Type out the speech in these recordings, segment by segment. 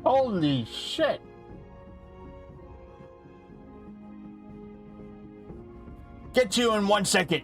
Holy shit. Get you in 1 second.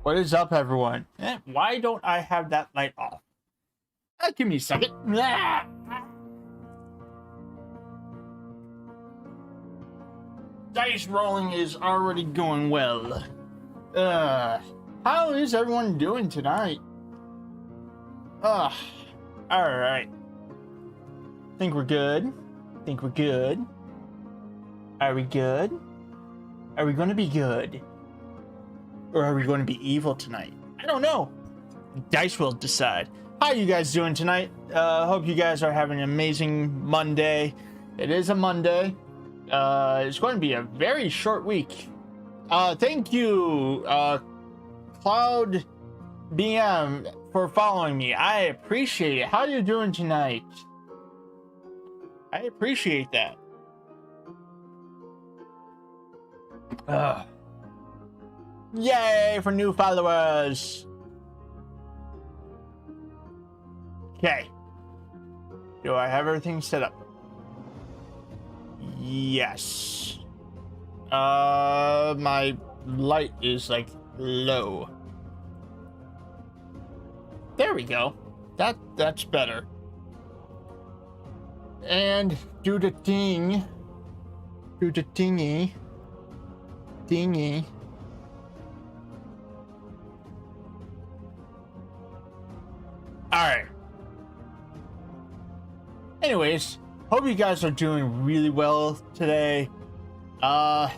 What is up, everyone? Why don't I have that light off? Give me a second. Dice rolling is already going well. How is everyone doing tonight? Alright. Think we're good? Think we're good? Are we good? Are we gonna be good? Or are we going to be evil tonight? I don't know. Dice will decide. How you guys doing tonight? Hope you guys are having an amazing Monday. It is a Monday. It's going to be a very short week. Thank you, Cloud BM, for following me. I appreciate it. How are you doing tonight? I appreciate that. Yay for new followers. Okay. Do I have everything set up? Yes. My light is like low. There we go. That's better. And do the thing. Do the thingy. Thingy. Alright. Anyways, hope you guys are doing really well today. Oh,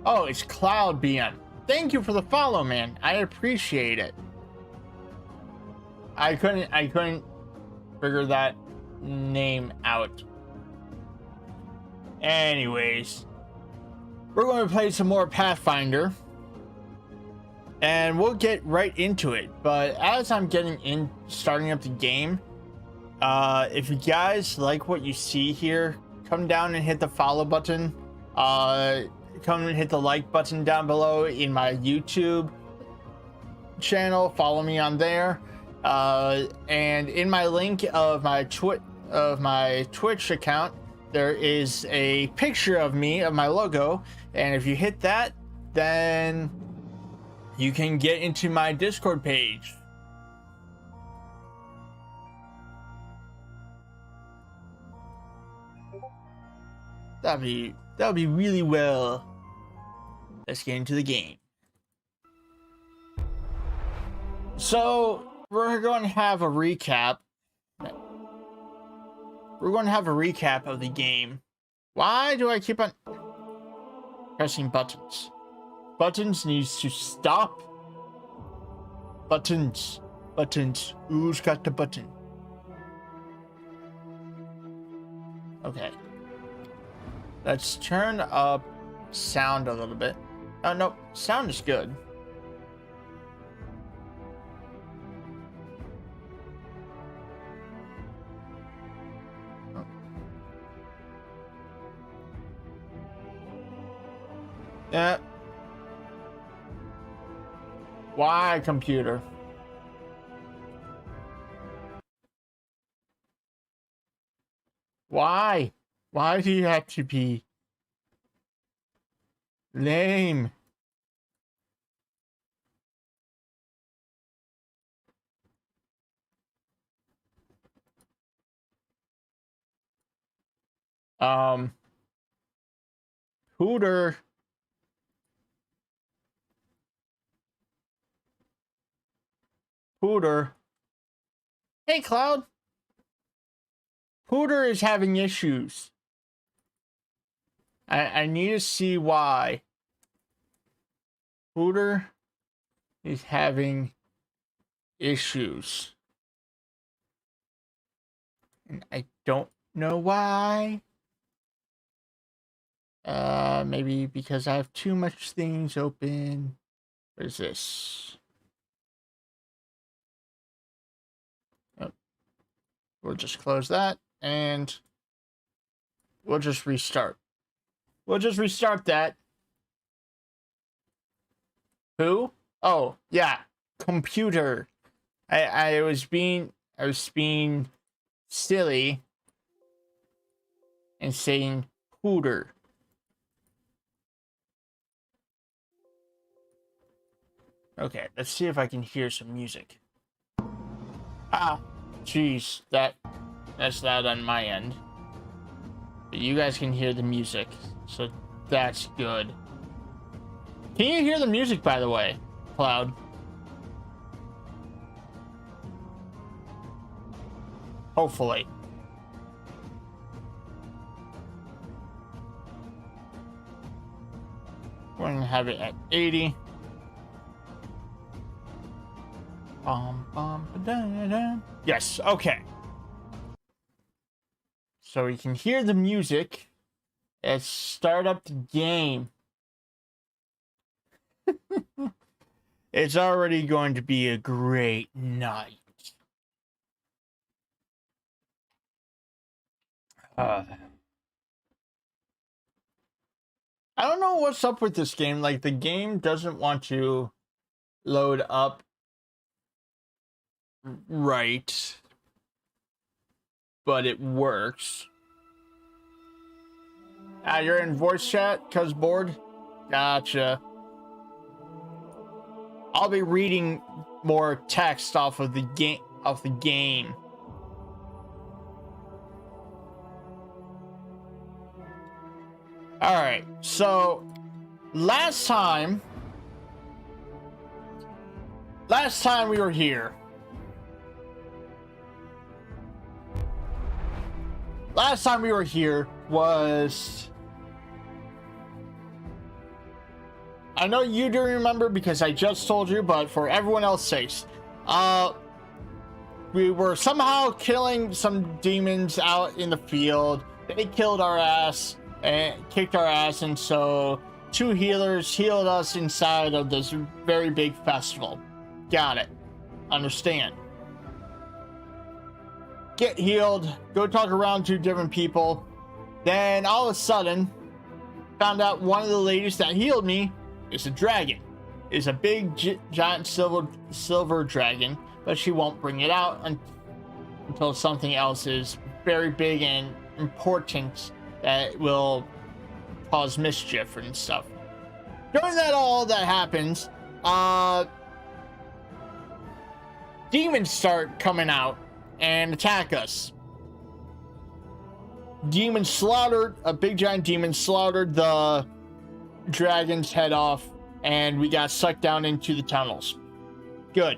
it's Cloud BM. Thank you for the follow, man. I appreciate it. I couldn't figure that name out. Anyways, we're going to play some more Pathfinder. And we'll get right into it. But as I'm starting up the game, if you guys like what you see here, come down and hit the follow button. Come and hit the like button down below in my YouTube channel. Follow me on there. And in my link of my Twitch account, there is a picture of me, of my logo. And if you hit that, then you can get into my Discord page. That'll be really well. Let's get into the game. So we're going to have a recap. We're going to have a recap of the game. Why do I keep on pressing buttons? Buttons needs to stop. Buttons. Buttons. Who's got the button? Okay. Let's turn up sound a little bit. Oh, no. Sound is good. Yeah. Why, computer? Why? Why do you have to be lame? Hooter. Hooter. Hey, Cloud. Hooter is having issues. I need to see why. Hooter is having issues. And I don't know why. Maybe because I have too much things open. What is this? Oh. We'll just close that and we'll just restart. We'll just restart that. Who? Oh, yeah. Computer. I was being silly and saying Hooter. Okay, let's see if I can hear some music. Ah, jeez, that's loud on my end. But you guys can hear the music, so that's good. Can you hear the music, by the way, Cloud? Hopefully. We're gonna have it at 80. Yes, okay. So we can hear the music. Let's start up the game. It's already going to be a great night. I don't know what's up with this game. Like, the game doesn't want to load up right, but it works. You're in voice chat cause bored? Gotcha. I'll be reading more text off of the game. All right, so last time we were here. Last time we were here was... I know you do remember because I just told you, but for everyone else's sakes, we were somehow killing some demons out in the field. They killed our ass and kicked our ass, and so 2 healers healed us inside of this very big festival. Got it. Understand. Get healed, go talk around to different people. Then all of a sudden, found out one of the ladies that healed me is a dragon. Is a big giant silver dragon, but she won't bring it out until something else is very big and important that will cause mischief and stuff. During all that happens, demons start coming out and attack us. A big giant demon slaughtered the dragon's head off, and we got sucked down into the tunnels. Good.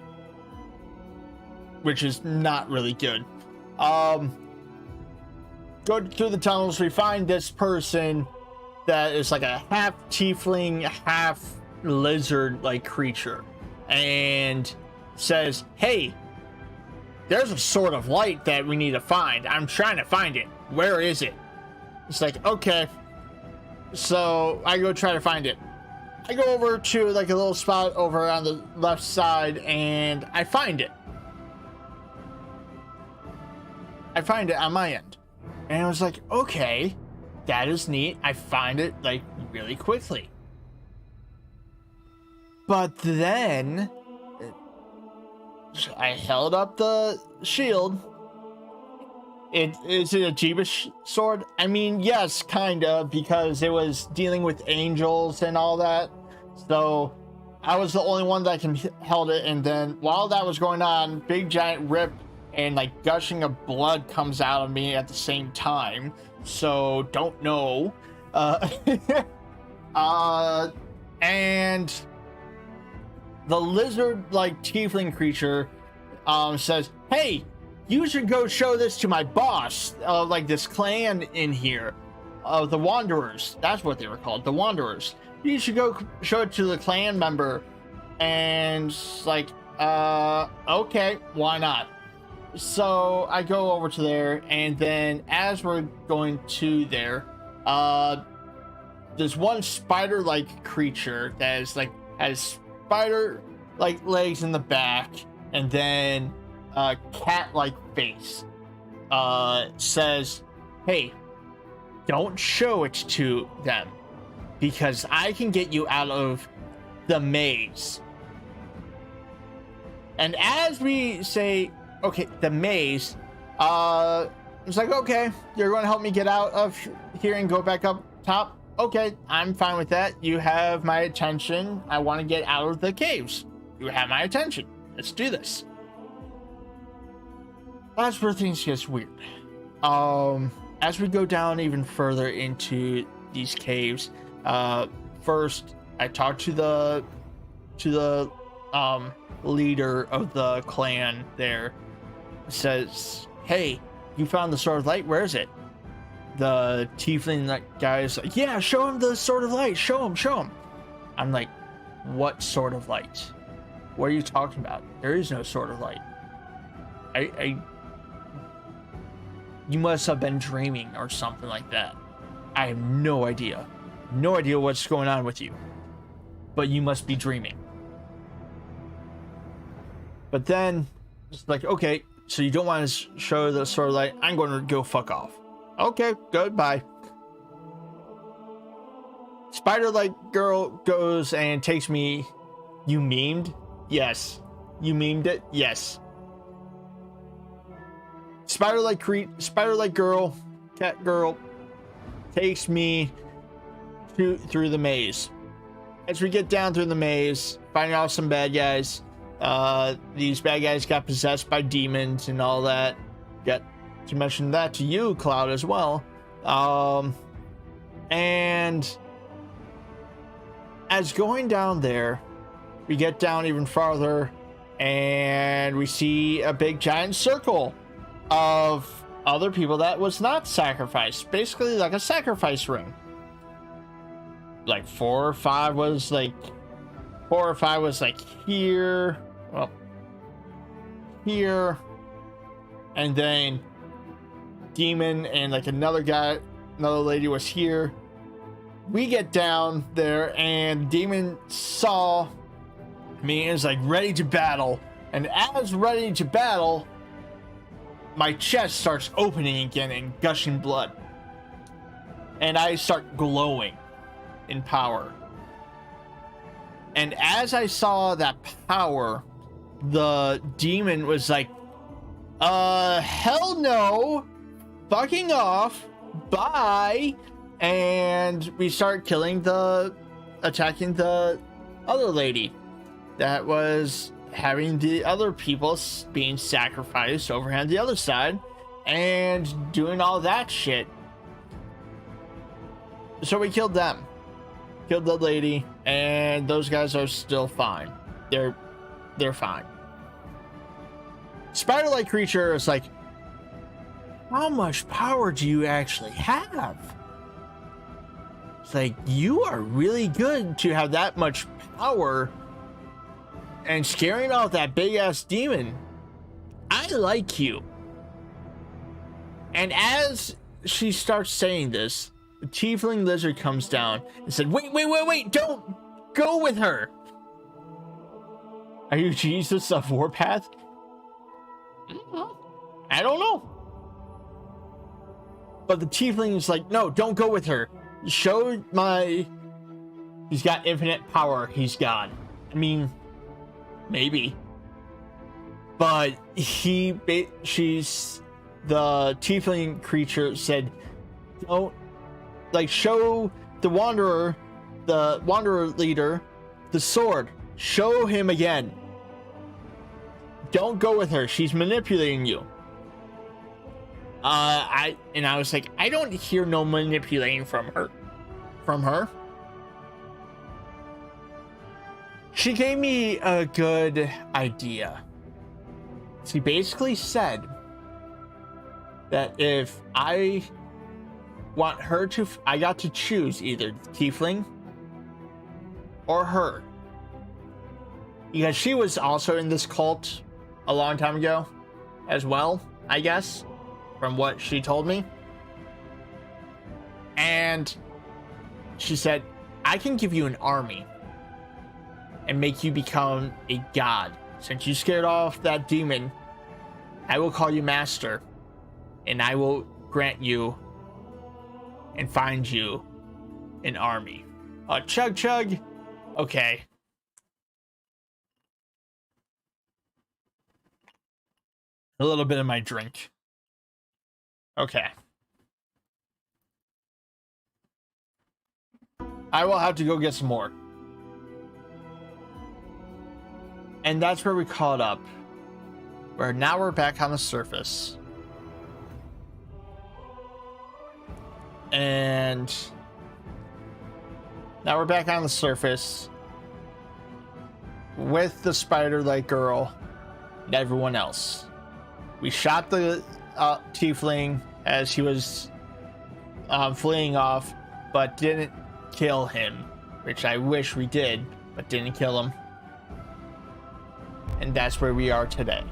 Which is not really good. Go through the tunnels, we find this person that is like a half tiefling, half lizard-like creature, and says, hey, there's a sword of light that we need to find. I'm trying to find it. Where is it? It's like, okay. So I go try to find it. I go over to like a little spot over on the left side, and I find it. I find it on my end. And I was like, okay, that is neat. I find it like really quickly. But then I held up the shield. Is it a Jeebish sword? I mean, yes, kinda, because it was dealing with angels and all that. So I was the only one that can held it. And then while that was going on, big giant rip and like gushing of blood comes out of me at the same time. So don't know. And the lizard-like tiefling creature says, "Hey, you should go show this to my boss, like this clan in here, the Wanderers." That's what they were called, the Wanderers. You should go show it to the clan member. And like, okay, why not? So I go over to there, and then as we're going to there, there's one spider-like creature that is like has spider-like legs in the back, and then a cat-like face. Says, "Hey, don't show it to them, because I can get you out of the maze." And as we say, okay, the maze, it's like, okay, you're going to help me get out of here and go back up top? Okay, I'm fine with that. You have my attention. I want to get out of the caves. You have my attention. Let's do this. That's where things get weird. As we go down even further into these caves, first I talk to the leader of the clan there. Says, "Hey, you found the sword of light, where is it?" The tiefling guy is like, "Yeah, show him the sword of light, show him." I'm like, "What sword of light? What are you talking about? There is no sword of light. You must have been dreaming or something like that. I have no idea what's going on with you, but you must be dreaming." But then it's like, okay, so you don't want to show the sword of light. I'm going to go fuck off. Okay, goodbye. Spider-like girl goes and takes me. You memed? Yes. You memed it? Yes. Spider-like girl, cat girl, takes me through the maze. As we get down through the maze, finding out some bad guys. These bad guys got possessed by demons and all that. Got to mention that to you, Cloud, as well. And as going down there, we get down even farther, and we see a big giant circle of other people that was not sacrificed. Basically like a sacrifice ring. Like 4 or 5 was like here. Well, here. And then demon and like another lady was here. We get down there, and demon saw me and is like ready to battle. And as ready to battle, my chest starts opening again and gushing blood. And I start glowing in power. And as I saw that power, the demon was like, hell no, fucking off, bye. And we start attacking the other lady that was having the other people being sacrificed over on the other side and doing all that shit. So we killed them. Killed the lady, and those guys are still fine. They're fine. Spider-like creature is like, how much power do you actually have? It's like, you are really good to have that much power and scaring off that big ass demon. I like you. And as she starts saying this, the tiefling lizard comes down and said, wait, don't go with her. Are you Jesus of Warpath? I don't know. But the tiefling is like, no, don't go with her. He's got infinite power. He's God. I mean, maybe. But she's the tiefling creature said, don't, like, show the wanderer leader the sword. Show him again. don't go with her. She's manipulating you. I was like, I don't hear no manipulating from her. She gave me a good idea. She basically said that if I want her to, I got to choose either Tiefling or her. Because she was also in this cult a long time ago as well, I guess, from what she told me. And she said, I can give you an army and make you become a god. Since you scared off that demon, I will call you master, and I will grant you and find you an army. Chug chug. Okay. A little bit of my drink. Okay. I will have to go get some more. And that's where we caught up. Where now we're back on the surface. And now we're back on the surface with the spider-like girl and everyone else. We shot the tiefling as he was fleeing off, but didn't kill him, which I wish we did, but didn't kill him. And that's where we are today.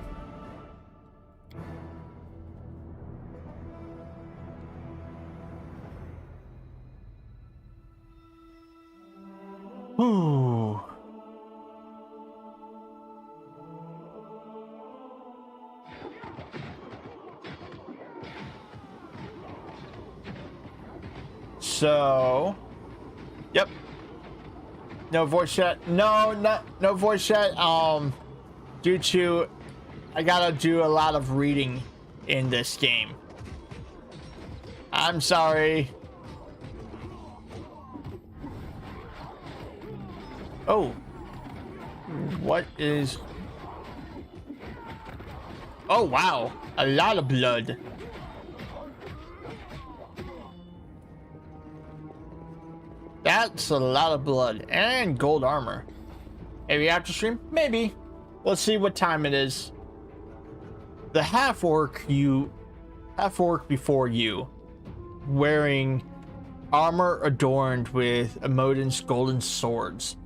Ooh. So, yep. No voice chat. No voice chat. Due to I gotta do a lot of reading in this game. I'm sorry. Oh. What is... Oh, wow. A lot of blood. That's a lot of blood. And gold armor. Maybe after stream? Maybe. Let's see what time it is. The half-orc before you, wearing armor adorned with Emodin's golden swords,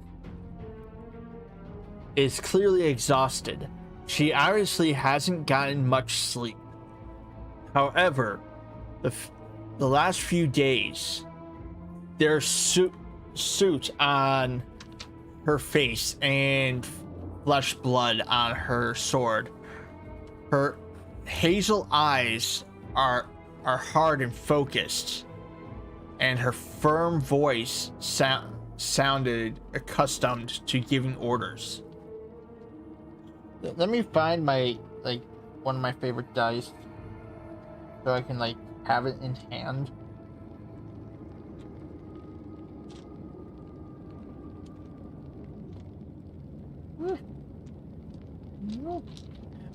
is clearly exhausted. She obviously hasn't gotten much sleep. However, the last few days, there's soot on her face and flesh blood on her sword. Her hazel eyes are hard and focused, and her firm voice sounded accustomed to giving orders. Let me find my, like, one of my favorite dice so I can, like, have it in hand.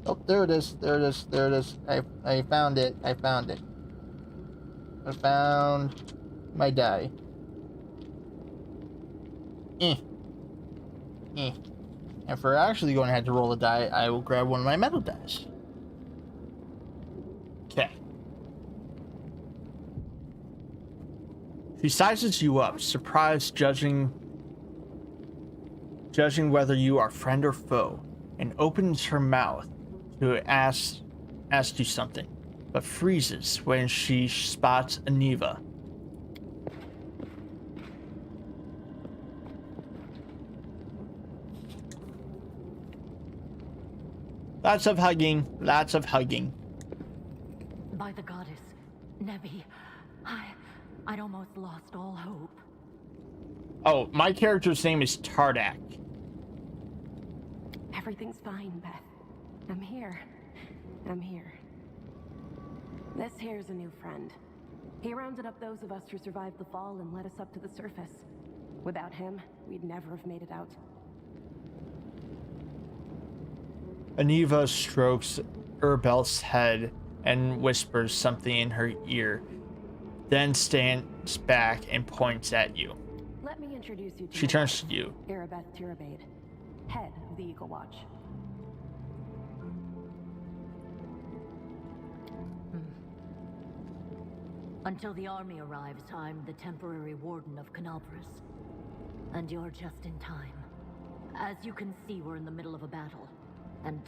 Oh, there it is. There it is. There it is. I found it. I found it. I found my die. If we're actually going to have to roll a die, I will grab one of my metal dice. Okay. She sizes you up, surprised, judging whether you are friend or foe, and opens her mouth to ask you something, but freezes when she spots Aniva. Lots of hugging, lots of hugging. By the goddess, Nebi, I'd almost lost all hope. Oh, my character's name is Tardak. Everything's fine, Beth. I'm here. I'm here. This here's a new friend. He rounded up those of us who survived the fall and led us up to the surface. Without him, we'd never have made it out. Aniva strokes Urbel's head and whispers something in her ear, then stands back and points at you. Let me introduce you to She my turns wife, to you. Irabeth Tirabade, head of the Eagle Watch. Until the army arrives, I'm the temporary warden of Canalbras. And you're just in time. As you can see, we're in the middle of a battle. And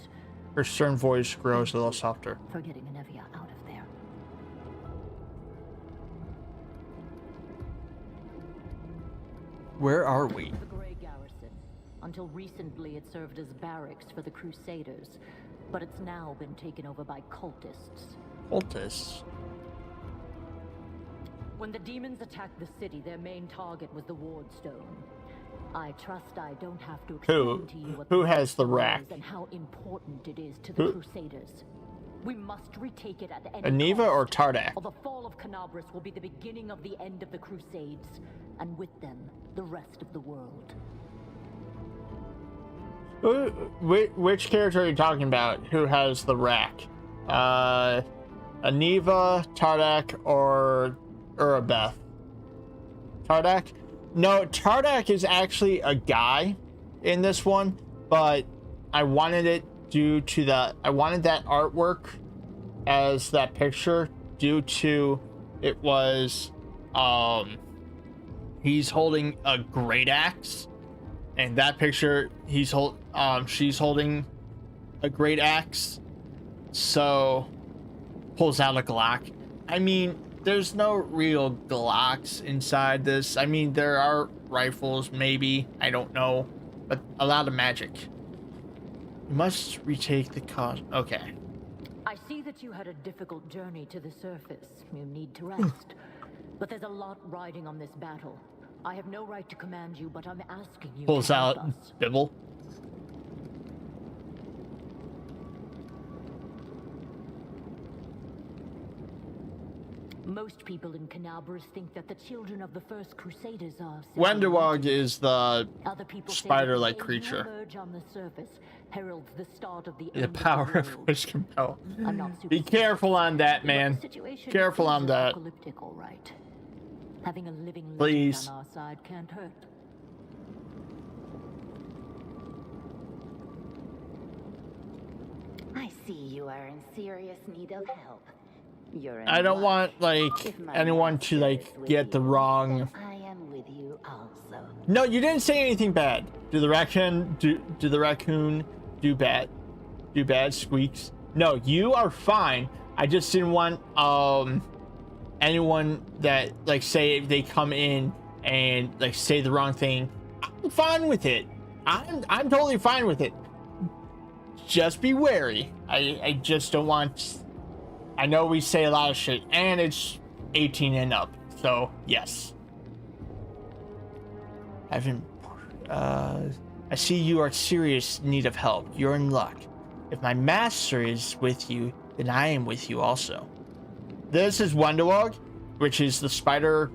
Her stern voice grows a little softer. for getting Anevia out of there. Where are we? The Grey Garrison. Until recently, it served as barracks for the Crusaders. But it's now been taken over by cultists. Cultists? When the demons attacked the city, their main target was the Wardstone. I trust I don't have to explain to you what Who has the Wardstone rack? is and how important it is to the Crusaders. We must retake it at any Aniva cost, or Tardak? or the fall of Canabras will be the beginning of the end of the Crusades, and with them, the rest of the world. Which character are you talking about? Who has the rack? Aniva, Tardak, or Urabeth? Tardak? No, Tardak is actually a guy in this one, but I wanted it due to I wanted that artwork as that picture due to it was, he's holding a great axe, and that picture she's holding a great axe, so pulls out a Glock. I mean, there's no real Glocks inside this. I mean, there are rifles, maybe, I don't know, but a lot of magic. You must retake the cause. Okay. I see that you had a difficult journey to the surface. You need to rest. But there's a lot riding on this battle. I have no right to command you, but I'm asking you Pulls to help out us. Bibble. Most people in Canabras think that the children of the first Crusaders are Wenderwog is the Other people say that spider-like the day creature. you emerge on the surface heralds the start of the The end power of of the world. which compel. I'm not Be superstitious, careful on that, but man. the situation Careful is on that. apocalyptic, all right. Having a living legend Please. on our side can't hurt. I see you are in serious need of help. You're in I don't luck. want, like, If my anyone to, master like, is with get the you, wrong... then I am with you also. No, you didn't say anything bad. Do the raccoon do bad squeaks? No, you are fine. I just didn't want anyone that, like, say they come in and, like, say the wrong thing. I'm fine with it. I'm totally fine with it. Just be wary. I just don't want... I know we say a lot of shit, and it's 18 and up, so yes. I see you are in serious need of help. You're in luck. If my master is with you, then I am with you also. This is Wonderwog, which is the spider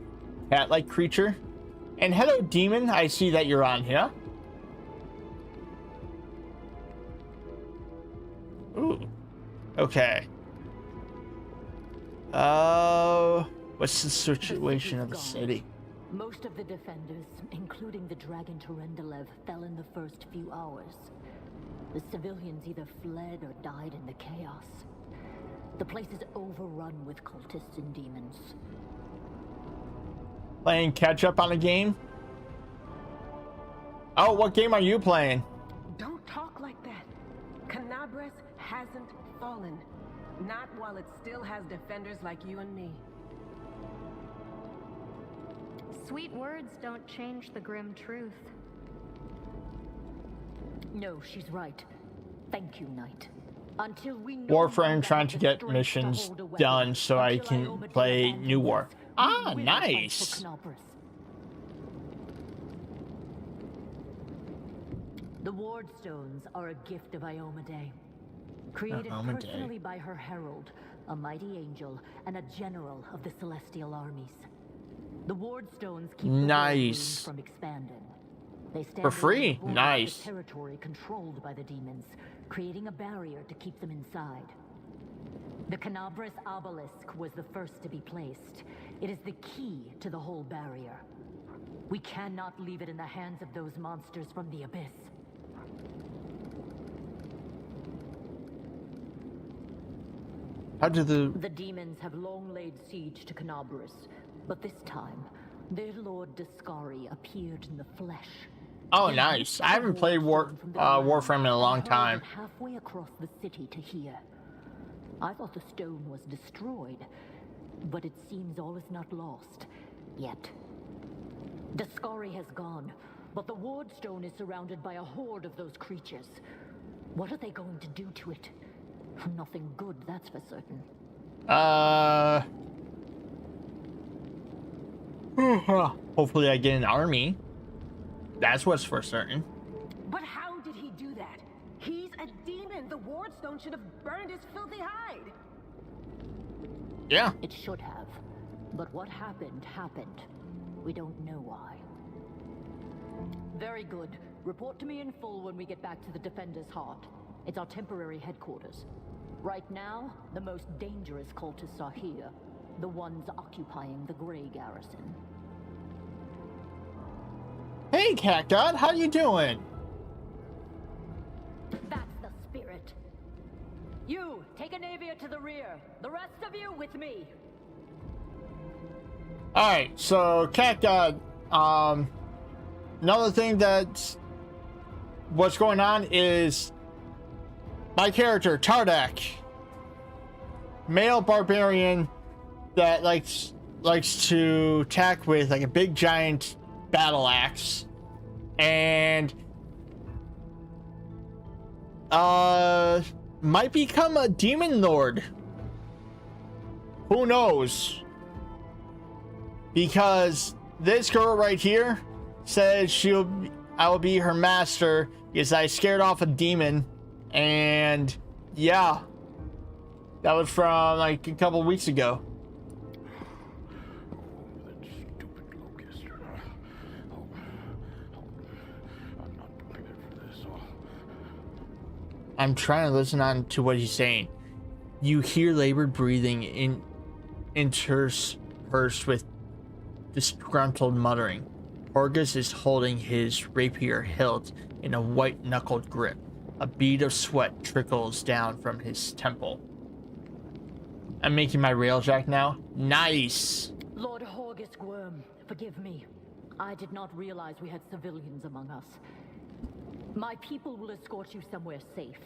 cat-like creature. And hello, demon. I see that you're on here. Ooh. Okay. What's the situation of the city? Most of the defenders, including the Dragon Terendelev, fell in the first few hours. The civilians either fled or died in the chaos. The place is overrun with cultists and demons. Playing catch up on a game? Oh, what game are you playing? Don't talk like that. Canabras hasn't fallen. Not while it still has defenders like you and me. Sweet words don't change the grim truth. No, she's right. Thank you, Knight. Until we know Warframe that trying the to get strength missions hold a weapon, done so I until can Ioma play abandons New War. us, we Ah, will fight nice. for Canabras. The Wardstones are a gift of Ioma Day. Created Ioma Day. personally by her herald, a mighty angel, and a general of the celestial armies. The Wardstones keep the world Nice. from expanding. They stand For free? along the border of Nice. the territory controlled by the demons, creating a barrier to keep them inside. The Canabras obelisk was the first to be placed. It is the key to the whole barrier. We cannot leave it in the hands of those monsters from the abyss. How did The demons have long laid siege to Canabras, but this time, their lord Dascari appeared in the flesh. Oh, He nice. lifted I haven't the played Warstone from the ground Warframe in a long and hurled time. it halfway across the city to here. I thought the stone was destroyed, but it seems all is not lost yet. Dascari has gone, but the ward stone is surrounded by a horde of those creatures. What are they going to do to it? Nothing good, that's for certain. Hopefully I get an army. That's what's for certain. But how did he do that? He's a demon. The wardstone should have burned his filthy hide. Yeah. It should have. But what happened, happened. We don't know why. Very good. Report to me in full when we get back to the Defender's Heart. It's our temporary headquarters. Right now, the most dangerous cultists are here. The ones occupying the Grey Garrison. Hey, Cat God, how you doing? That's the spirit. You, take a Navia to the rear. The rest of you with me. Alright, so Cat God, another thing that's what's going on is my character, Tardak, male barbarian that likes to attack with like a big giant battle axe and might become a demon lord. Who knows? Because this girl right here says I will be her master because I scared off a demon, and yeah, that was from like a couple weeks ago. That stupid locust. I'm not prepared for this. I'm trying to listen on to what he's saying. You hear labored breathing interspersed with disgruntled muttering. Horgus is holding his rapier hilt in a white-knuckled grip. A bead of sweat trickles down from his temple. I'm making my railjack now. Nice! Lord Horgus Gwyrm, forgive me. I did not realize we had civilians among us. My people will escort you somewhere safe.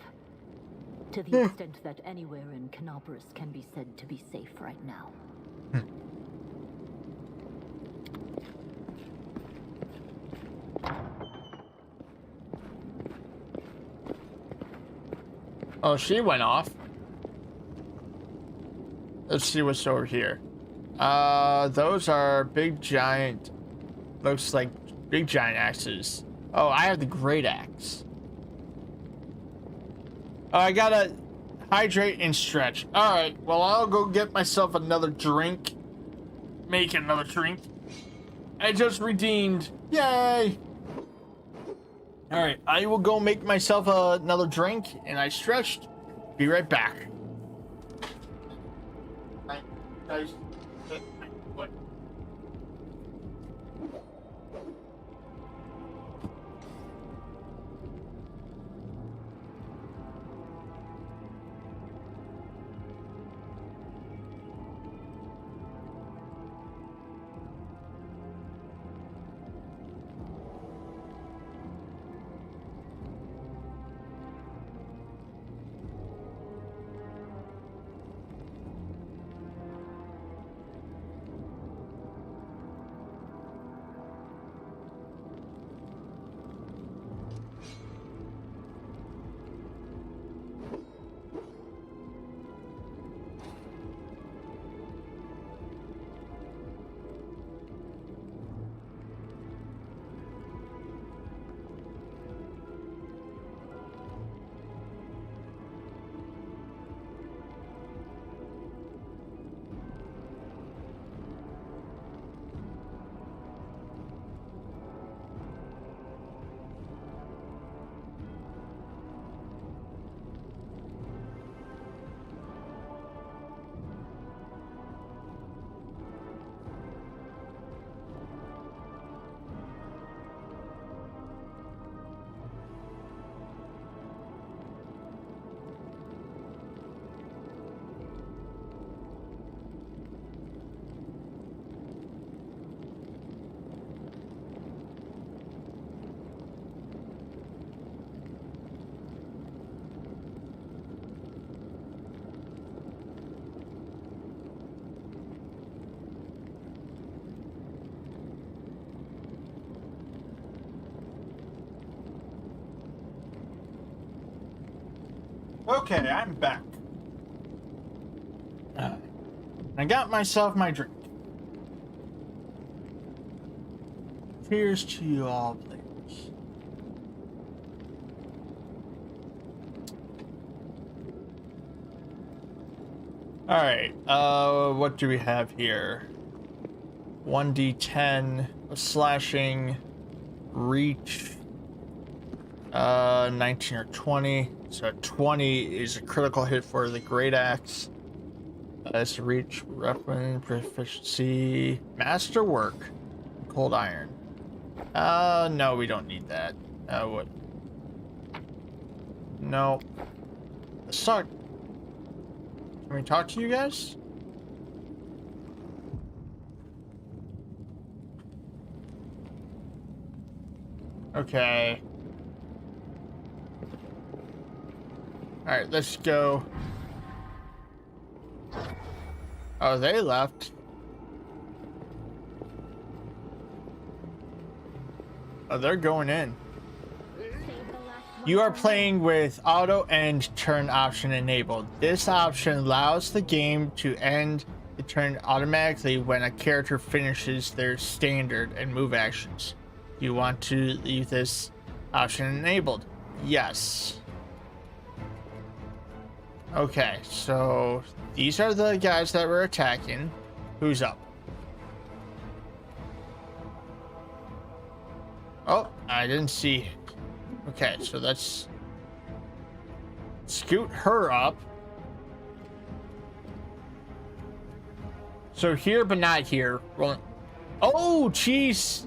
To the extent that anywhere in Canopus can be said to be safe right now. Oh, she went off. Let's see what's over here. Those are big giant, looks like big giant axes. Oh, I have the great axe. Oh, I gotta hydrate and stretch. All right, well, I'll go get myself another drink. Make another drink. I just redeemed. Yay! All right, I will go make myself another drink, and I stretched. Be right back. What? Okay, I'm back. I got myself my drink. Cheers to you all, players. Alright, what do we have here? 1d10 of slashing, reach, 19 or 20. So 20 is a critical hit for the great axe. It's reach, weapon, proficiency, masterwork, cold iron. No, we don't need that. What? No. Let's talk. Can we talk to you guys? Okay. Alright, let's go. Oh, they left. Oh, they're going in. You are playing with auto end turn option enabled. This option allows the game to end the turn automatically when a character finishes their standard and move actions. Do you want to leave this option enabled? Yes. Okay, so these are the guys that we're attacking. Who's up? Oh, I didn't see. Okay, so let's scoot her up. So here, but not here. Rolling. Oh, jeez.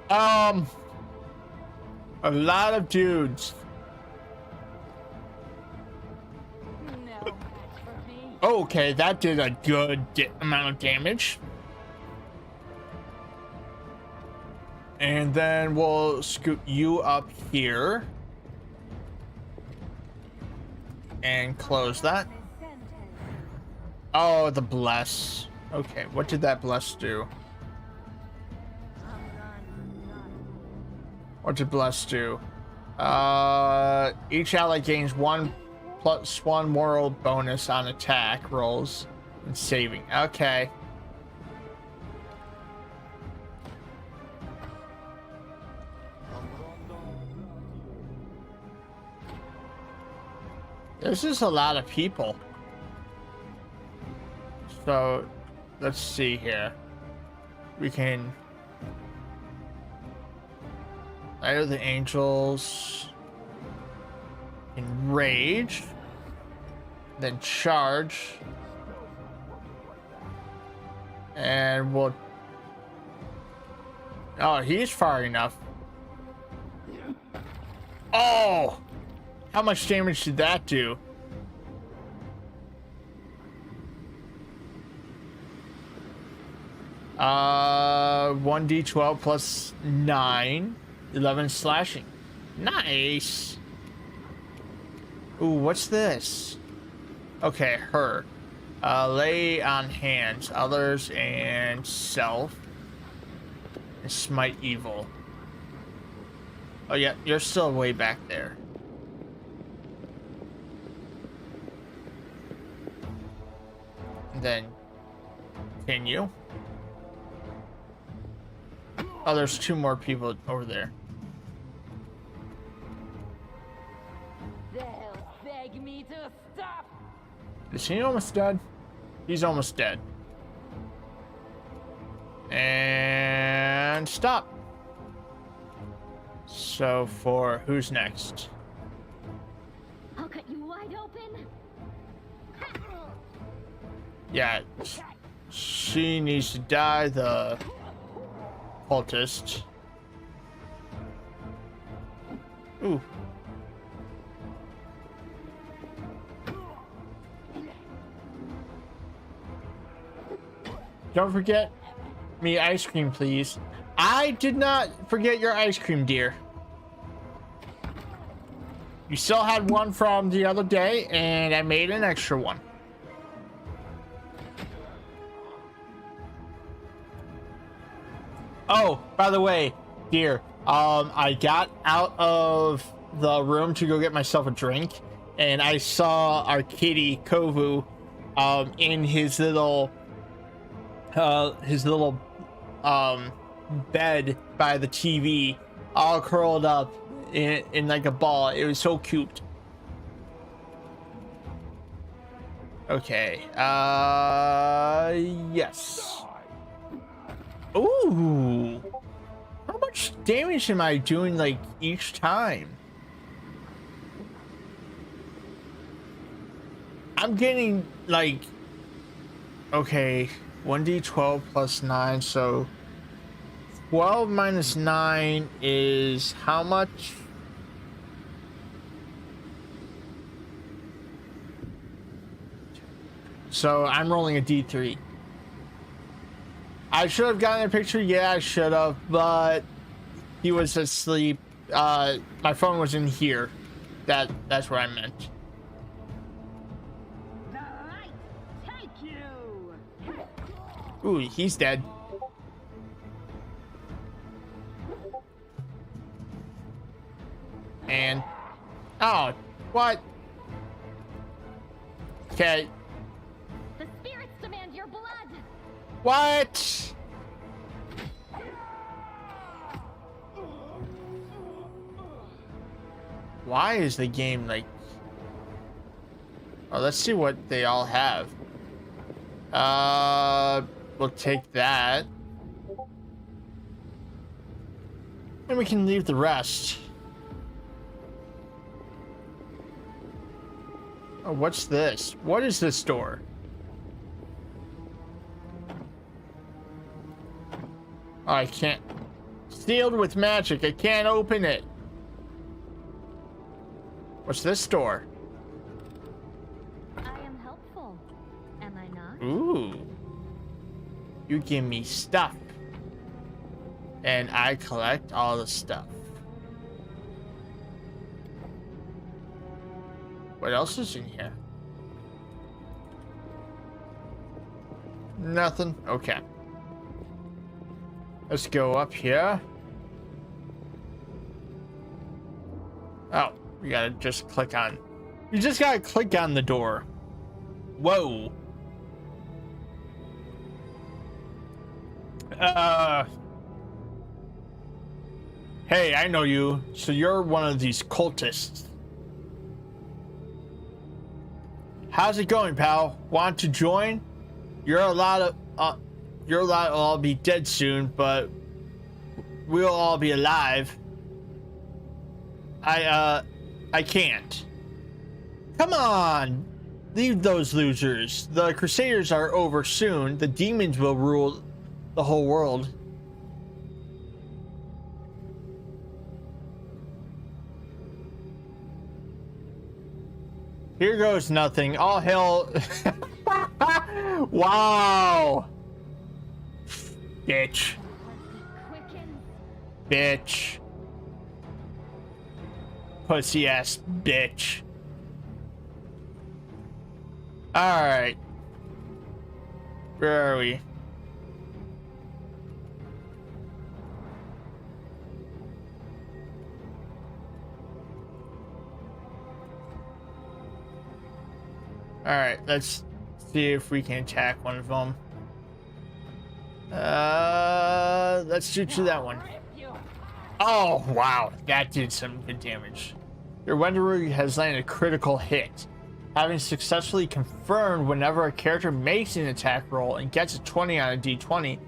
A lot of dudes. Okay, that did a good amount of damage. And then we'll scoot you up here. And close that. Oh, the bless. Okay, what did that bless do? What did bless do? Each ally gains 1+1 moral bonus on attack rolls and saving. Okay. This is a lot of people. So, let's see here. We can... Light of the Angels. Enrage. Then charge. And we'll... Oh, he's far enough. Oh! How much damage did that do? Uh, 1d12 plus 9. 11 slashing. Nice. Ooh, what's this? Okay, her. Lay on hands, others, and self. And smite evil. Oh yeah, you're still way back there. And then continue. Oh, there's 2 more people over there. They'll beg me to stop. Is he almost dead? He's almost dead. And stop. So for who's next? I'll cut you wide open. Yeah, she needs to die, the cultist. Ooh. Don't forget me ice cream, please. I did not forget your ice cream, dear. You still had one from the other day, and I made an extra one. Oh, by the way, dear, I got out of the room to go get myself a drink, and I saw our kitty Kovu in his little bed by the TV, all curled up in like a ball. It was so cute. Okay. Yes. Ooh. How much damage am I doing like each time? I'm getting like, okay, 1d12 plus 9, so 12 minus 9 is how much? So I'm rolling a d3. I should have gotten a picture. Yeah, I should have, but he was asleep. My phone was in here. That's what I meant. The light take you. Ooh, he's dead. And oh, what? Okay. The spirits demand your blood. What? Why is the game like... Oh, let's see what they all have. We'll take that. And we can leave the rest. Oh, what's this? What is this door? Oh, I can't. Sealed with magic. I can't open it. What's this door? I am helpful, am I not? Ooh. You give me stuff. And I collect all the stuff. What else is in here? Nothing. Okay. Let's go up here. Oh, we gotta just click on. You just gotta click on the door. Whoa. Hey, I know you. So you're one of these cultists. How's it going, pal? Want to join? You're allowed to all be dead soon, but we'll all be alive. I can't. Come on! Leave those losers. The Crusaders are over soon. The demons will rule the whole world. Here goes nothing. All hell. Wow. Bitch. Bitch. Pussy ass bitch. Alright. Where are we? Alright, let's see if we can attack one of them. Let's shoot you that one. Oh, wow. That did some good damage. Your Wanderer has landed a critical hit. Having successfully confirmed whenever a character makes an attack roll and gets a 20 on a d20,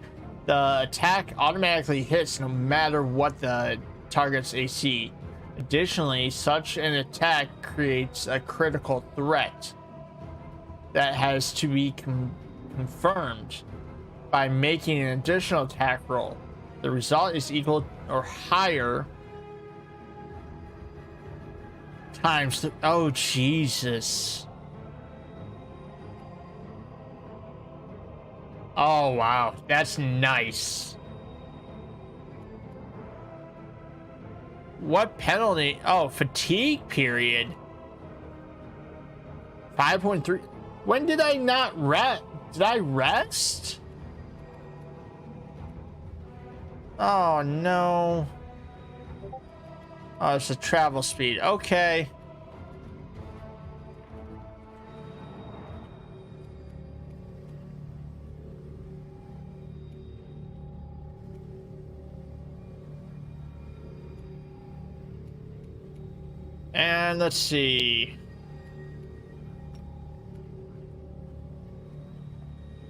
the attack automatically hits no matter what the target's AC. Additionally, such an attack creates a critical threat that has to be confirmed by making an additional attack roll. The result is equal or higher times the... Oh, Jesus. Oh, wow. That's nice. What penalty? Oh, fatigue period. 5.3. When did I not rest? Did I rest? Oh, no. Oh, it's a travel speed. Okay. And let's see.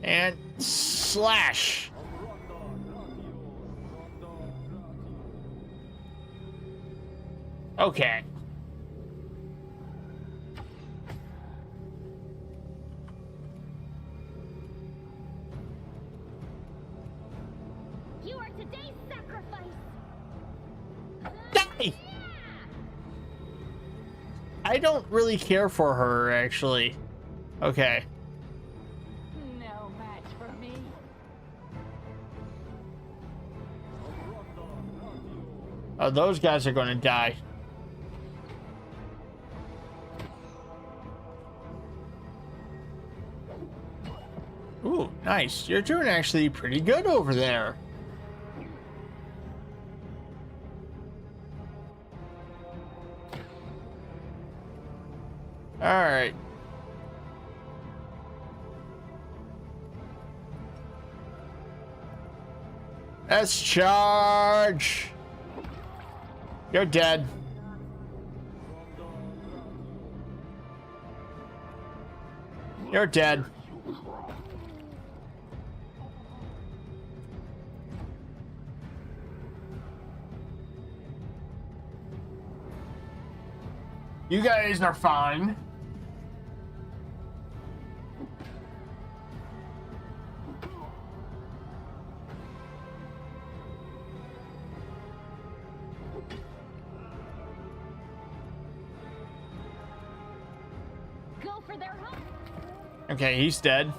And slash. Okay. You are today's sacrifice. Die! I don't really care for her, actually. Okay. No match for me. Oh, those guys are going to die. Ooh, nice. You're doing actually pretty good over there. All right. Let's charge. You're dead. You're dead. You guys are fine. Go for their home. Okay, he's dead.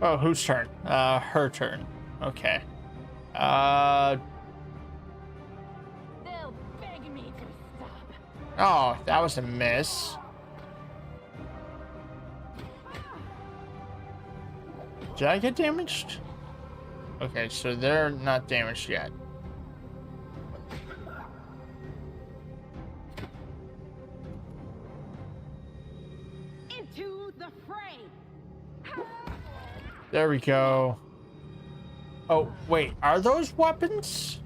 Oh, whose turn? Her turn. Okay. They'll beg me to stop. Oh, that was a miss. Did I get damaged? Okay, so they're not damaged yet. Into the fray. There we go. Oh, wait, are those weapons?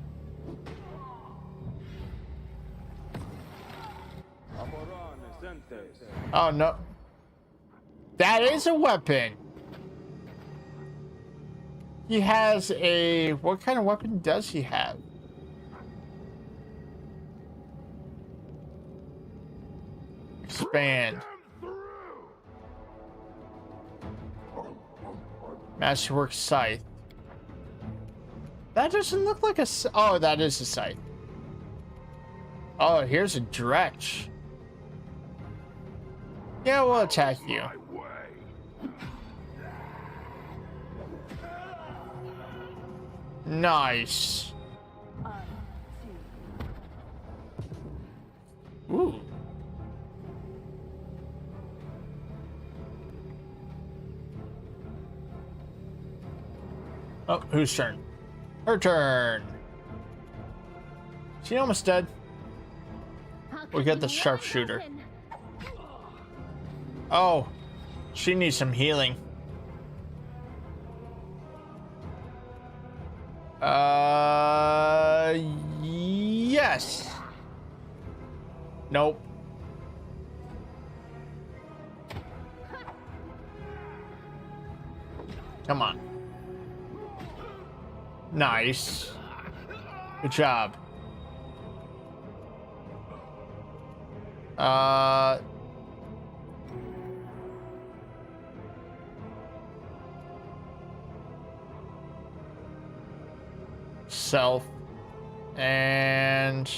Oh, no. That is a weapon. He has a... What kind of weapon does he have? Expand. Masterwork Scythe. That doesn't look like a... Oh, that is a scythe. Oh, here's a dretch. Yeah, we'll attack you. Nice. Ooh. Oh, whose turn? Her turn. She almost dead. We got the sharpshooter. Oh, she needs some healing. Yes. Nope. Come on. Nice. Good job. Self and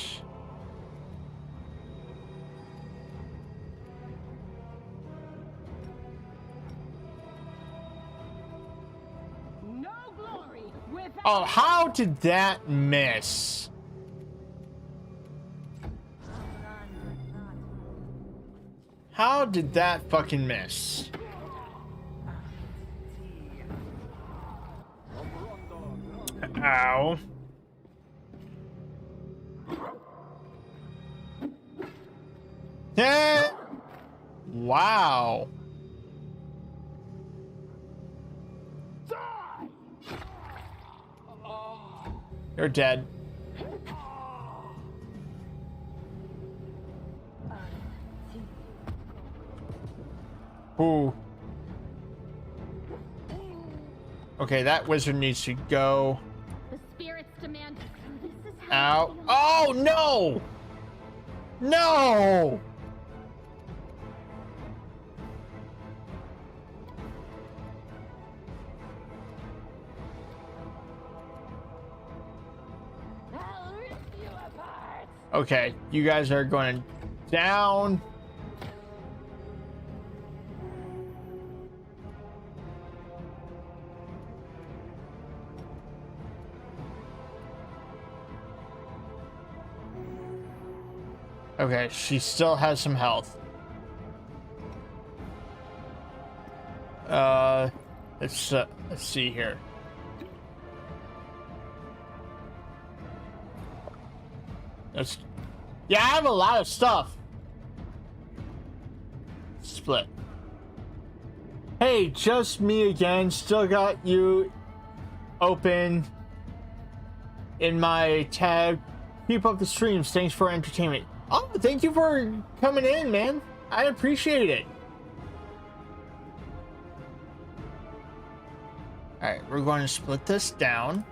No glory without. oh, how did that miss? How did that fucking miss? Ow. Yeah. Wow. You're dead. Ooh. Okay, that wizard needs to go. The spirits demand. Ow. Oh, no! No! Okay, you guys are going down. Okay, she still has some health. Let's see here. Yeah, I have a lot of stuff. Split. Hey, just me again. Still got you open in my tab. Keep up the streams. Thanks for entertainment. Oh, thank you for coming in, man. I appreciate it. Alright, we're going to split this down.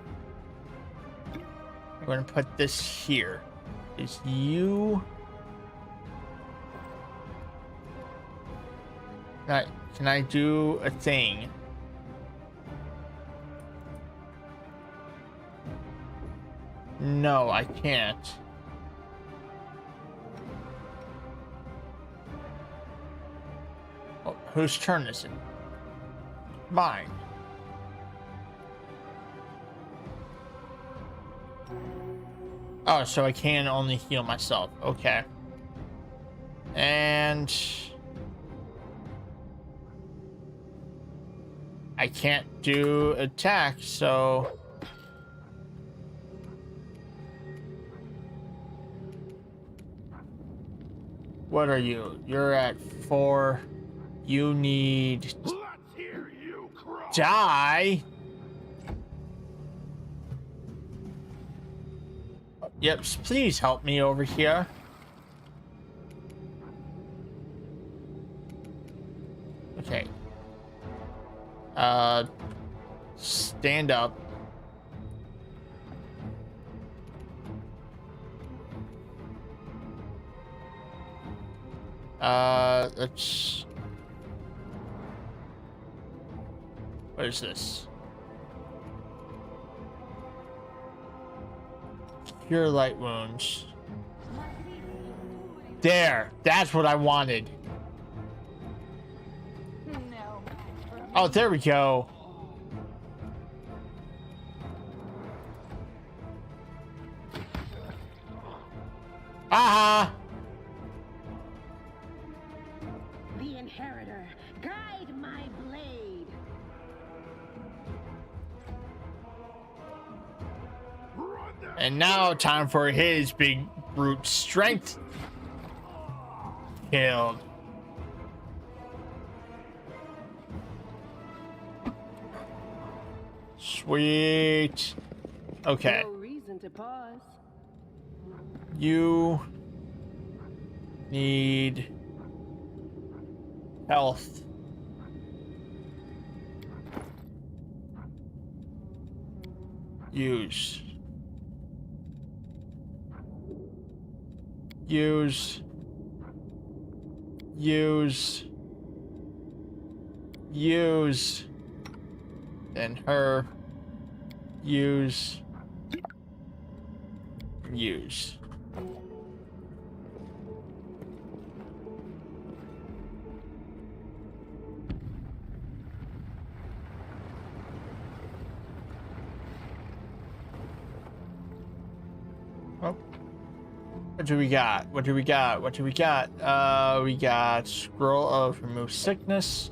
We're going to put this here. Is you... Can I do a thing? No, I can't. Oh, whose turn is it? Mine. Oh, so I can only heal myself. Okay. And... I can't do attack, so... What are you? You're at 4. You need... Let's hear you cry. Die? Yep, please help me over here. Okay. Stand up. Let's... What is this? Cure light wounds. There! That's what I wanted. Oh, there we go. Aha! The Inheritor, guide my blade. And now, time for his big brute strength. Killed. Sweet. Okay. No reason to pause. You need health. Use. Use. Use. Use. And her. Use. Use. Oh. What do we got? What do we got? What do we got? We got Scroll of Remove Sickness.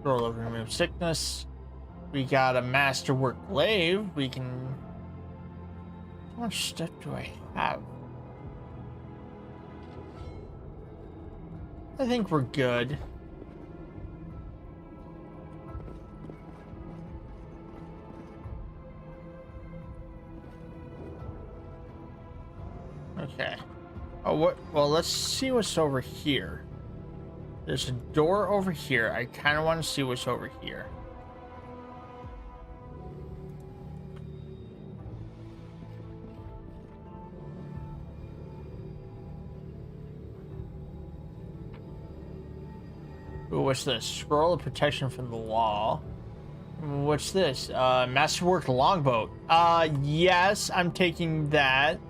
Scroll of Remove Sickness. We got a Masterwork Glaive. We can How much stuff do I have? I think we're good. Okay. Oh, what? Well, let's see what's over here. There's a door over here. I kind of want to see what's over here. Ooh, what's this? Scroll of protection from the law. What's this? Masterwork longboat. Yes, I'm taking that.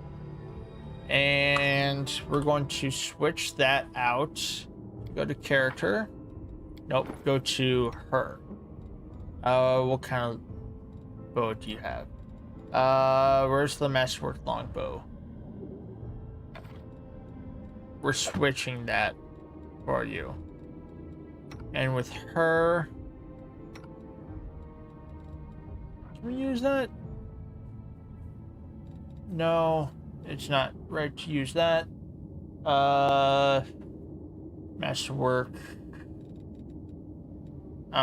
And we're going to switch that out. Go to character. Nope, go to her. What kind of bow do you have? Where's the Masterwork longbow? We're switching that for you. And with her, can we use that? No, it's not right to use that. Masterwork.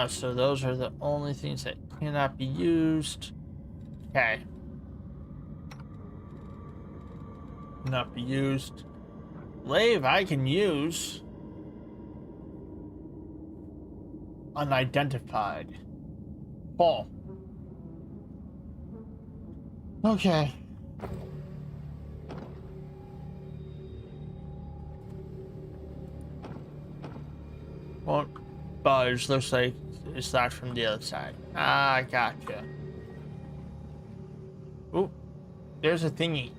So those are the only things that cannot be used. Okay. Not be used. Lave I can use. Unidentified. Paul. Okay. Won't budge. Looks like it's locked from the other side. Ah, gotcha. Ooh, there's a thingy.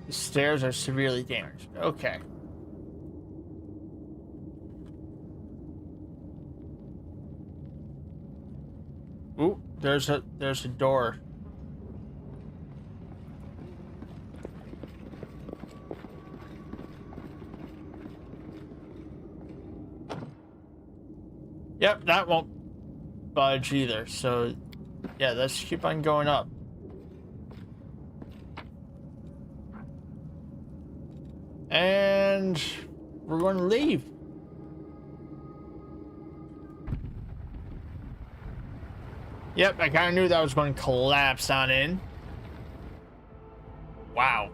The stairs are severely damaged. Okay. Ooh, there's a door. Yep, that won't budge either. So, yeah, let's keep on going up. And we're going to leave. Yep, I kind of knew that was going to collapse on in. Wow.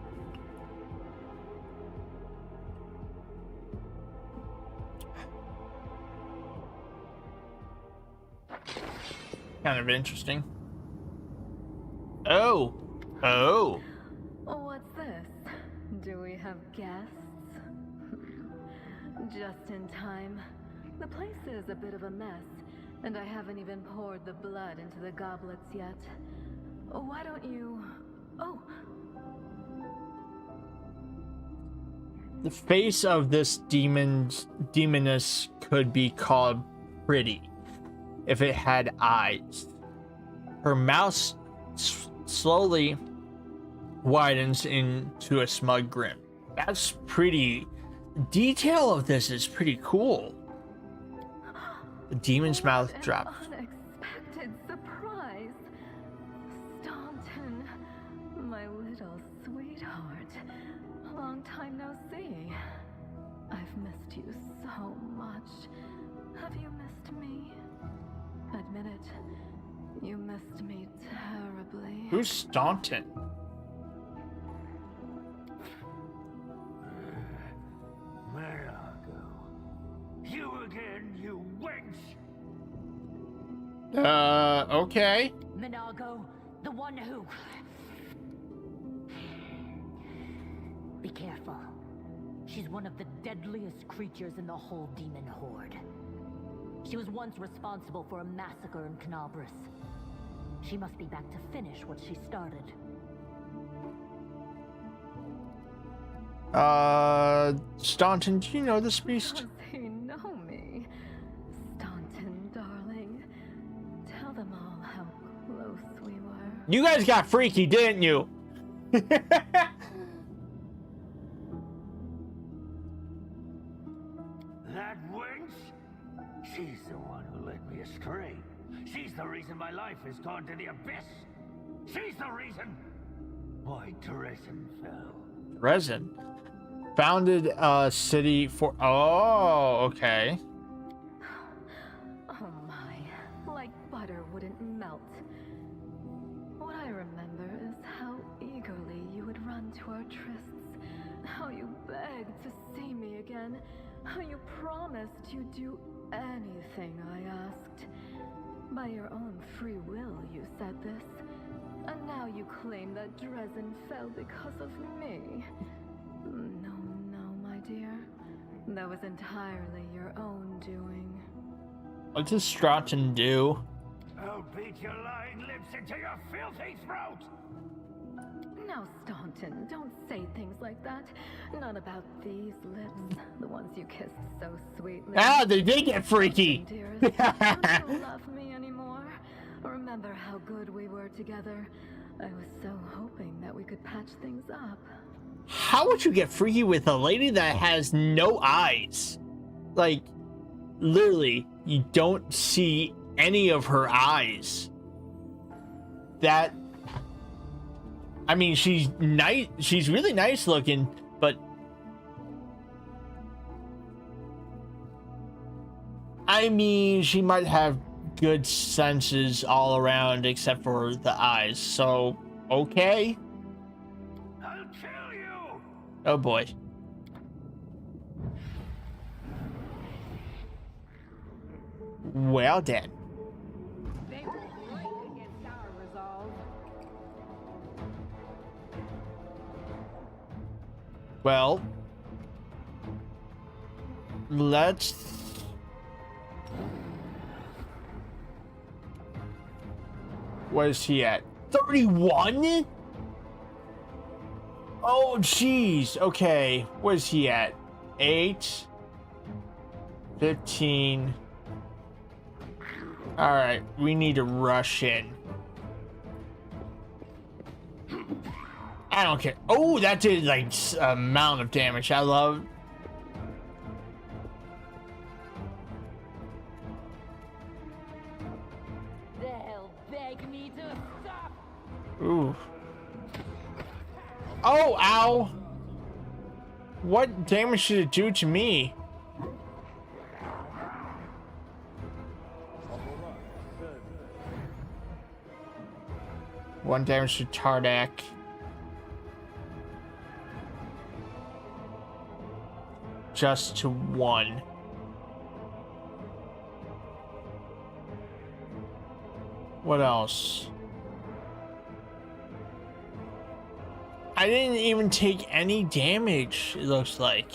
Kind of interesting. Oh. Oh. What's this? Do we have guests? Just in time. The place is a bit of a mess, and I haven't even poured the blood into the goblets yet. Why don't you... Oh! The face of this demoness could be called pretty if it had eyes. Her mouth slowly widens into a smug grin. That's pretty... The detail of this is pretty cool. The demon's mouth drops. Unexpected surprise. Staunton, my little sweetheart. Long time no see. I've missed you so much. Have you missed me? Admit it. You missed me terribly. Who's Staunton? Margo. You again, you wench! Okay. Minago, the one who... Be careful. She's one of the deadliest creatures in the whole demon horde. She was once responsible for a massacre in Canabras. She must be back to finish what she started. Staunton, do you know this beast? Does he know me? Staunton, darling. Tell them all how close we were. You guys got freaky, didn't you? That wench? She's the one who led me astray. She's the reason my life has gone to the abyss. She's the reason. Why Dresden fell. Resin. Founded a city for... Oh, okay. Oh my, like butter wouldn't melt. What I remember is how eagerly you would run to our trysts, how you begged to see me again, how you promised you'd do anything I asked. By your own free will, you said this. And now you claim that Dresden fell because of me. No, no, my dear. That was entirely your own doing. What does Strachan do? I'll beat your lying lips into your filthy throat! Now, Staunton, don't say things like that. Not about these lips, the ones you kissed so sweetly. Ah, they did get freaky! Dearest, don't you love me anymore? Remember how good we were together? I was so hoping that we could patch things up. How would you get freaky with a lady that has no eyes? Like, literally, you don't see any of her eyes. That... I mean, she's nice. She's really nice looking, but... I mean, she might have good senses all around except for the eyes, so... Okay? I'll kill you! Oh boy. Well then. They were right against our resolve. Well, let's... Where's he at? 31? Oh, jeez. Okay. Where's he at? 8. 15. Alright. We need to rush in. I don't care. Oh, that did like amount of damage. I love. They'll beg me to stop. Ooh. Oh, ow. What damage should it do to me? One damage to Tardak. Just to 1. What else? I didn't even take any damage, it looks like.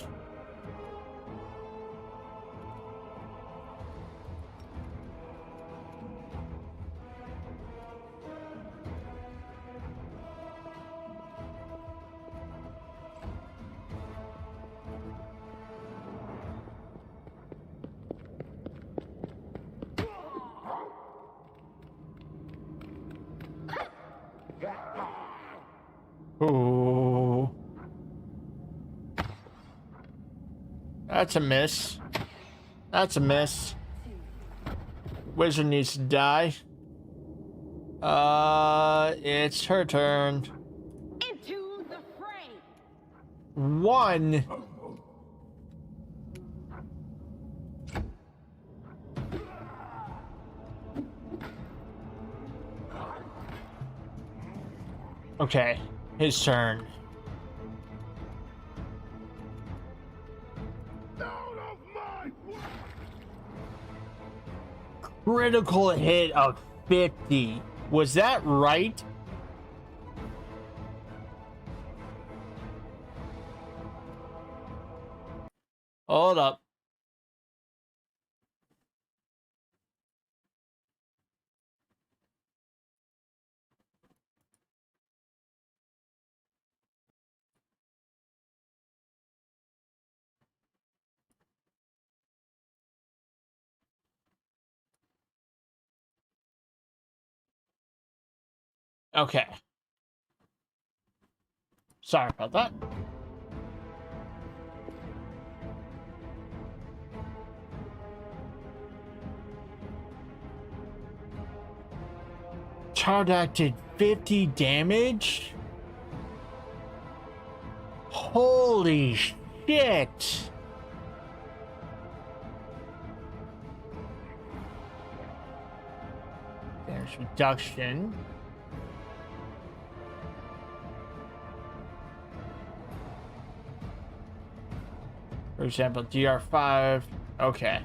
Oh, that's a miss. That's a miss. Wizard needs to die. It's her turn. Into the fray. 1. Okay, his turn. Out of my way! Critical hit of 50. Was that right? Hold up. Okay. Sorry about that. Chardak did 50 damage? Holy shit! Damage reduction. For example, DR5. Okay.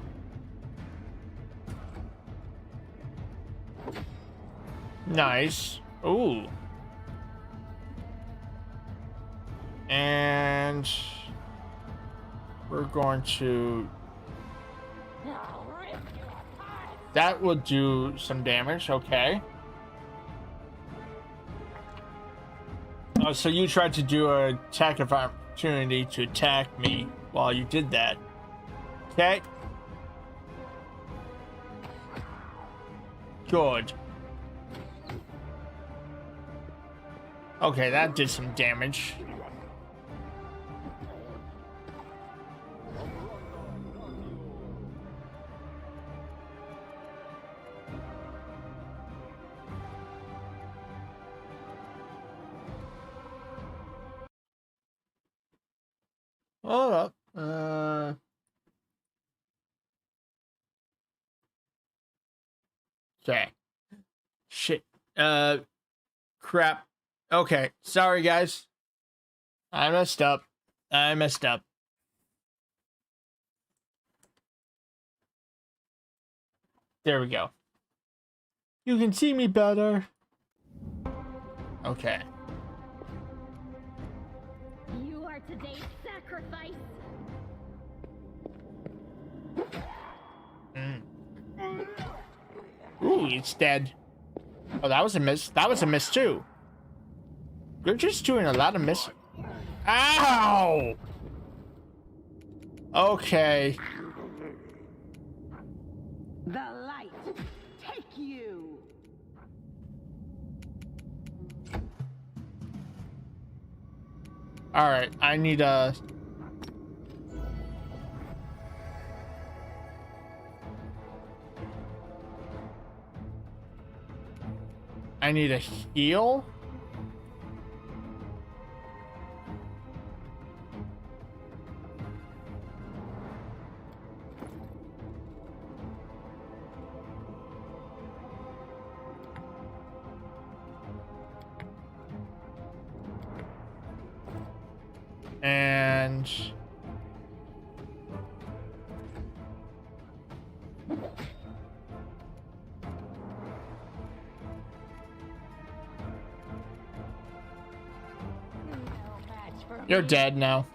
Nice. Ooh. And we're going to... That will do some damage, okay. So you tried to do an attack of opportunity to attack me while you did that. Okay. Good. Okay, that did some damage. Hold up. Okay. Shit. Crap. Okay. Sorry, guys. I messed up. There we go. You can see me better. Okay. You are today's sacrifice. Ooh, it's dead. Oh, that was a miss. That was a miss too. You're just doing a lot of miss. Ow! Okay. The light, take you. All right. I need a. I need a heal. And you're dead now.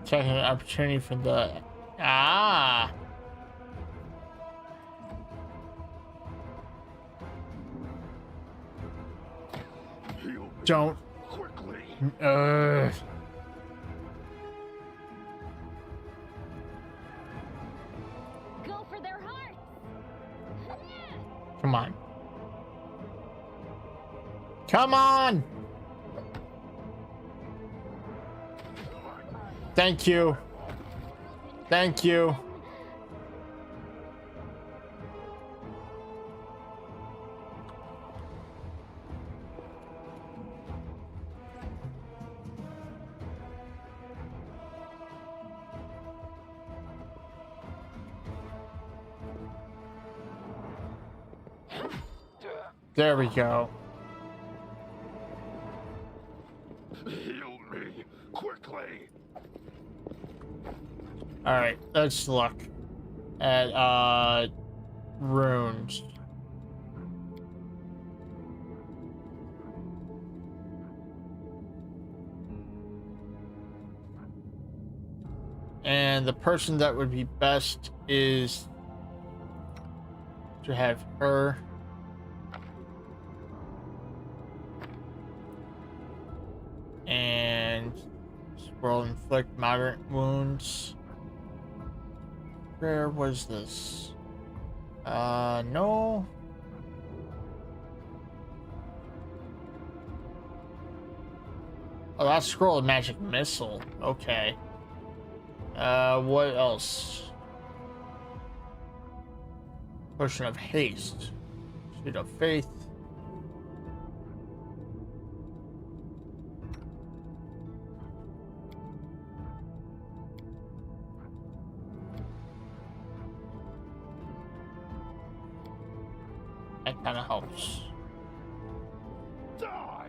Taking an opportunity for the don't Quickly. Go for their hearts. Come on. Come on. Thank you. Thank you. There we go. Heal me. Quickly. All right, let's look at runes. And the person that would be best is to have her. And will inflict moderate wounds. Where was this? No. Oh, that's scroll of magic missile. Okay. What else? Potion of haste. Shoot of faith. That kind of helps. Die!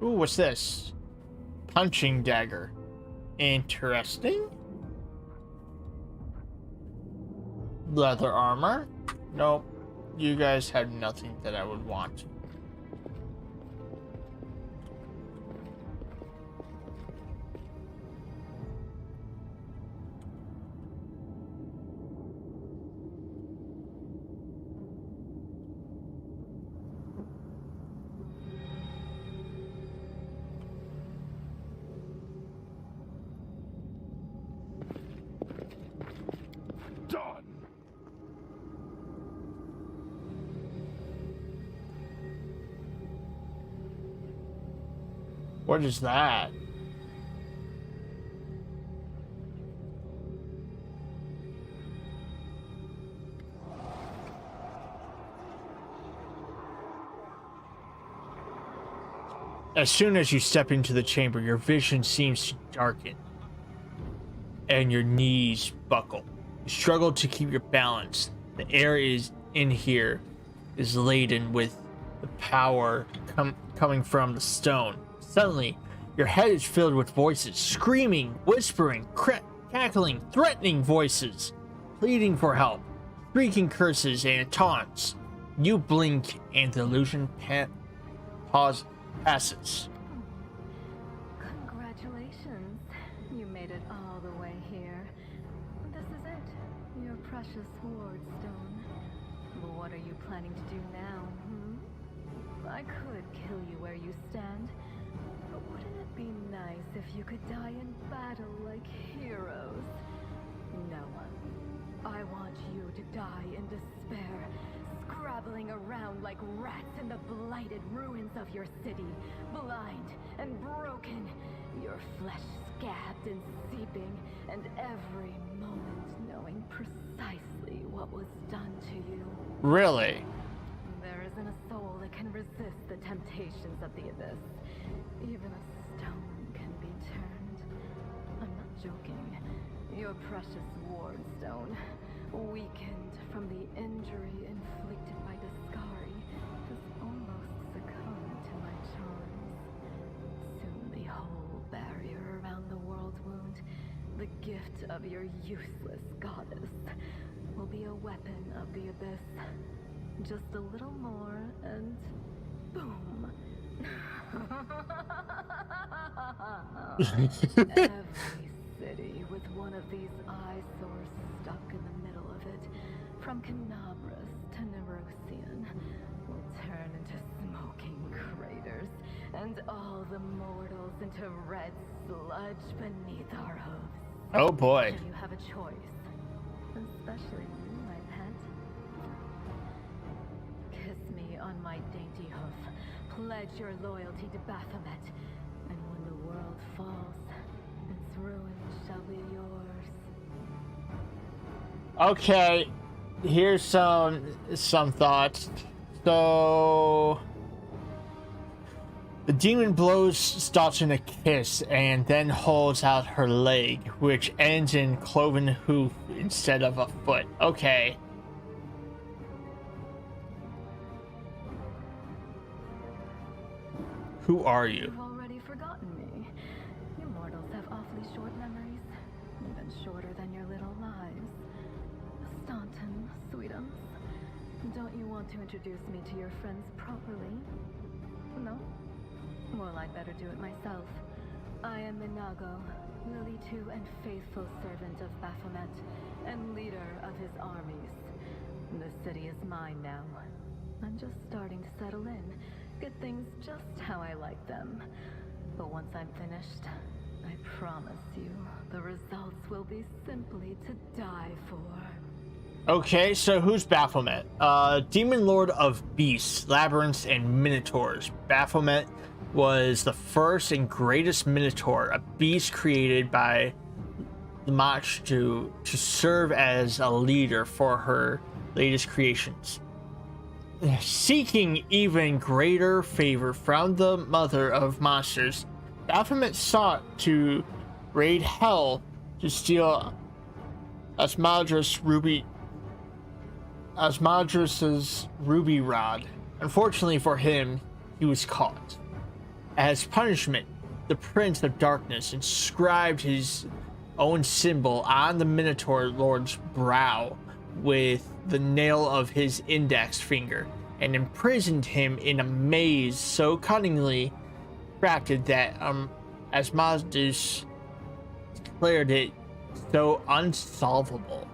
Ooh, what's this? Punching dagger. Interesting. Leather armor. Nope. You guys have nothing that I would want. Done! What is that? As soon as you step into the chamber, your vision seems to darken and your knees buckle. You struggle to keep your balance. The air in here is laden with the power coming from the stone. Suddenly, your head is filled with voices, screaming, whispering, cackling, threatening voices, pleading for help, shrieking curses and taunts. You blink and the illusion passes. Congratulations. You made it all the way here. This is it. Your precious ward stone. Well, what are you planning to do now, I could kill you where you stand. But wouldn't it be nice if you could die in battle like heroes? No. I want you to die in despair, scrabbling around like rats in the blighted ruins of your city, blind and broken, your flesh scabbed and seeping, and every moment knowing precisely what was done to you. Really? There isn't a soul that can resist the temptations of the abyss. Even a stone can be turned. I'm not joking. Your precious ward stone, weakened from the injury inflicted by Discari, has almost succumbed to my charms. Soon the whole barrier around the world wound, the gift of your useless goddess, will be a weapon of the abyss. Just a little more, and boom. Every city with one of these eyesores stuck in the middle of it, from Canabras to Nerosian, will turn into smoking craters, and all the mortals into red sludge beneath our hooves. Oh boy. And you have a choice, especially you, my pet. Kiss me on my dainty hoof, pledge your loyalty to Baphomet, and when the world falls, its ruins shall be yours. Okay, here's some thoughts. So the demon blows Stotch in a kiss and then holds out her leg, which ends in cloven hoof instead of a foot. Okay. Who are you? You've already forgotten me. You mortals have awfully short memories, even shorter than your little lives. Staunton, sweetums, don't you want to introduce me to your friends properly? No? Well, I'd better do it myself. I am Minago, Lily-2 and faithful servant of Baphomet, and leader of his armies. The city is mine now. I'm just starting to settle in, get things just how I like them. But once I'm finished, I promise you, the results will be simply to die for. Okay, so who's Baphomet? Demon Lord of Beasts, Labyrinths, and Minotaurs. Baphomet was the first and greatest Minotaur, a beast created by Mach to serve as a leader for her latest creations. Seeking even greater favor from the mother of monsters, Baphomet sought to raid Hell to steal Asmodrus's ruby rod. Unfortunately for him, he was caught. As punishment, the Prince of Darkness inscribed his own symbol on the Minotaur Lord's brow with the nail of his index finger and imprisoned him in a maze so cunningly crafted that Asmodeus declared it so unsolvable.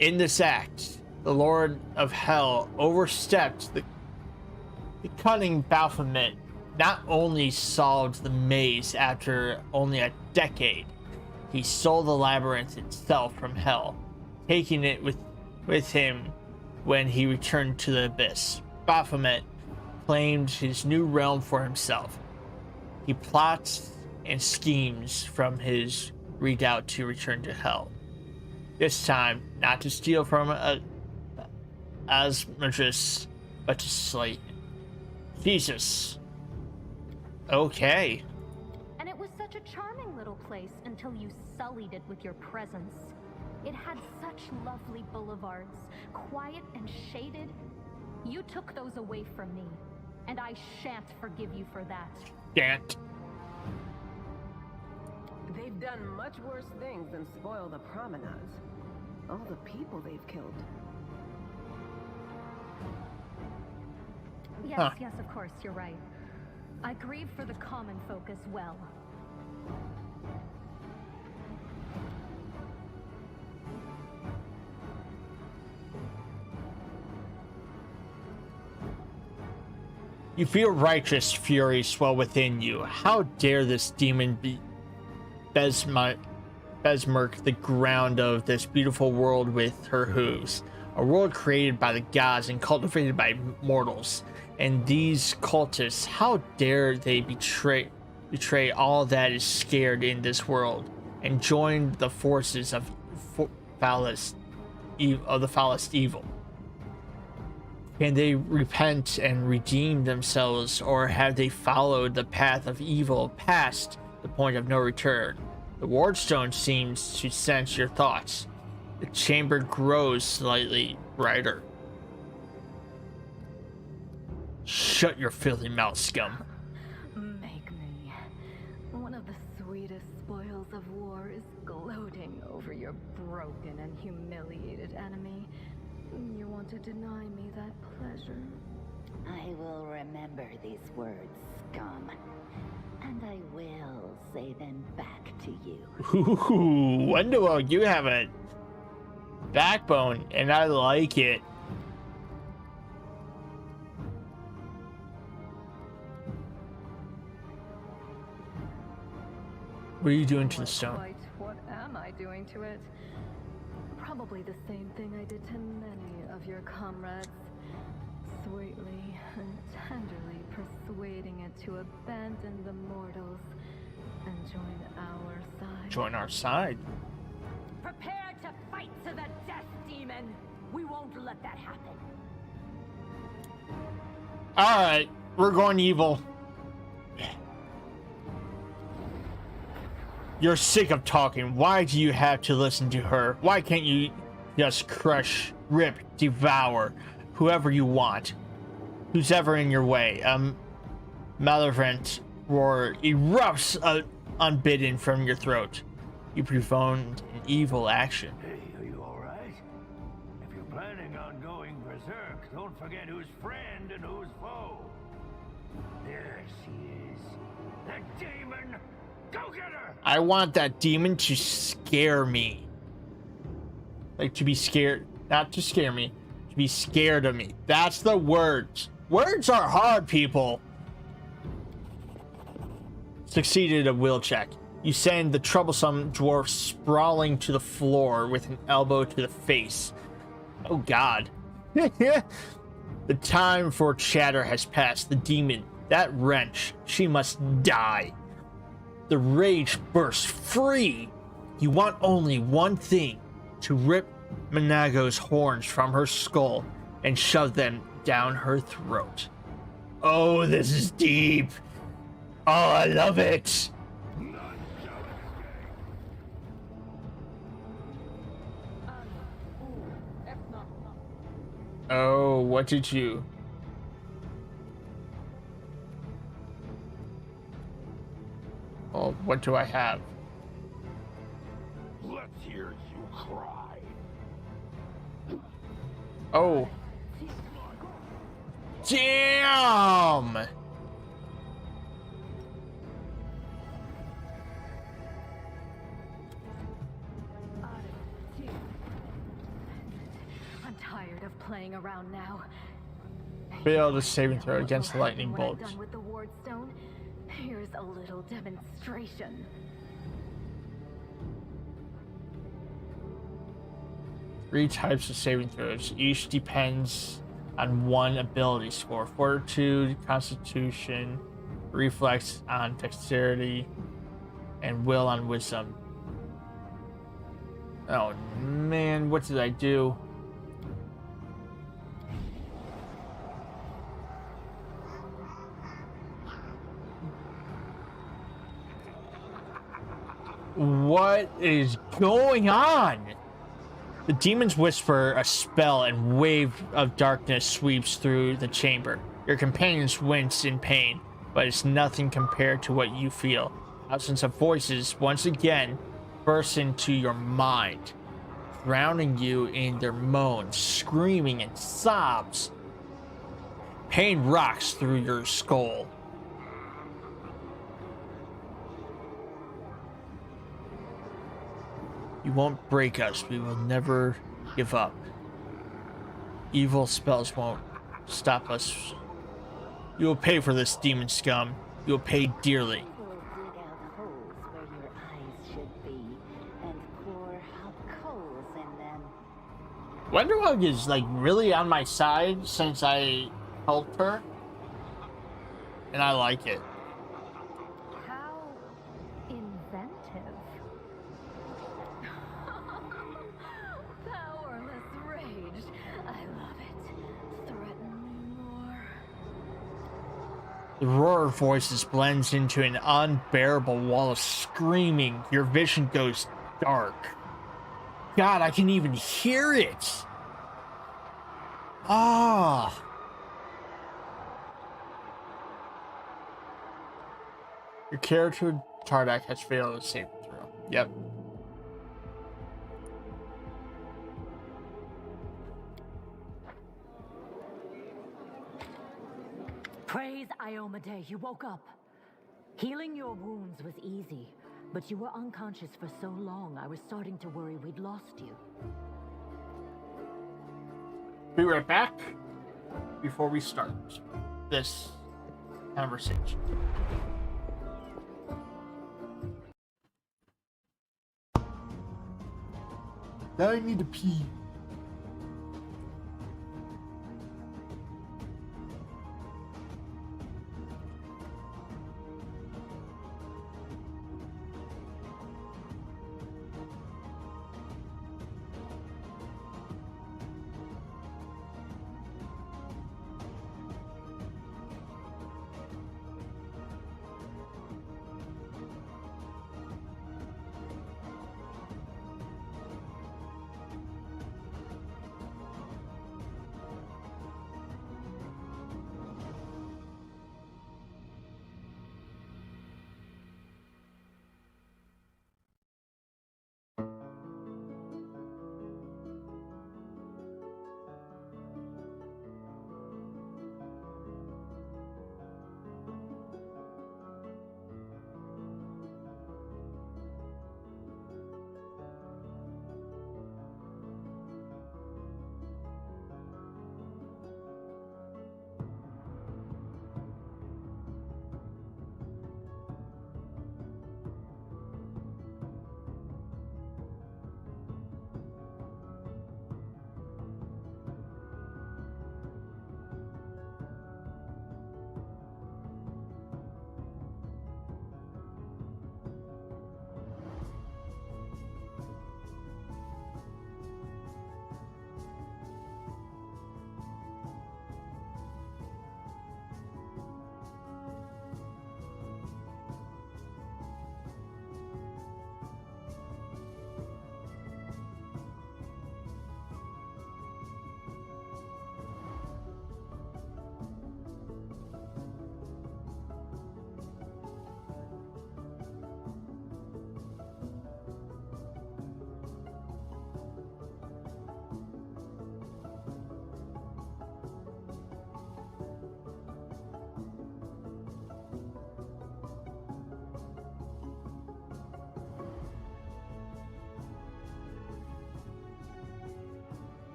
In this act, the Lord of Hell overstepped the cunning Baphomet. Not only solved the maze after only a decade, he stole the labyrinth itself from Hell, taking it with him when he returned to the Abyss. Baphomet claimed his new realm for himself. He plots and schemes from his redoubt to return to Hell. This time, not to steal from Asmodrus, but to slay him. Jesus. Okay. And it was such a charming little place until you sullied it with your presence. It had such lovely boulevards, quiet and shaded. You took those away from me, and I shan't forgive you for that. Shan't. They've done much worse things than spoil the promenades. All the people they've killed. Yes, yes, of course, you're right. I grieve for the common folk as well. You feel righteous fury swell within you. How dare this demon besmirk the ground of this beautiful world with her hooves? A world created by the gods and cultivated by mortals. And these cultists, how dare they betray all that is scared in this world and join the forces of the foulest evil? Can they repent and redeem themselves, or have they followed the path of evil past the point of no return? The wardstone seems to sense your thoughts. The chamber grows slightly brighter. Shut your filthy mouth, scum. Make me. One of the sweetest spoils of war is gloating over your broken and humiliated enemy. You want to deny me that pleasure? I will remember these words, scum. And I will say them back to you. Ooh, Wonderwall, you have a backbone, and I like it. What are you doing to the stone? Quite what am I doing to it? Probably the same thing I did to many of your comrades. Sweetly and tenderly persuading it to abandon the mortals and join our side. Join our side. Prepare to fight to the death, demon! We won't let that happen. Alright, we're going evil. You're sick of talking. Why do you have to listen to her? Why can't you just crush, rip, devour whoever you want? Who's ever in your way? Malevolent roar erupts unbidden from your throat. You performed an evil action. Hey, are you alright? If you're planning on going berserk, don't forget who's friend and who's foe. There she is. That demon! Go get her! I want that demon to scare me. Like, to be scared. Not to scare me. To be scared of me. That's the words. Words are hard, people. Succeeded a will check. You send the troublesome dwarf sprawling to the floor with an elbow to the face. Oh, God. The time for chatter has passed. The demon, that wrench, she must die. The rage bursts free. You want only one thing: to rip Manago's horns from her skull and shove them down her throat. Oh, this is deep. Oh, I love it. Oh, what did you? Oh, what do I have? Let's hear you cry. Oh. Damn! I'm tired of playing around now. Failed a saving throw against What will lightning happen when I'm bolts. done with the ward stone? Here's a little demonstration. 3 types of saving throws. Each depends on one ability score: Fortitude, Constitution, Reflex on Dexterity, and Will on Wisdom. Oh man, what did I do? What is going on? The demons whisper a spell and wave of darkness sweeps through the chamber. Your companions wince in pain, but it's nothing compared to what you feel. Thousands of voices once again burst into your mind, drowning you in their moans, screaming, and sobs. Pain rocks through your skull. You won't break us. We will never give up. Evil spells won't stop us. You will pay for this, demon scum. You will pay dearly. I will dig out holes where your eyes should be and pour hot coals in them. Wonderhug is like really on my side since I helped her. And I like it. How inventive. Powerless rage. I love it. Threaten me more. The roar of voices blends into an unbearable wall of screaming. Your vision goes dark. God, I can even hear it. Ah. Your character, Tardak, has failed a saving throw. Yep. Praise Iomade, you woke up. Healing your wounds was easy, but you were unconscious for so long, I was starting to worry we'd lost you. Be right back before we start this conversation. Now I need to pee.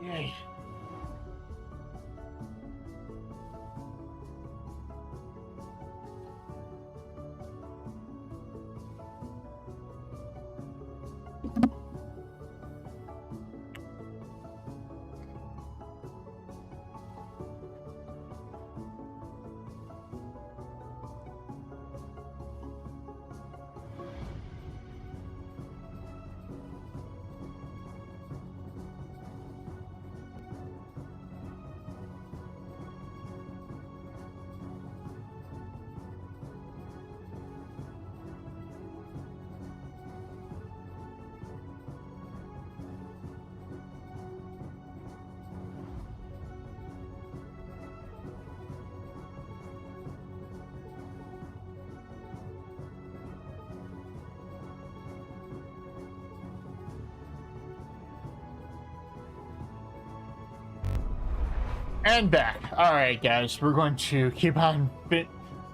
Yay. And back. Alright, guys, we're going to keep on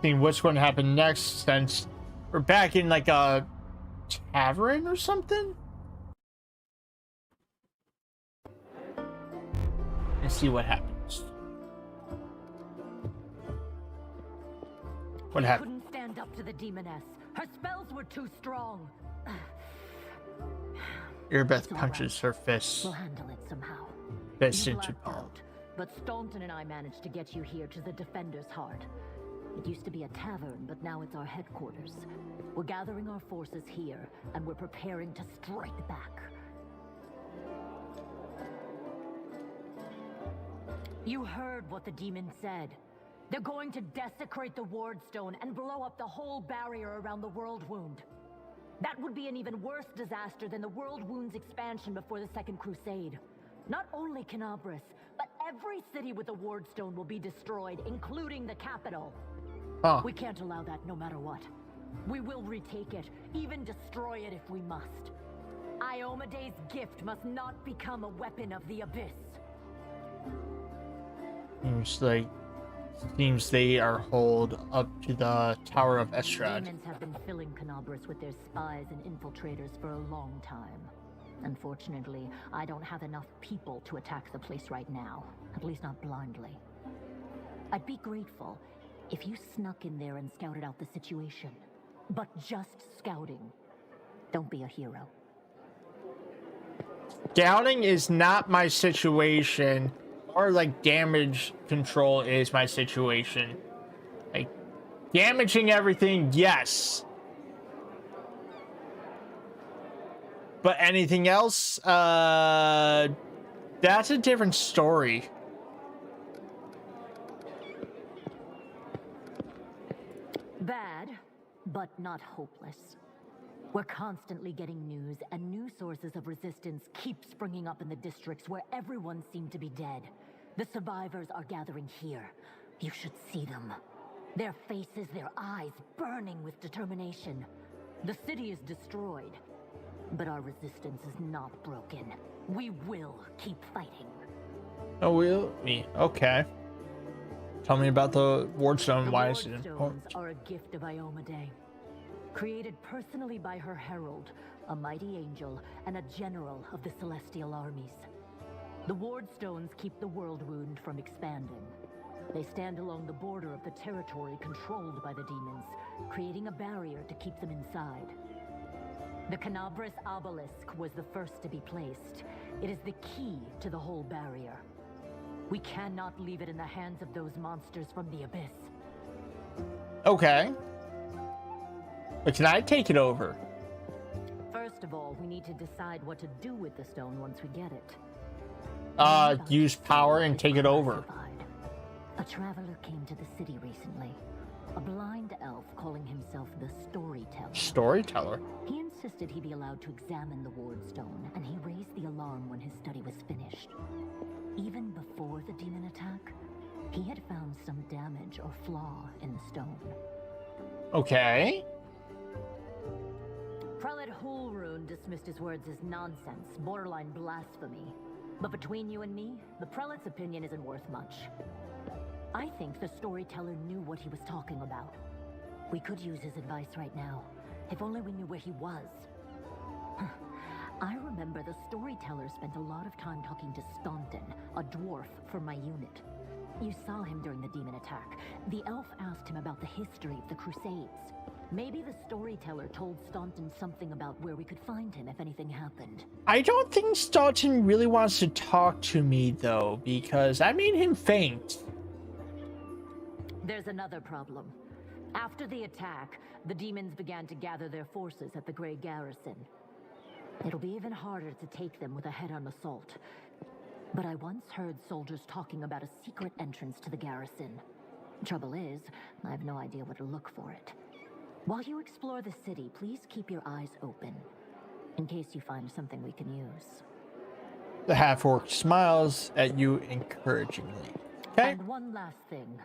seeing what's going to happen next, since we're back in like a tavern or something. And see what happens. What I happened? couldn't stand up to the demoness. Her spells were too strong. Irbeth It's all punches her fists, We'll handle it somehow. fists You into blacked palm. out, but Staunton and I managed to get you here to the Defender's Heart. It used to be a tavern, but now it's our headquarters. We're gathering our forces here, and we're preparing to strike back. You heard what the demon said. They're going to desecrate the Ward Stone and blow up the whole barrier around the World Wound. That would be an even worse disaster than the World Wound's expansion before the Second Crusade. Not only Canabras, but every city with a Ward Stone will be destroyed, including the capital. Huh. We can't allow that no matter what. We will retake it, even destroy it if we must. Iomede's gift must not become a weapon of the Abyss. Seems they are holed up to the Tower of Estrad. Demons have been filling Canabras with their spies and infiltrators for a long time. Unfortunately, I don't have enough people to attack the place right now. At least not blindly. I'd be grateful if you snuck in there and scouted out the situation. But just scouting. Don't be a hero. Scouting is not my situation, or like damage control is my situation. Like damaging everything, yes. But anything else, that's a different story. Bad, but not hopeless. We're constantly getting news, and new sources of resistance keep springing up in the districts where everyone seemed to be dead. The survivors are gathering here. You should see them. Their faces, their eyes burning with determination. The city is destroyed, but our resistance is not broken. We will keep fighting. Oh, will me? Okay. Tell me about the Wardstone. Why is it Wardstones important? are a gift of Iomedae. Created personally by her herald, a mighty angel, and a general of the celestial armies. The Wardstones keep the World Wound from expanding. They stand along the border of the territory controlled by the demons, creating a barrier to keep them inside. The Canabras obelisk was the first to be placed. It is the key to the whole barrier. We cannot leave it in the hands of those monsters from the Abyss. Okay. But can I take it over? First of all, we need to decide what to do with the stone once we get it. Use power and take it over. Classified. A traveler came to the city recently. A blind elf calling himself the Storyteller. Storyteller. He insisted he be allowed to examine the Ward Stone, and he raised the alarm when his study was finished. Even before the demon attack, he had found some damage or flaw in the stone. Okay. Prelate Hulrune dismissed his words as nonsense, borderline blasphemy. But between you and me, the prelate's opinion isn't worth much. I think the storyteller knew what he was talking about. We could use his advice right now, if only we knew where he was. I remember the storyteller spent a lot of time talking to Staunton, a dwarf from my unit. You saw him during the demon attack. The elf asked him about the history of the Crusades. Maybe the storyteller told Staunton something about where we could find him if anything happened. I don't think Staunton really wants to talk to me, though, because I made him faint. There's another problem. After the attack, the demons began to gather their forces at the Grey Garrison. It'll be even harder to take them with a head-on assault. But I once heard soldiers talking about a secret entrance to the garrison. Trouble is, I have no idea where to look for it. While you explore the city, please keep your eyes open, in case you find something we can use. The half-orc smiles at you encouragingly. Okay. And one last thing.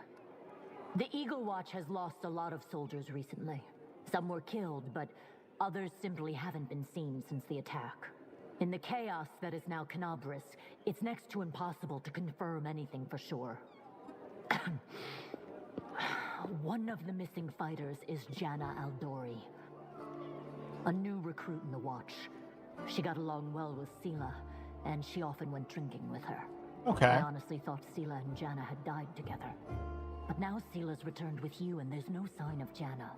The Eagle Watch has lost a lot of soldiers recently. Some were killed, but others simply haven't been seen since the attack. In the chaos that is now Canabris, it's next to impossible to confirm anything for sure. One of the missing fighters is Janna Aldori, a new recruit in the Watch. She got along well with Sela, and she often went drinking with her. Okay. I honestly thought Sela and Janna had died together. But now Sela's returned with you, and there's no sign of Janna.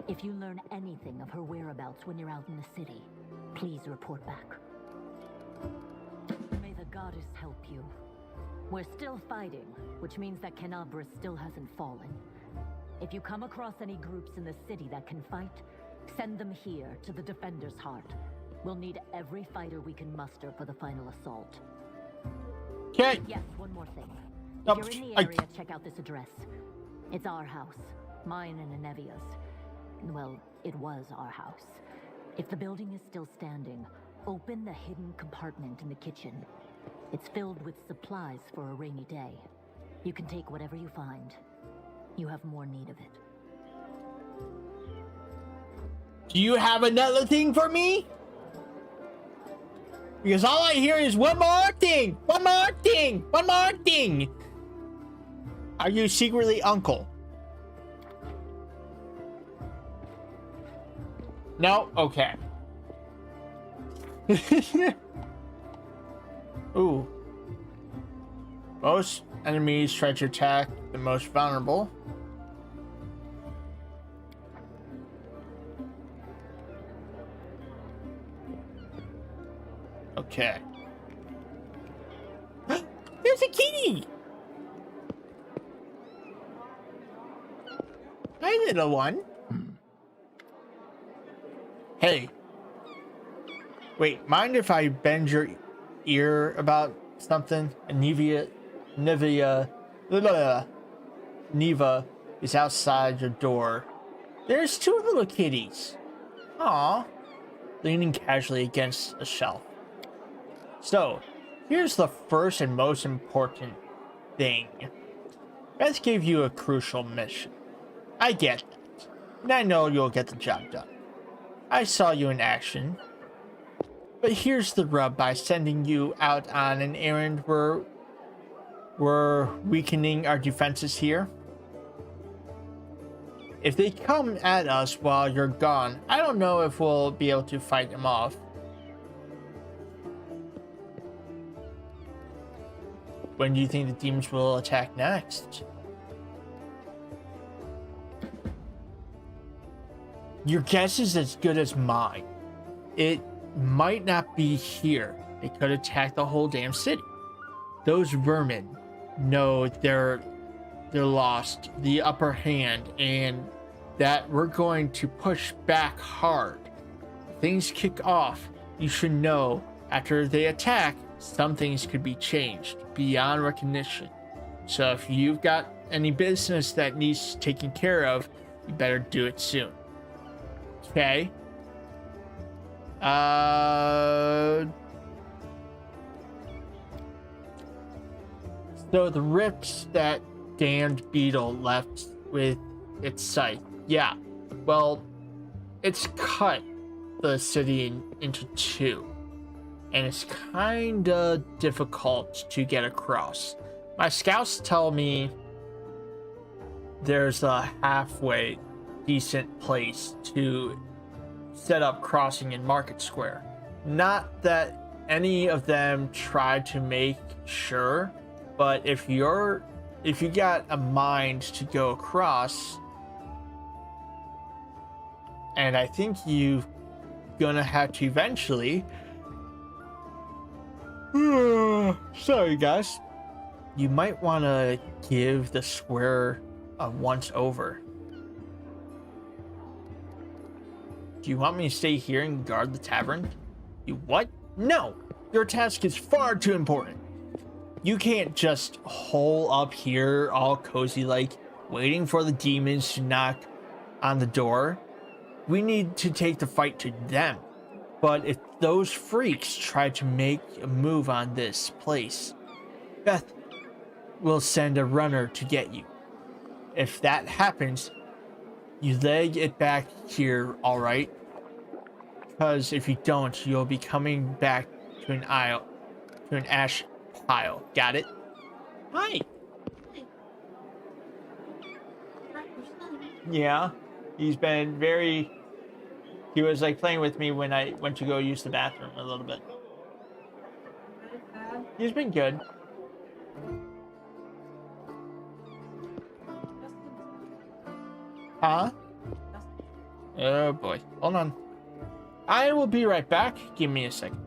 If you learn anything of her whereabouts when you're out in the city, please report back. May the goddess help you. We're still fighting, which means that Canabris still hasn't fallen. If you come across any groups in the city that can fight, send them here to the Defender's Heart. We'll need every fighter we can muster for the final assault. Okay. Yes, one more thing. Nope, If you're in the area, check out this address. It's our house. Mine and Anevia's. Well, it was our house. If the building is still standing, open the hidden compartment in the kitchen. It's filled with supplies for a rainy day. You can take whatever you find. You have more need of it. Do you have another thing for me? Because all I hear is one more thing, one more thing, one more thing. Are you secretly uncle? No? Okay. Ooh. Most enemies try to attack the most vulnerable. Okay. There's a kitty! Hi, little one. Hey. Wait, mind if I bend your ear about something? Neva is outside your door. There's two little kitties. Aw. Leaning casually against a shelf. So, here's the first and most important thing. Beth gave you a crucial mission. I get that, and I know you'll get the job done. I saw you in action. But here's the rub by sending you out on an errand where we're weakening our defenses here. If they come at us while you're gone, I don't know if we'll be able to fight them off. When do you think the demons will attack next? Your guess is as good as mine. It might not be here. They could attack the whole damn city. Those vermin know they're lost the upper hand and that we're going to push back hard. If things kick off, you should know after they attack, some things could be changed beyond recognition. So if you've got any business that needs taken care of, you better do it soon. Okay? So the rips that damned beetle left with its scythe. Yeah, well, it's cut the city into two. And it's kinda difficult to get across. My scouts tell me there's a halfway decent place to set up crossing in Market Square. Not that any of them tried to make sure, but if you got a mind to go across, and I think you're gonna have to eventually. Sorry, guys. You might want to give the square a once over. Do you want me to stay here and guard the tavern? You what? No! Your task is far too important. You can't just hole up here all cozy like, waiting for the demons to knock on the door. We need to take the fight to them. But if those freaks try to make a move on this place, Beth will send a runner to get you. If that happens, you leg it back here, alright? Because if you don't, you'll be coming back to an ash pile. Got it? Hi. Yeah, he's been very. He was like playing with me when I went to go use the bathroom a little bit. He's been good. Huh? Oh boy. Hold on. I will be right back. Give me a second.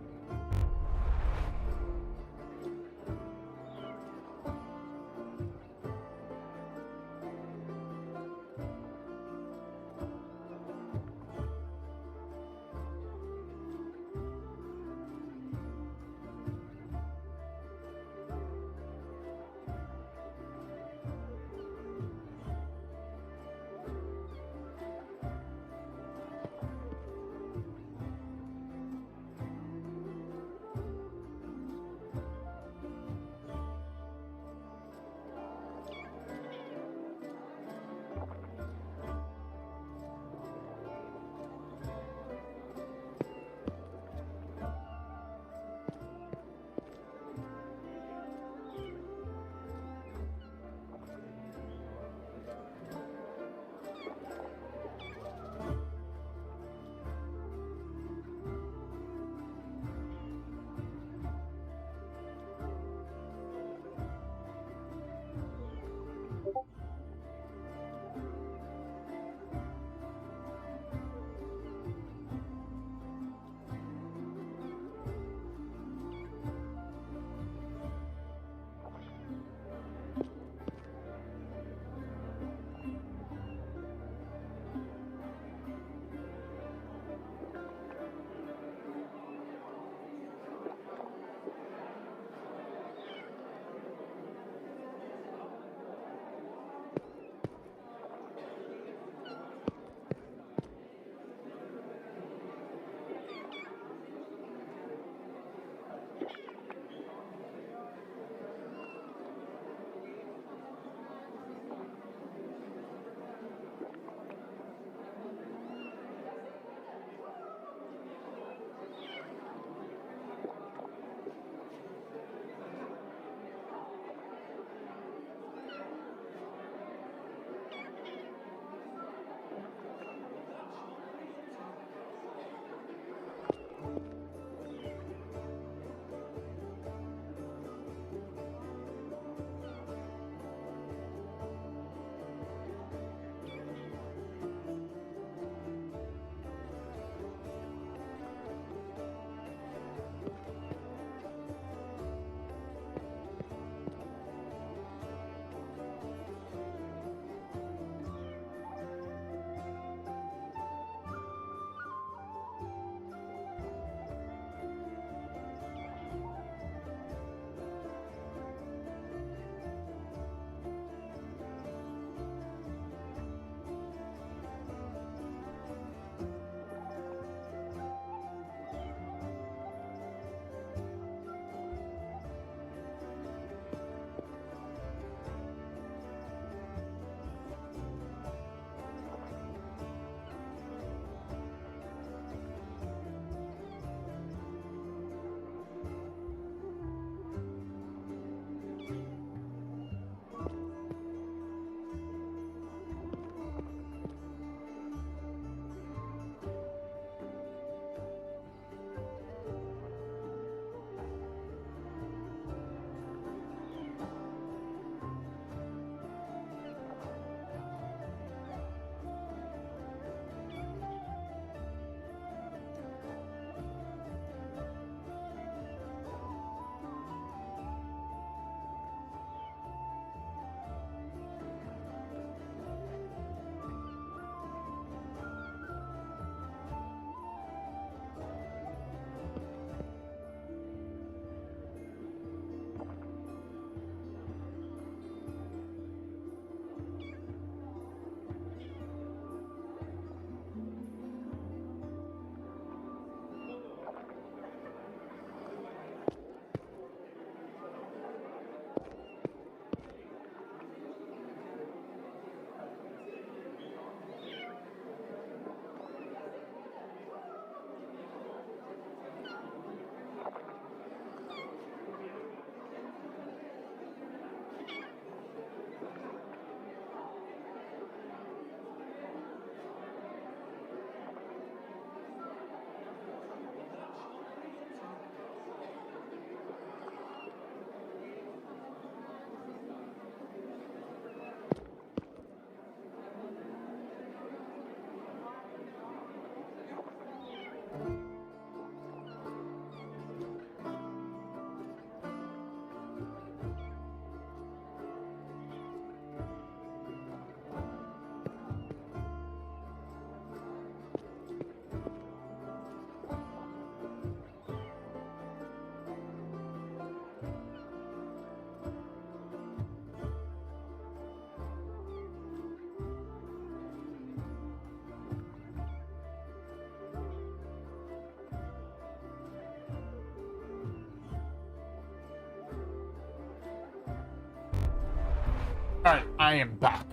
Alright, I am back.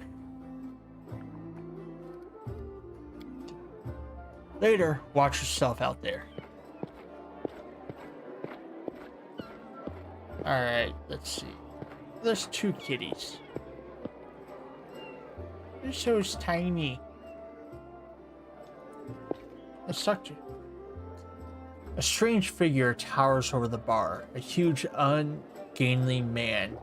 Later, watch yourself out there. Alright, let's see. There's 2 kitties. They're so tiny. It sucked you. A strange figure towers over the bar. A huge, ungainly man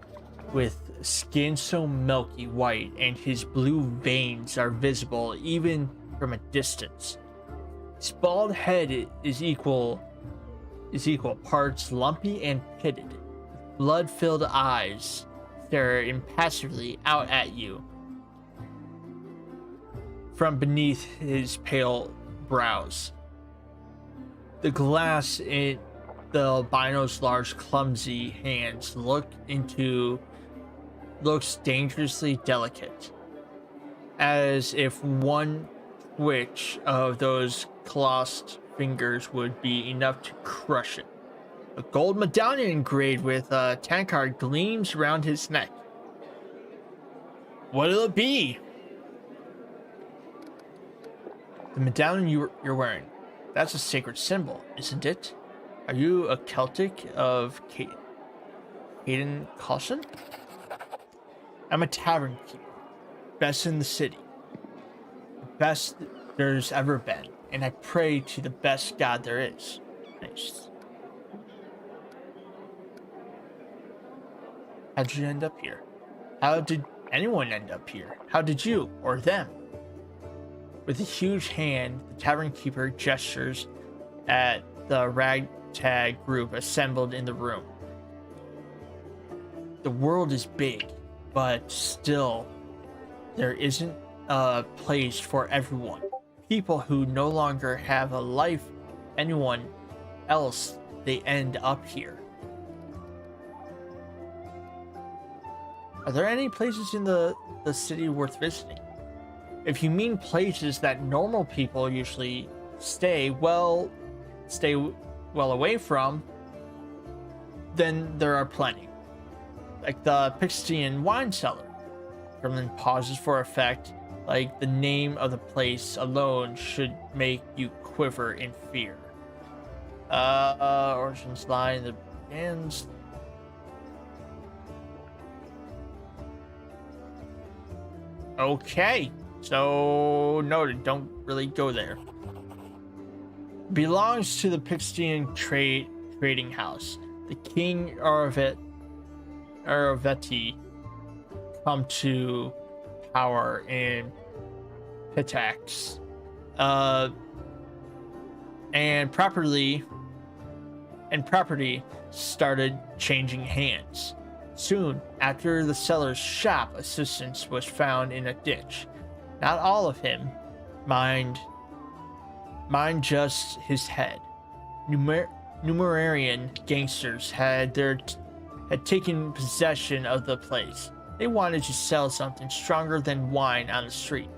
with skin so milky white and his blue veins are visible even from a distance. His bald head is equal parts lumpy and pitted. Blood-filled eyes stare impassively out at you from beneath his pale brows. The glass in the albino's large, clumsy hands looks dangerously delicate, as if one twitch of those clossed fingers would be enough to crush it. A gold medallion engraved with a tankard gleams around his neck. What'll it be? The medallion you're wearing. That's a sacred symbol, isn't it? Are you a Celtic of Caden Caution? I'm a tavern keeper. Best in the city. The best there's ever been. And I pray to the best god there is. Nice. How'd you end up here? How did anyone end up here? How did you, or them? With a huge hand, the tavern keeper gestures at the ragtag group assembled in the room. The world is big, but still, there isn't a place for everyone. People who no longer have a life, anyone else, they end up here. Are there any places in the city worth visiting? If you mean places that normal people usually stay well away from, then there are plenty. Like the Pixtian wine cellar. Gremlin pauses for effect, like the name of the place alone should make you quiver in fear. Origins lie in the bands. Okay. So, noted, don't really go there. Belongs to the Pixtian trading house. The King Araveti come to power in Pitax. And property started changing hands. Soon after, the seller's shop assistance was found in a ditch. Not all of him, mind just his head. Numerarian gangsters had taken possession of the place. They wanted to sell something stronger than wine on the street.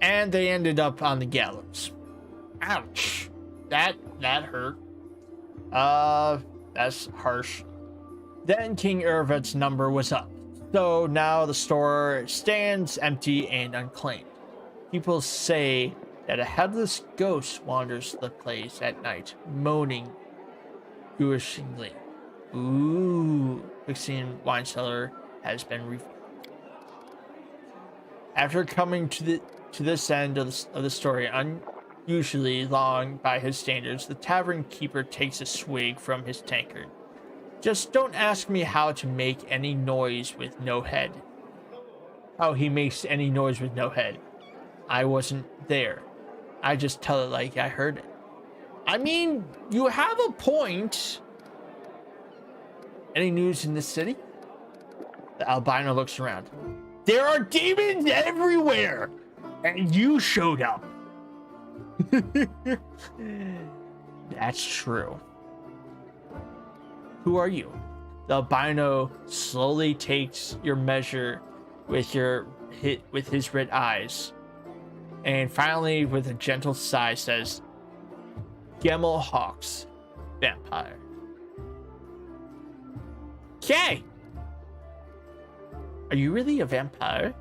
And they ended up on the gallows. Ouch. That hurt. That's harsh. Then King Irvet's number was up. So now the store stands empty and unclaimed. People say that a headless ghost wanders the place at night, moaning ghoulishly. Ooh, Pixian wine cellar has been revealed. After coming to this end of the story, unusually long by his standards, the tavern keeper takes a swig from his tankard. Just don't ask me how to make any noise with no head. How he makes any noise with no head. I wasn't there. I just tell it like I heard it. I mean, you have a point. Any news in this city? The albino looks around. There are demons everywhere! And you showed up. That's true. Who are you? The albino slowly takes your measure with his red eyes, and finally, with a gentle sigh, says, Gemel Hawks, vampire. Okay. Are you really a vampire?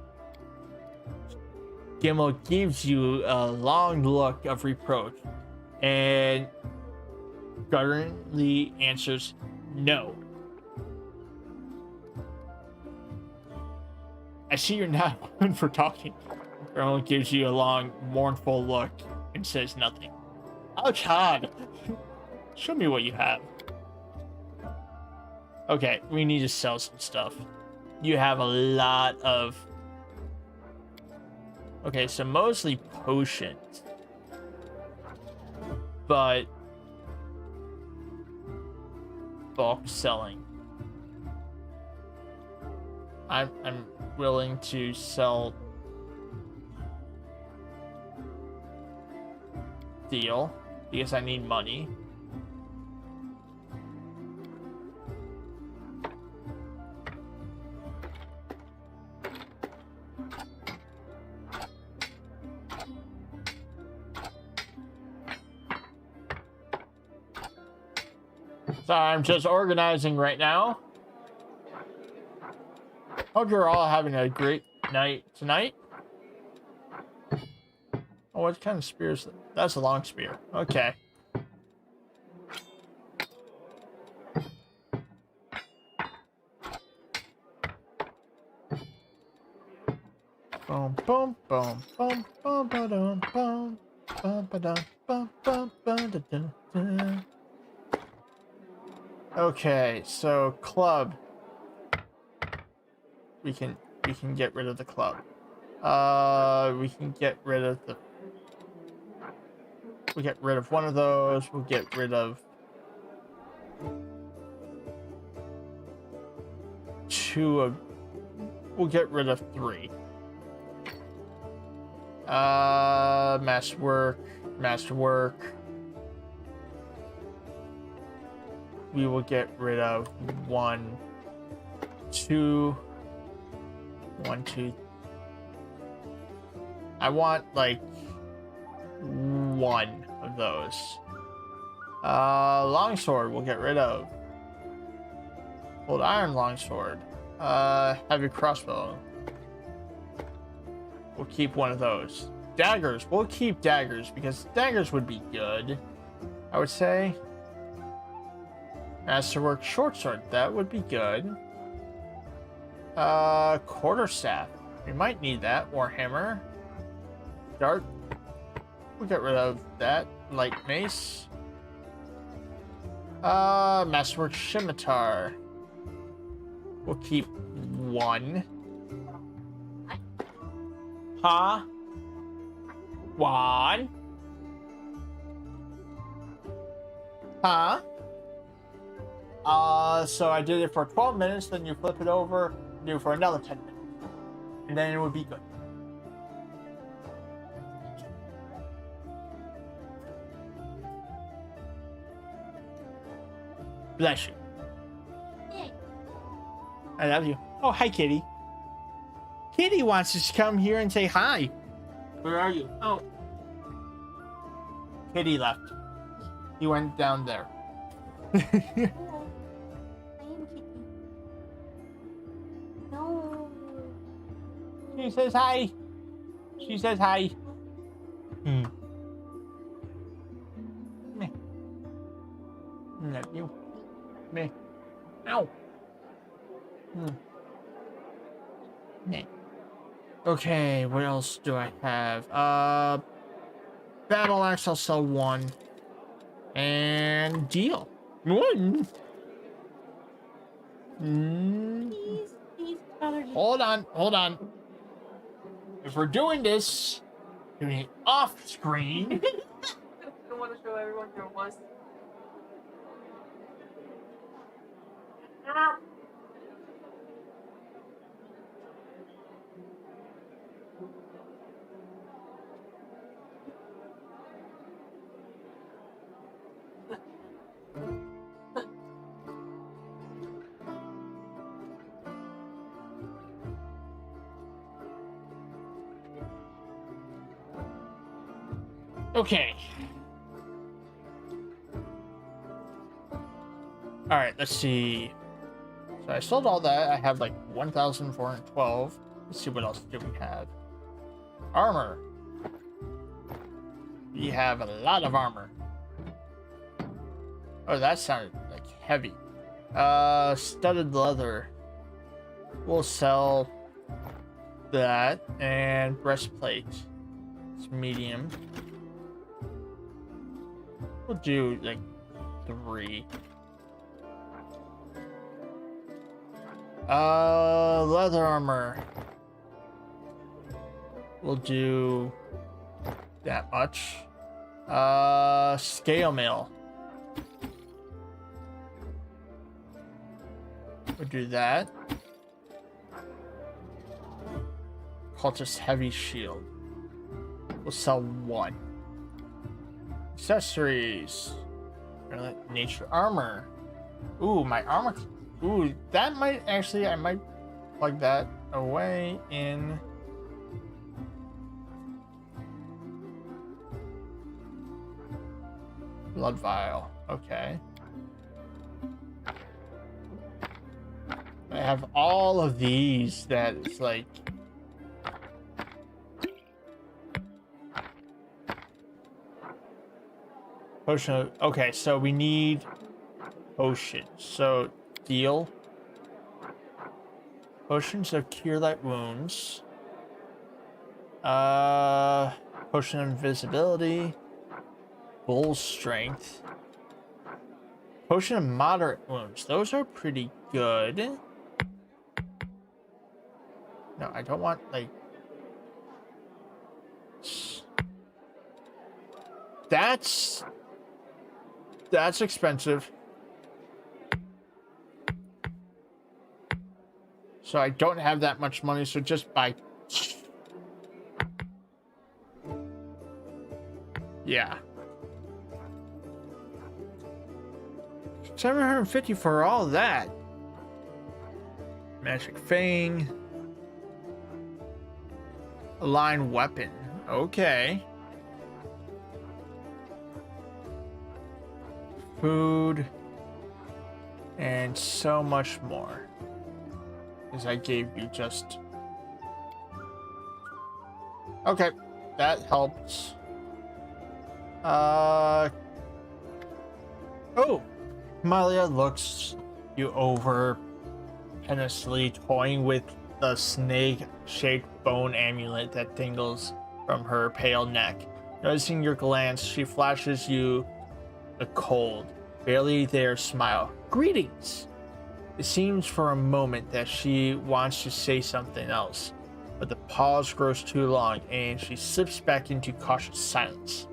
Gimel gives you a long look of reproach and gutturally answers, no. I see you're not one for talking. Gimel gives you a long, mournful look and says nothing. Oh, God. Show me what you have. Okay, we need to sell some stuff. You have a lot of... Okay, so mostly potions. But... bulk selling. I'm willing to sell... deal. Because I need money. So I'm just organizing right now. Hope you're all having a great night tonight. Oh, what kind of spear is that? That's a long spear. Okay. Boom, boom, boom, boom, boom, ba-dum, boom, bum, ba-dum, bum, bum, ba-da-dum, dum. Okay, so club. We can get rid of the club. We can get rid of the... We'll get rid of one of those. We'll get rid of... 2 of... We'll get rid of 3. Masterwork. We will get rid of 1, 2... 1, 2... I want, like, 1 of those. Longsword we'll get rid of. Old iron longsword. Heavy crossbow. We'll keep 1 of those. Daggers. We'll keep daggers because daggers would be good, I would say. Masterwork short sword. That would be good. Quarterstaff. We might need that. Warhammer. Dart. We'll get rid of that. Light mace. Masterwork scimitar. We'll keep 1. Huh? 1? Huh? So I did it for 12 minutes, then you flip it over, do it for another 10 minutes. And then it would be good. Bless you. I love you. Oh, hi, Kitty. Kitty wants us to come here and say hi. Where are you? Oh. Kitty left. He went down there. She says hi. She says hi. Meh. Love you. Meh. Ow. Meh. Okay, what else do I have? Battle axe, I'll sell 1. And deal. 1. Hold on. If we're doing this, doing it off screen. I want to show everyone your was. Okay. All right, let's see. So So I sold all that. I have like 1,412. Let's see what else do we have. Armor. We have a lot of armor. Oh, that sounded like heavy. Studded leather. We'll sell that. And breastplate. It's medium. We'll do like 3. Leather armor. We'll do that much. Scale mail. We'll do that. Cultist heavy shield. We'll sell 1. Accessories. Nature armor. Ooh, my armor. Ooh, that might actually, I might plug that away in. Blood vial. Okay. I have all of these that it's like. Potion. Okay, so we need potion. So deal. Potions of cure light wounds. Potion of invisibility. Bull strength. Potion of moderate wounds. Those are pretty good. No, I don't want like. That's expensive. So I don't have that much money, so just buy. Yeah. 750 for all that. Magic Fang. Aligned weapon. Okay. Food. And so much more. As I gave you just. Okay. That helps. Oh. Malia looks you over penously, toying with the snake-shaped bone amulet that dangles from her pale neck. Noticing your glance, she flashes you a cold, barely there smile. Greetings! It seems for a moment that she wants to say something else, but the pause grows too long and she slips back into cautious silence.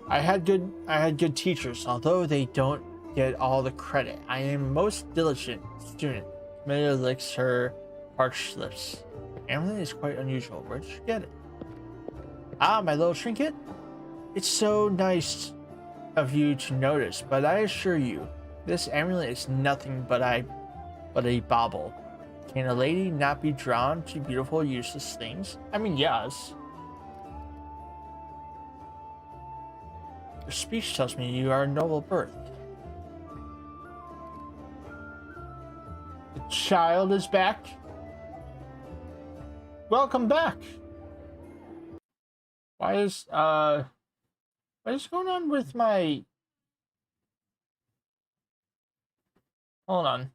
I had good teachers, although they don't get all the credit. I am a most diligent student. Amelia licks her parched lips. Amulet is quite unusual. Where'd you get it? Ah, my little trinket? It's so nice of you to notice, but I assure you, this amulet is nothing but a bauble. Can a lady not be drawn to beautiful, useless things? I mean, yes. Your speech tells me you are a noble birth. The child is back. Welcome back. What is going on with my... Hold on.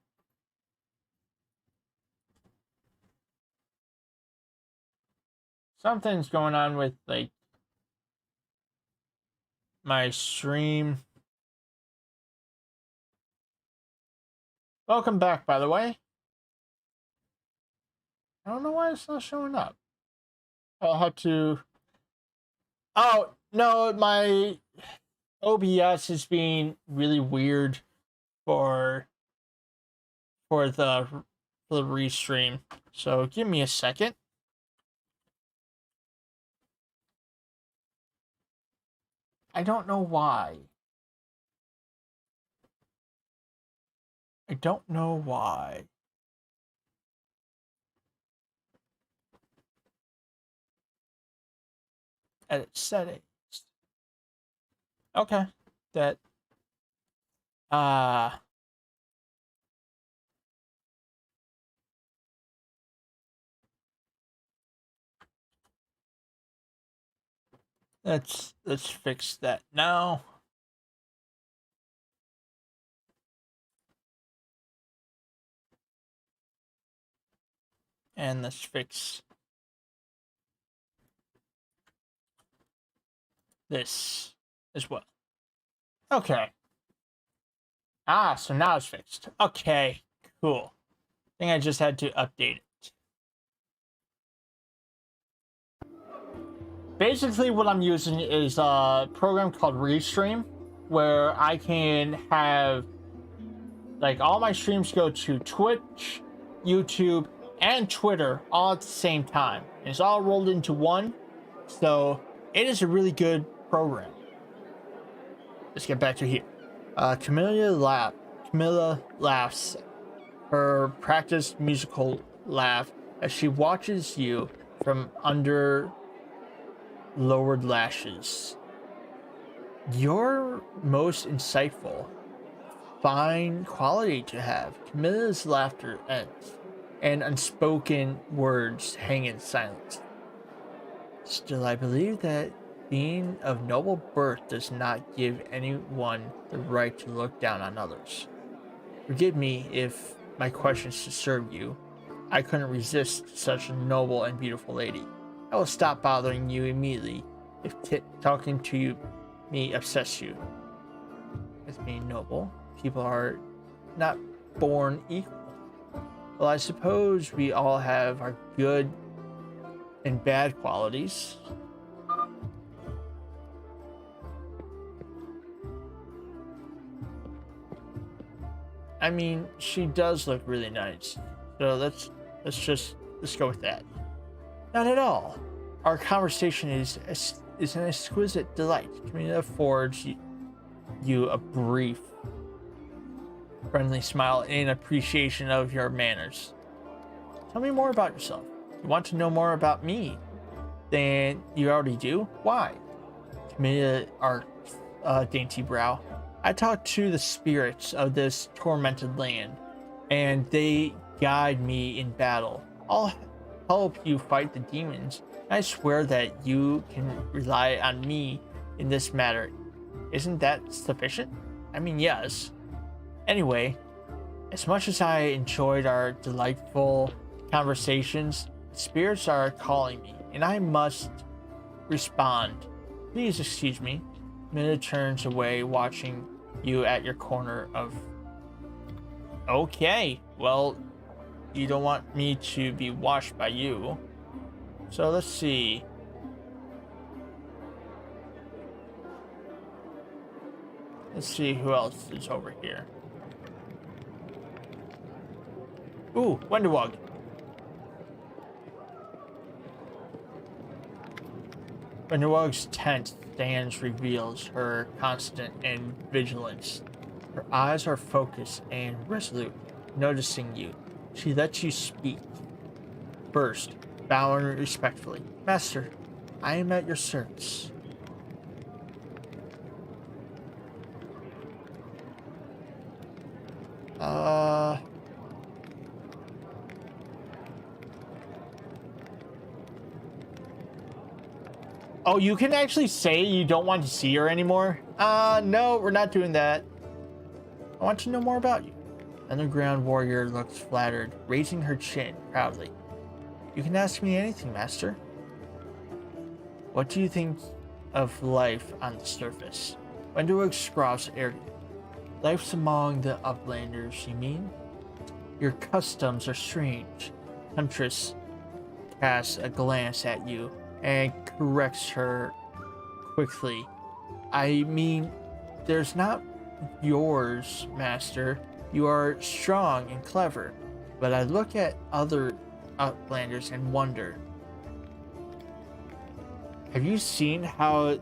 Something's going on with like my stream. Welcome back, by the way. I don't know why it's not showing up. I'll have to... Oh, no, my OBS is being really weird for the restream. So give me a second. I don't know why. I don't know why. Edit settings. Okay, that Uh let's fix that now. And let's fix this as well. Okay. So now it's fixed. Okay, cool. I think I just had to update it. Basically, what I'm using is a program called Restream, where I can have like all my streams go to Twitch, YouTube, and Twitter all at the same time. And it's all rolled into one. So it is a really good program. Let's get back to here. Camilla laughs her practiced musical laugh as she watches you from under lowered lashes. Your most insightful, fine quality to have. Camilla's laughter ends, and unspoken words hang in silence. Still, I believe that being of noble birth does not give anyone the right to look down on others. Forgive me if my questions disturb you. I couldn't resist such a noble and beautiful lady. I will stop bothering you immediately if talking to me upsets you. As being noble, people are not born equal. Well, I suppose we all have our good and bad qualities. I mean, she does look really nice. So let's go with that. Not at all. Our conversation is an exquisite delight. Camilla affords you a brief, friendly smile in appreciation of your manners. Tell me more about yourself. You want to know more about me than you already do? Why? Camilla arched a dainty brow. I talk to the spirits of this tormented land, and they guide me in battle. I'll help you fight the demons. I swear that you can rely on me in this matter. Isn't that sufficient? I mean, yes. Anyway, as much as I enjoyed our delightful conversations, spirits are calling me, and I must respond. Please excuse me. Mina turns away, watching you at your corner of... Okay, well, you don't want me to be watched by you. So let's see. Let's see who else is over here. Ooh, Wenderwog. Wenderwog's tent stands reveals her constant and vigilance. Her eyes are focused and resolute, noticing you. She lets you speak. First, bowing respectfully. Master, I am at your service. Oh, you can actually say you don't want to see her anymore? No, we're not doing that. I want to know more about you. Underground warrior looks flattered, raising her chin proudly. You can ask me anything, master. What do you think of life on the surface? Wenderwog scrawls arrogantly. Life's among the uplanders, you mean? Your customs are strange. Huntress casts a glance at you and corrects her quickly. I mean, there's not yours, master. You are strong and clever, but I look at other outlanders and wonder. Have you seen how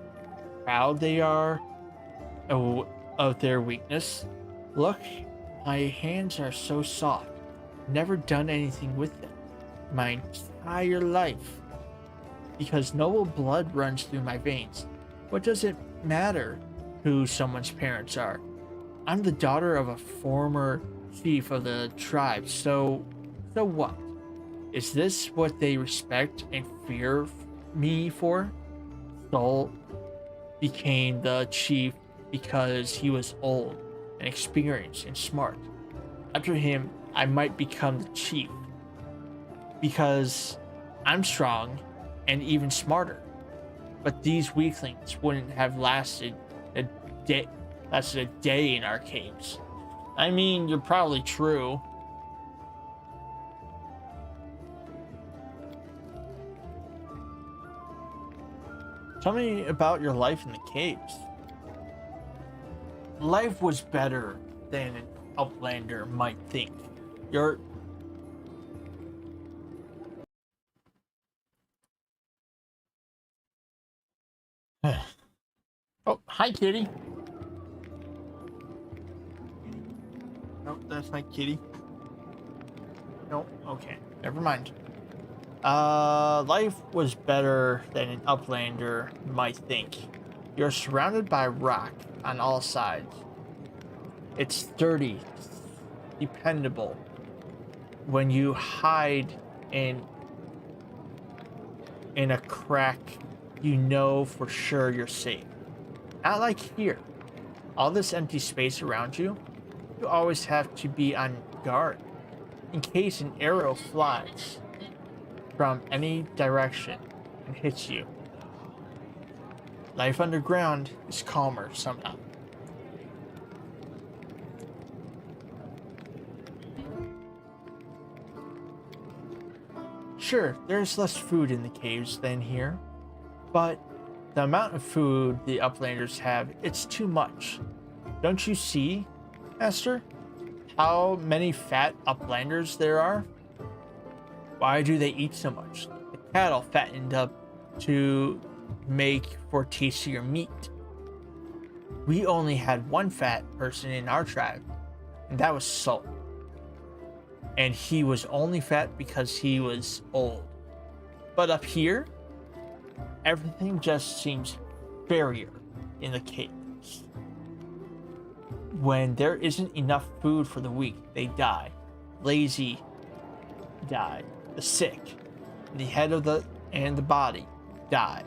proud they are of their weakness? Look, my hands are so soft. Never done anything with them my entire life. Because noble blood runs through my veins. What does it matter who someone's parents are? I'm the daughter of a former chief of the tribe, so what? Is this what they respect and fear me for? Saul became the chief because he was old and experienced and smart. After him, I might become the chief because I'm strong and even smarter. But these weaklings wouldn't have lasted a day in our caves. I mean, you're probably true. Tell me about your life in the caves. Life was better than an Outlander might think. You're... Oh, hi, kitty. Nope, that's my kitty. Nope, okay, never mind. Life was better than an Uplander might think. You're surrounded by rock on all sides. It's sturdy, dependable. When you hide in a crack, you know for sure you're safe. Not like here. All this empty space around you, you always have to be on guard in case an arrow flies from any direction and hits you. Life underground is calmer somehow. Sure, there's less food in the caves than here, but the amount of food the Uplanders have, it's too much. Don't you see, Esther, how many fat Uplanders there are? Why do they eat so much? The cattle fattened up to make for tastier meat. We only had one fat person in our tribe, and that was Salt. And he was only fat because he was old. But up here, everything just seems fairer in the caves. When there isn't enough food for the weak, they die. Lazy die. The sick, the head of the body die.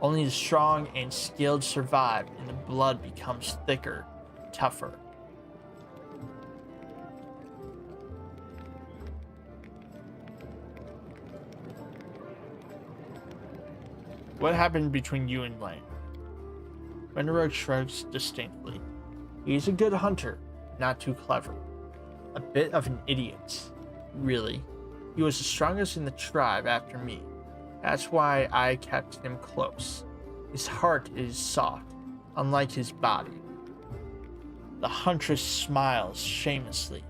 Only the strong and skilled survive, and the blood becomes thicker, tougher. What happened between you and Lane? Renderug shrugs distinctly. He's a good hunter, not too clever. A bit of an idiot, really. He was the strongest in the tribe after me. That's why I kept him close. His heart is soft, unlike his body. The huntress smiles shamelessly.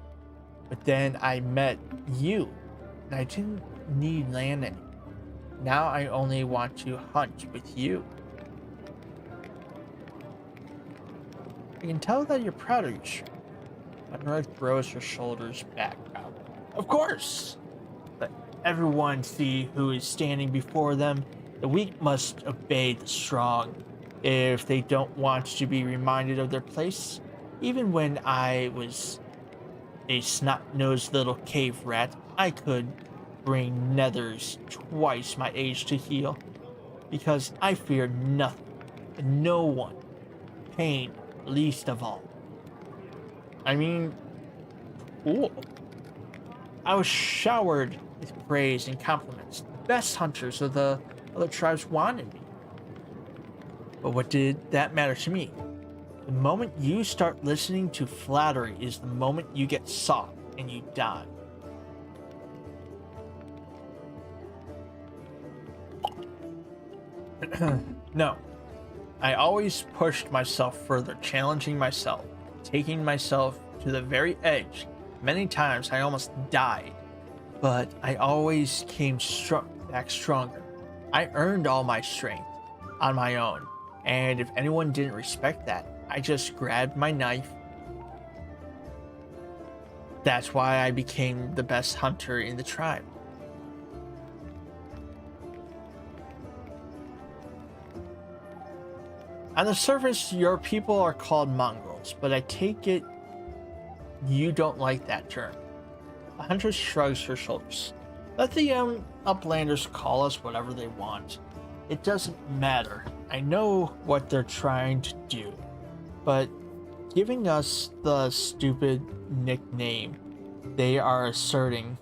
But then I met you, and I didn't need land anymore. Now I only want to hunt with you. I can tell that you're proud of your strength. Unrug throws her shoulders back proudly. Of course! Let everyone see who is standing before them. The weak must obey the strong if they don't want to be reminded of their place. Even when I was a snot-nosed little cave rat, I could bring nethers twice my age to heal, because I fear nothing and no one, pain least of all. I mean, cool. I was showered with praise and compliments. The best hunters of the other tribes wanted me. But what did that matter to me? The moment you start listening to flattery is the moment you get soft and you die. No. I always pushed myself further, challenging myself, taking myself to the very edge. Many times I almost died, but I always came back stronger. I earned all my strength on my own, and if anyone didn't respect that, I just grabbed my knife. That's why I became the best hunter in the tribe. On the surface, your people are called mongrels, but I take it you don't like that term. The huntress shrugs her shoulders. Let the uplanders call us whatever they want. It doesn't matter. I know what they're trying to do, but giving us the stupid nickname, they are asserting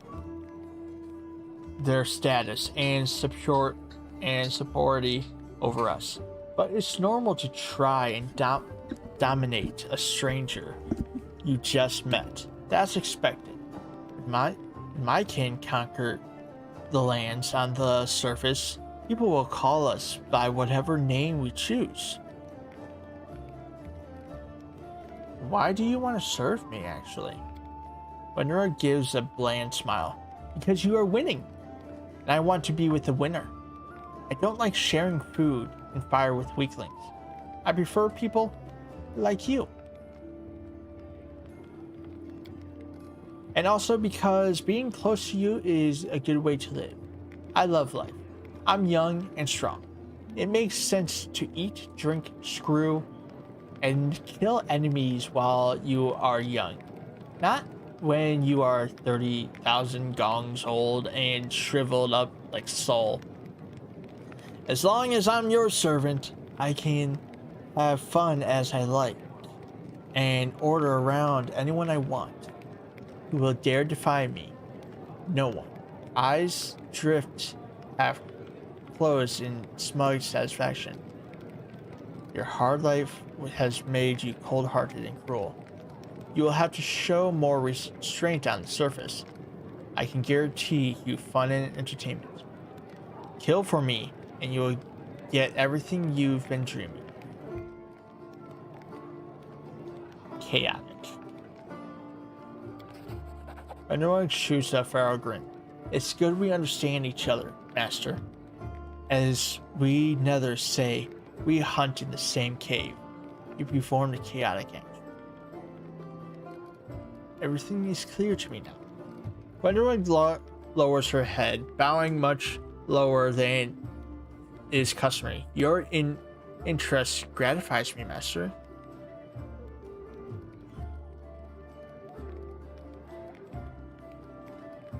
their status and superiority over us. But it's normal to try and dominate a stranger you just met. That's expected. My kin conquer the lands on the surface. People will call us by whatever name we choose. Why do you want to serve me, actually? Vanura gives a bland smile. Because you are winning, and I want to be with the winner. I don't like sharing food and fire with weaklings. I prefer people like you. And also because being close to you is a good way to live. I love life. I'm young and strong. It makes sense to eat, drink, screw, and kill enemies while you are young. Not when you are 30,000 gongs old and shriveled up like Soul. As long as I'm your servant, I can have fun as I like and order around anyone I want. Who will dare defy me? No one. Eyes drift half closed in smug satisfaction. Your hard life has made you cold-hearted and cruel. You will have to show more restraint on the surface. I can guarantee you fun and entertainment. Kill for me, and you will get everything you've been dreaming. Chaotic. Annoying shoots a feral grin. It's good we understand each other, Master. As we nethers say, we hunt in the same cave. You perform the chaotic act. Everything is clear to me now. Wenderwood lowers her head, bowing much lower than is customary. Your interest gratifies me, Master.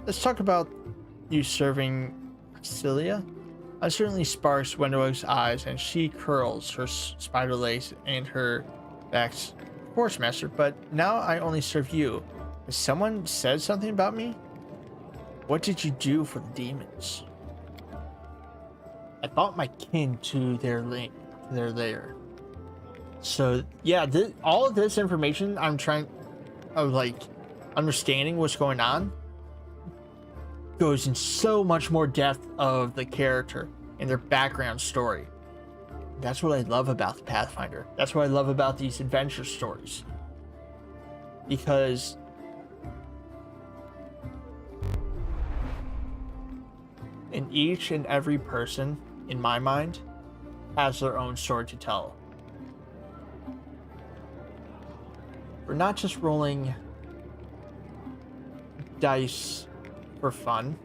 Let's talk about you serving Celia. Uncertainly sparks Wenderwood's eyes, and she curls her spider legs and her back's course, Master, but now I only serve you. Has someone said something about me? What did you do for the demons? I brought my kin to their lair. So yeah, all of this information I'm trying of understanding what's going on goes in so much more depth of the character and their background story. That's what I love about the Pathfinder. That's what I love about these adventure stories. Because in each and every person, in my mind, has their own story to tell. We're not just rolling dice for fun.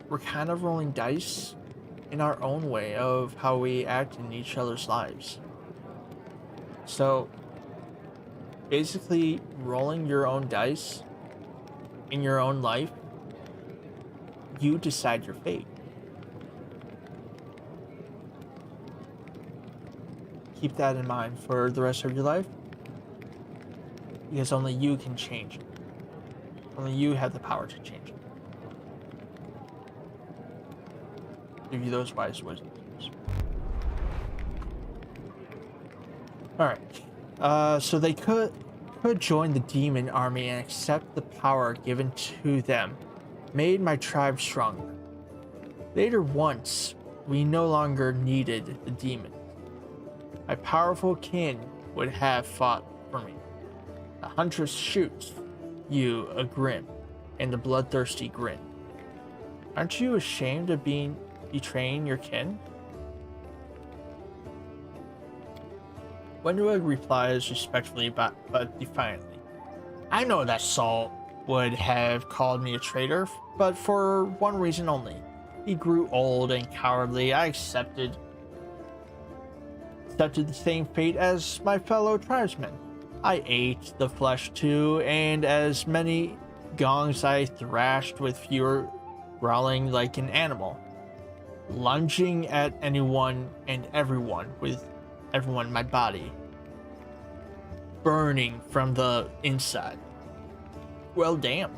We're kind of rolling dice in our own way of how we act in each other's lives. So basically rolling your own dice in your own life, you decide your fate. Keep that in mind for the rest of your life, because only you can change it. Only you have the power to change it. Give you those wise wisdoms. Alright. So they could join the demon army and accept the power given to them. Made my tribe stronger. Later, once we no longer needed the demon, my powerful kin would have fought for me. The huntress shoots you a grin, and the bloodthirsty grin. Aren't you ashamed of betraying your kin? Wenderwood replies respectfully but defiantly. I know that Saul would have called me a traitor, but for one reason only. He grew old and cowardly. I accepted accepted the same fate as my fellow tribesmen. I ate the flesh too, and as many gongs I thrashed with fewer, growling like an animal, lunging at anyone and everyone with everyone in my body, burning from the inside. Well, damn.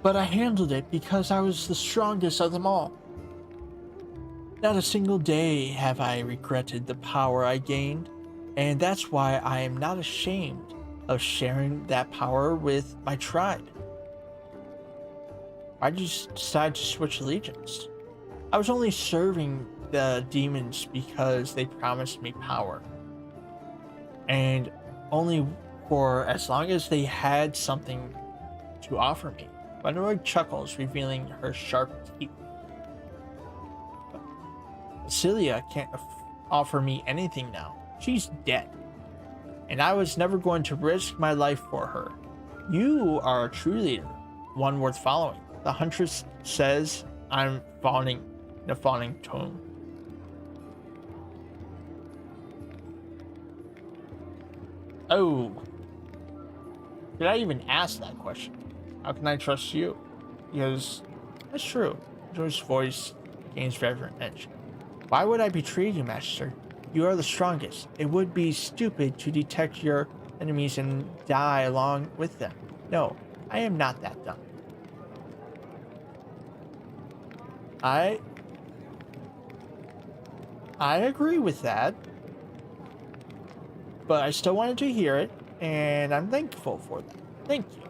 But I handled it because I was the strongest of them all. Not a single day have I regretted the power I gained, and that's why I am not ashamed of sharing that power with my tribe. I just decided to switch allegiance. I was only serving the demons because they promised me power, and only for as long as they had something to offer me. Bunroy chuckles, revealing her sharp teeth. Celia can't offer me anything now. She's dead, and I was never going to risk my life for her. You are a true leader, one worth following. The huntress says, I'm fawning in a fawning tone. Oh. Did I even ask that question? How can I trust you? Because that's true. Joy's voice gains reverent edge. Why would I betray you, Master? You are the strongest. It would be stupid to detect your enemies and die along with them. No, I am not that dumb. I agree with that, but I still wanted to hear it, and I'm thankful for that. Thank you.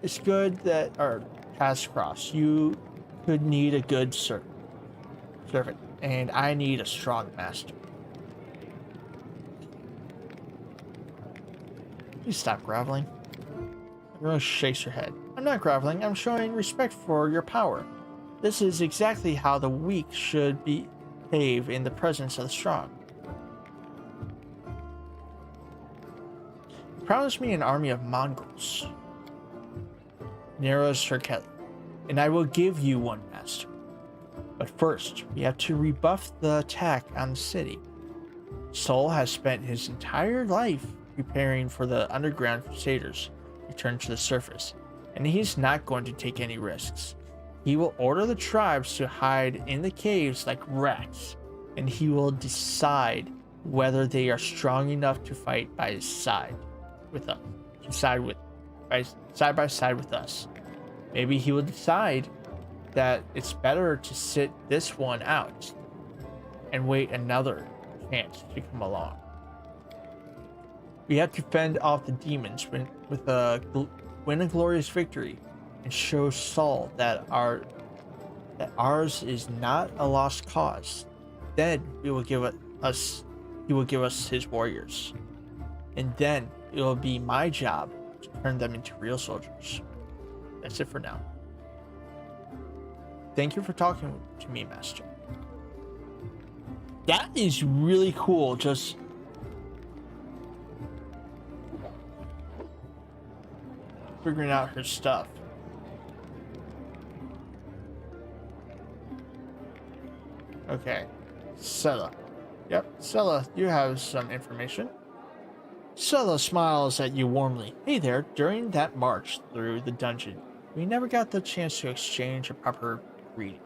It's good that our paths cross. You could need a good servant, and I need a strong master. Please stop groveling. Rose shakes her head. I'm not groveling. I'm showing respect for your power. This is exactly how the weak should behave in the presence of the strong. Promise me an army of Mongols, narrows her Kelly, and I will give you one, master. But first, we have to rebuff the attack on the city. Sol has spent his entire life preparing for the underground crusaders' return to the surface, and he's not going to take any risks. He will order the tribes to hide in the caves like rats, and he will decide whether they are strong enough to fight by his side with us, side by side with us. Maybe he will decide that it's better to sit this one out and wait another chance to come along. We have to fend off the demons win a glorious victory and show Saul that ours is not a lost cause. Then he will give us his warriors, and then it will be my job to turn them into real soldiers. That's it for now. Thank you for talking to me, Master. That is really cool. Just figuring out her stuff. Okay. Sela. Yep, Sela, you have some information. Sela smiles at you warmly. Hey there, during that march through the dungeon, we never got the chance to exchange a proper greeting.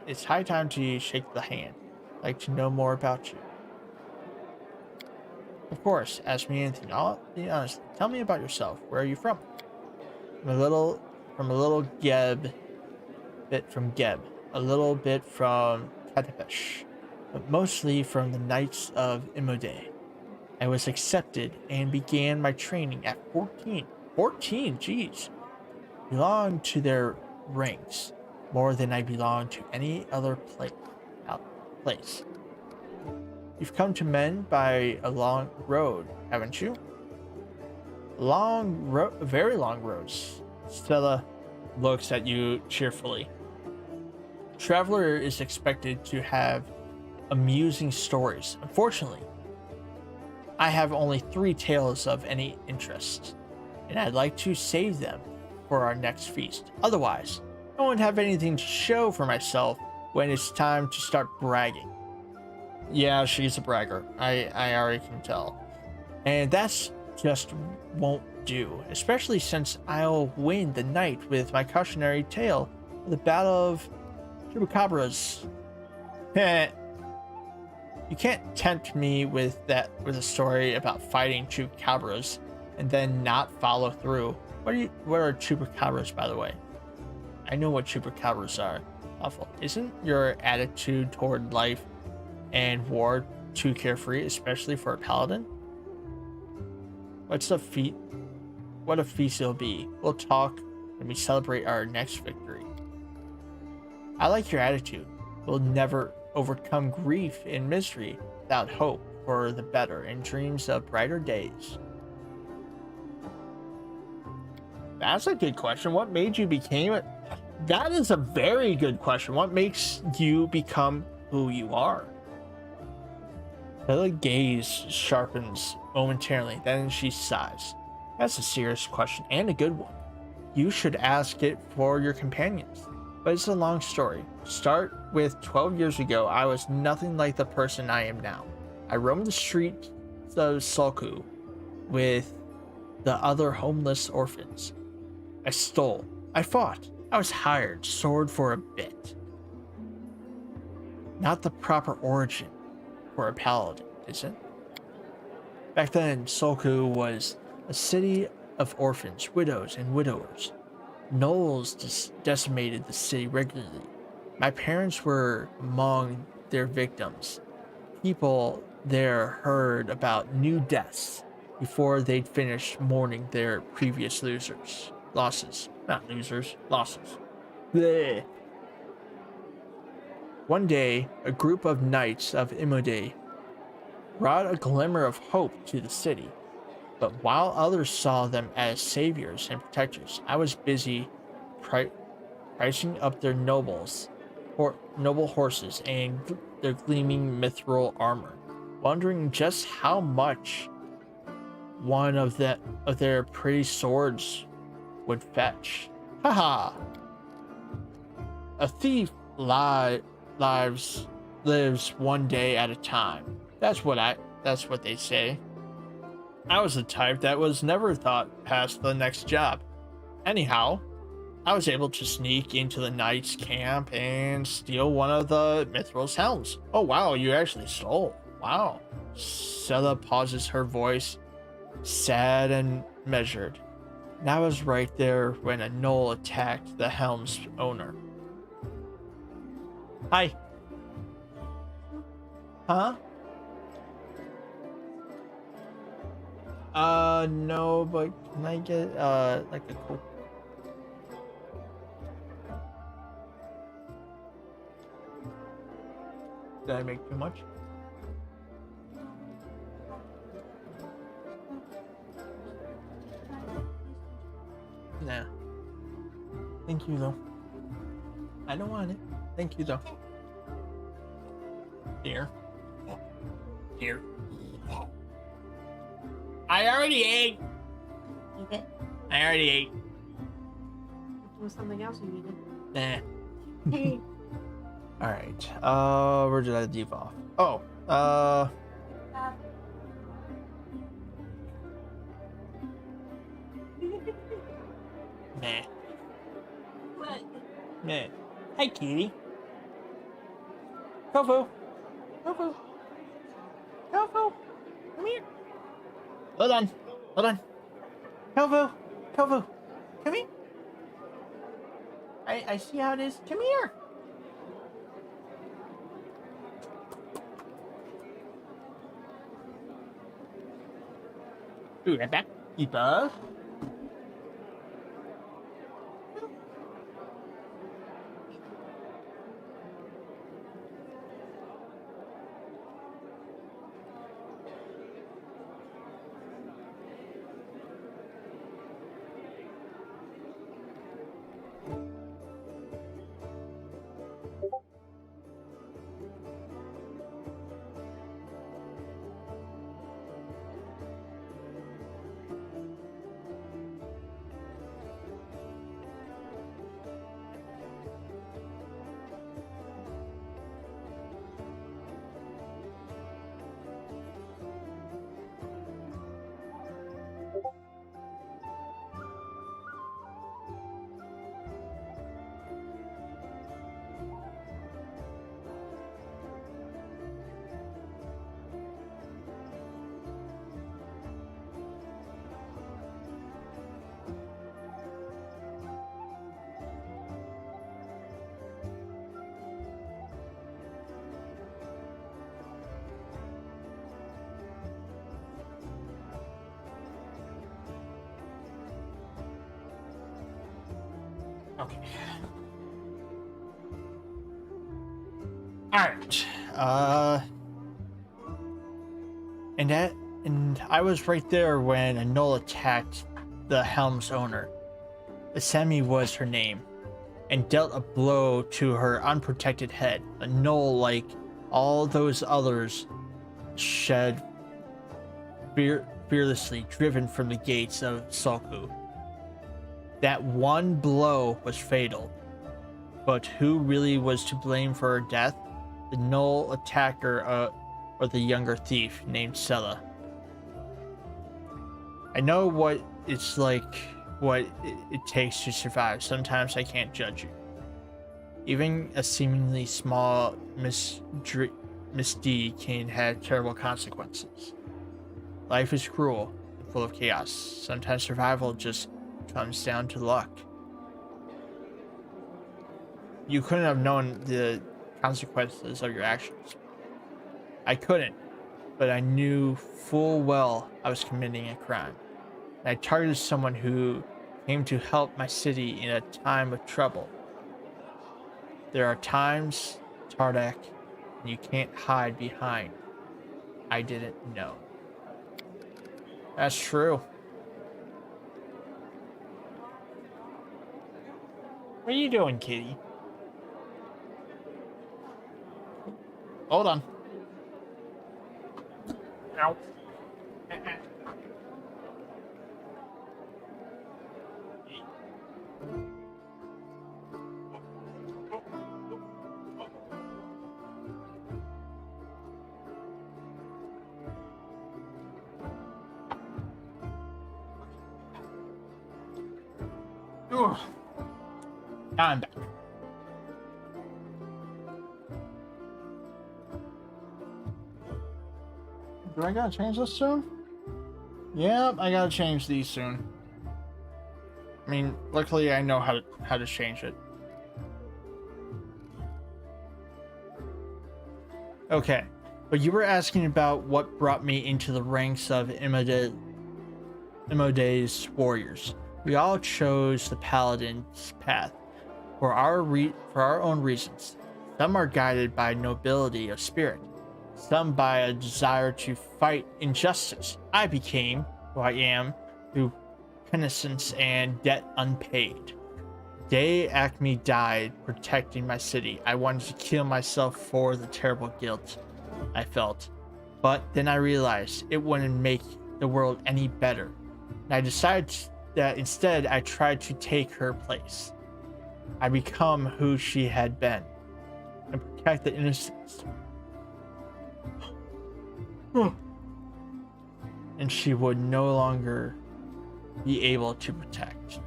It's high time to shake the hand. I'd like to know more about you. Of course, ask me anything. I'll be honest. Tell me about yourself. Where are you from? From a little Geb, a little bit from Katapesh, but mostly from the Knights of Imode. I was accepted and began my training at 14. 14, jeez. Belonged to their ranks more than I belonged to any other place. You've come to men by a long road, haven't you? Very long roads. Stella looks at you cheerfully. Traveler is expected to have amusing stories. Unfortunately, I have only 3 tales of any interest, and I'd like to save them for our next feast. Otherwise, I won't have anything to show for myself when it's time to start bragging. Yeah, she's a bragger. I already can tell. And that's just won't do, especially since I'll win the night with my cautionary tale of the Battle of Chupacabras. You can't tempt me with a story about fighting chupacabras and then not follow through. What are chupacabras, by the way? I know what chupacabras are. Awful. Isn't your attitude toward life and war too carefree, especially for a paladin? What a feast it'll be. We'll talk when we celebrate our next victory. I like your attitude. We'll never overcome grief and misery without hope for the better and dreams of brighter days. That's a good question. What made you become it? That is a very good question. What makes you become who you are? Her gaze sharpens momentarily, then she sighs. That's a serious question and a good one. You should ask it for your companions. But it's a long story. Start with 12 years ago, I was nothing like the person I am now. I roamed the streets of Sulku with the other homeless orphans. I stole. I fought. I was hired, sword for a bit. Not the proper origin for a paladin, is it? Back then, Sulku was a city of orphans, widows, and widowers. Gnolls decimated the city regularly. My parents were among their victims. People there heard about new deaths before they'd finished mourning their previous losses. Not losers, losses. Bleh. One day, a group of knights of Imode brought a glimmer of hope to the city. But while others saw them as saviors and protectors, I was busy pricing up their noble horses and their gleaming mithril armor, wondering just how much one of their pretty swords would fetch. Haha! A thief lives one day at a time. That's what they say. I was the type that was never thought past the next job. Anyhow, I was able to sneak into the knight's camp and steal one of the Mithril's helms. Oh wow, you actually stole. Wow. Sela pauses, her voice sad and measured. And I was right there when a gnoll attacked the helm's owner. Hi. Huh? No, but can I get, like a cool... Did I make too much? Nah. Thank you, though. I don't want it. Thank you, though. Here. Here. I already ate. Okay. I already ate. There was something else you needed. Nah. Hey. All right. Where did I leave off? Oh. Nah. What? Nah. Hi, kitty. Tofu. Tofu. Tofu. Come here. Hold on. Hold on. Tofu. Tofu. Come here. I see how it is. Come here. Ooh, right back. Keep up. Okay. Alright. And I was right there when a Null attacked the helm's owner. Asemi was her name, and dealt a blow to her unprotected head. A Null, like all those others, shed fearlessly, driven from the gates of Soku. That one blow was fatal. But who really was to blame for her death? The Null attacker, or the younger thief named Sella. I know what it's like, what it takes to survive. Sometimes I can't judge you. Even a seemingly small misdeed can have terrible consequences. Life is cruel and full of chaos. Sometimes survival just comes down to luck. You couldn't have known the consequences of your actions. I couldn't, but I knew full well I was committing a crime. And I targeted someone who came to help my city in a time of trouble. There are times, Tardak, you can't hide behind. I didn't know. That's true. What are you doing, kitty? Hold on. Ow. Ugh. Now I'm back. Do I gotta change this soon? Yep, I gotta change these soon. I mean, luckily I know how to change it. Okay, but you were asking about what brought me into the ranks of Imode's warriors. We all chose the paladin's path for our own reasons. Some are guided by nobility of spirit, some by a desire to fight injustice. I became who I am through penitence and debt unpaid. Day Acme died protecting my city. I wanted to kill myself for the terrible guilt I felt. But then I realized it wouldn't make the world any better. And I decided that instead I tried to take her place. I become who she had been and protect the innocents. And she would no longer be able to protect.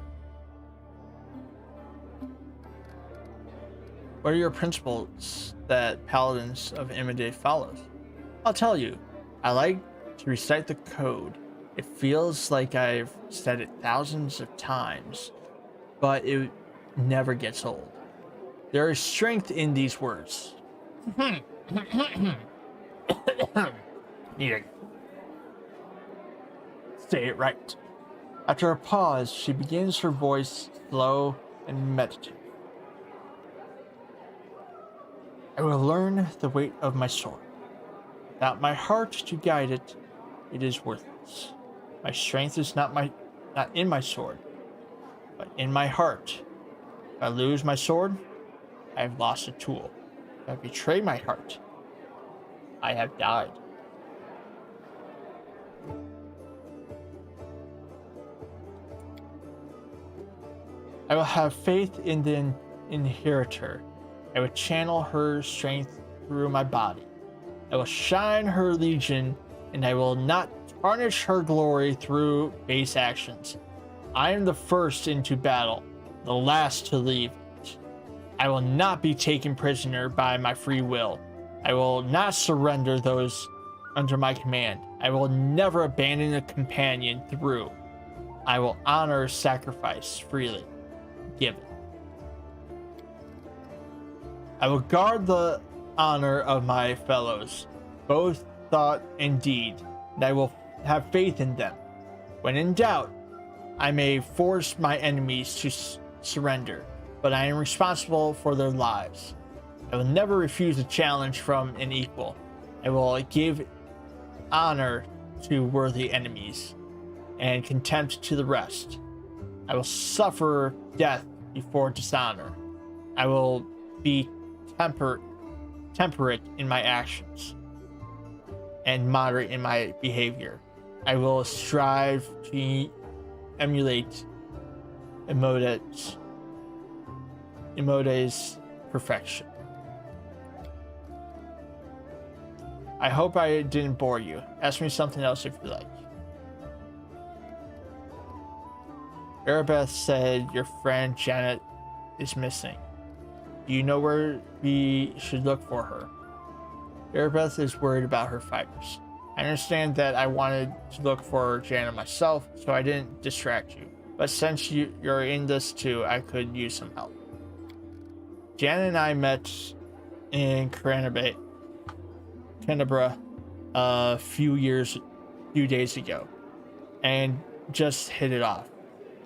What are your principles that Paladins of Imide follows? I'll tell you. I like to recite the code. It feels like I've said it thousands of times, but it never gets old. There is strength in these words. Need to say it right. After a pause, she begins her voice slow and meditative. I will learn the weight of my sword. Without my heart to guide it, it is worthless. My strength is not in my sword, but in my heart. If I lose my sword, I have lost a tool. If I betray my heart, I have died. I will have faith in the inheritor. I will channel her strength through my body. I will shine her legion, and I will not tarnish her glory through base actions. I am the first into battle, the last to leave it. I will not be taken prisoner by my free will. I will not surrender those under my command. I will never abandon a companion through. I will honor sacrifice freely given. I will guard the honor of my fellows, both thought and deed, and I will have faith in them. When in doubt, I may force my enemies to surrender. but I am responsible for their lives. I will never refuse a challenge from an equal. I will give honor to worthy enemies and contempt to the rest. I will suffer death before dishonor. I will be temperate in my actions and moderate in my behavior. I will strive to emulate Emote's perfection. I hope I didn't bore you. Ask me something else if you like. Arabeth said your friend Janet is missing. Do you know where we should look for her? Arabeth is worried about her fighters. I understand that I wanted to look for Janet myself, so I didn't distract you. But since you're in this too, I could use some help. Janet and I met in Canberra a few days ago, and just hit it off.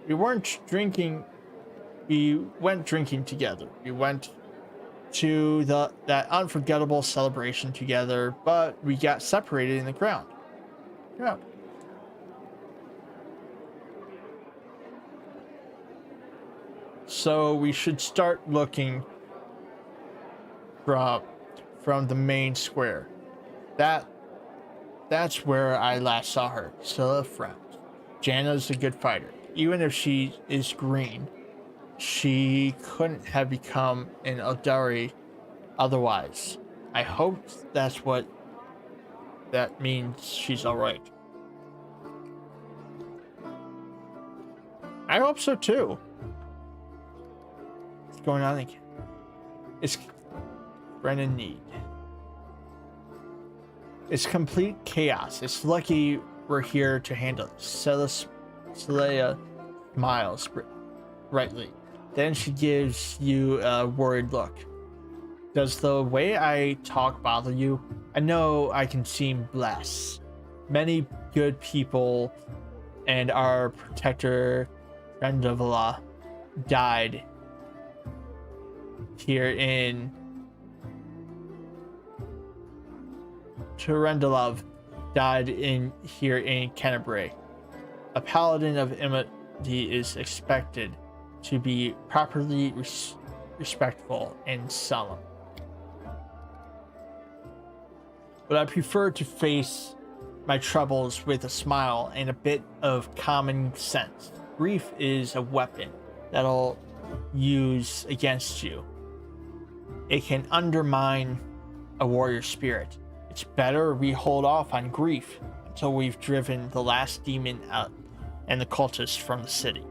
We went drinking together. We went to that unforgettable celebration together, but we got separated in the ground. Yeah. So we should start looking from the main square. That's where I last saw her. Still a friend. Jana's a good fighter. Even if she is green, she couldn't have become an Eldari otherwise. I hope that's what that means. She's alright. I hope so too. What's going on again? It's Brennan Need. It's complete chaos. It's lucky we're here to handle it. Celea smiles brightly. Then she gives you a worried look. Does the way I talk bother you? I know I can seem blessed. Many good people and our protector, Rendavala, died here in Turendalov died here in Canterbury. A paladin of Imity is expected to be properly respectful and solemn. But I prefer to face my troubles with a smile and a bit of common sense. Grief is a weapon that'll use against you. It can undermine a warrior spirit. It's better we hold off on grief until we've driven the last demon out and the cultists from the city.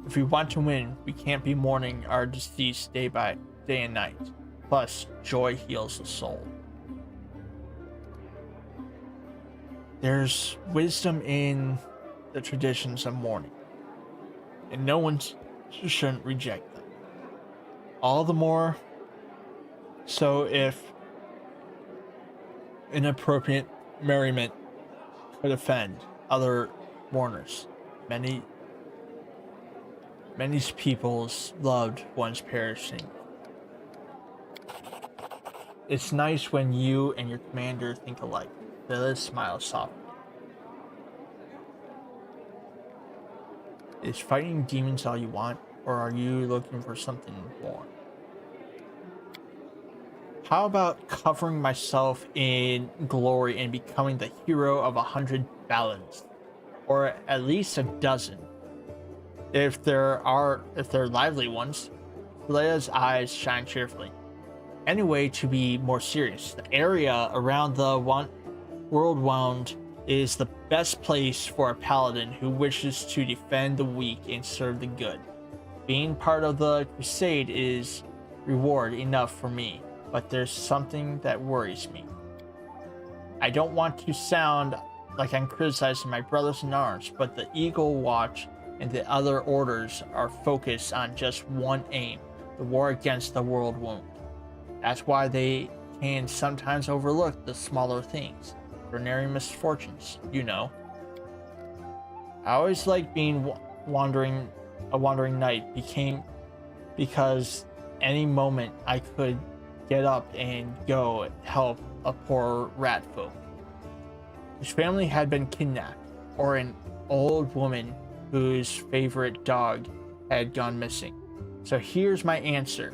If we want to win, we can't be mourning our deceased day and night. Plus, joy heals the soul. There's wisdom in the traditions of mourning, and no one shouldn't reject them. All the more so if inappropriate merriment could offend other mourners. Many people's loved ones perishing. It's nice when you and your commander think alike. Phyllis smiles softly. Is fighting demons all you want, or are you looking for something more? How about covering myself in glory and becoming the hero of 100 ballads, or at least a dozen, if they're lively ones? Leia's eyes shine cheerfully. Anyway, to be more serious, the area around the World Wound is the best place for a paladin who wishes to defend the weak and serve the good. Being part of the crusade is reward enough for me, but there's something that worries me. I don't want to sound like I'm criticizing my brothers in arms, but the Eagle Watch and the other orders are focused on just one aim: the war against the World Wound. That's why they can sometimes overlook the smaller things. extraordinary misfortunes, you know. I always liked being a wandering knight because any moment I could get up and go help a poor rat folk. His family had been kidnapped, or an old woman whose favorite dog had gone missing. So here's my answer.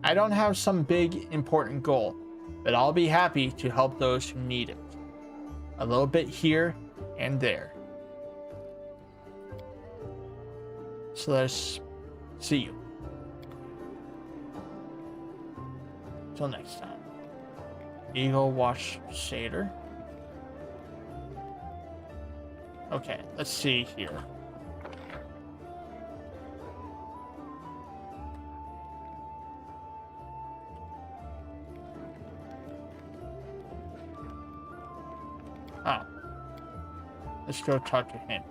I don't have some big important goal, but I'll be happy to help those who need it. A little bit here and there. So let's see you. Till next time. Eagle Watch Satyr. Okay, let's see here. Oh. Let's go talk to him.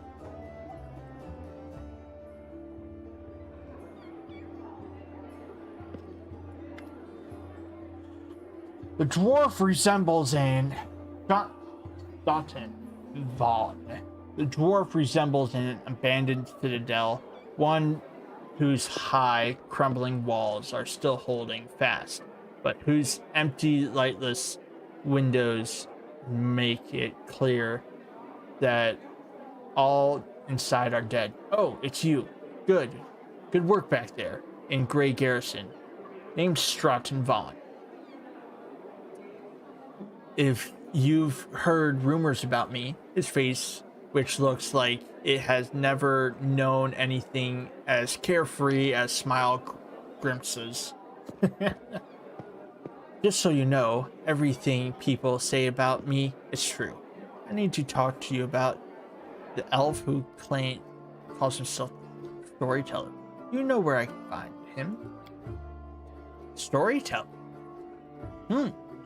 The dwarf resembles an Dotton Vaughn. The dwarf resembles an abandoned citadel, one whose high, crumbling walls are still holding fast, but whose empty, lightless windows make it clear that all inside are dead. Oh, it's you. Good. Good work back there in Grey Garrison. Named Stratton Vaughn. If you've heard rumors about me, his face, which looks like it has never known anything as carefree as smile grimaces. Just so you know, everything people say about me is true. I need to talk to you about the elf who calls himself Storyteller. You know where I can find him. Storyteller?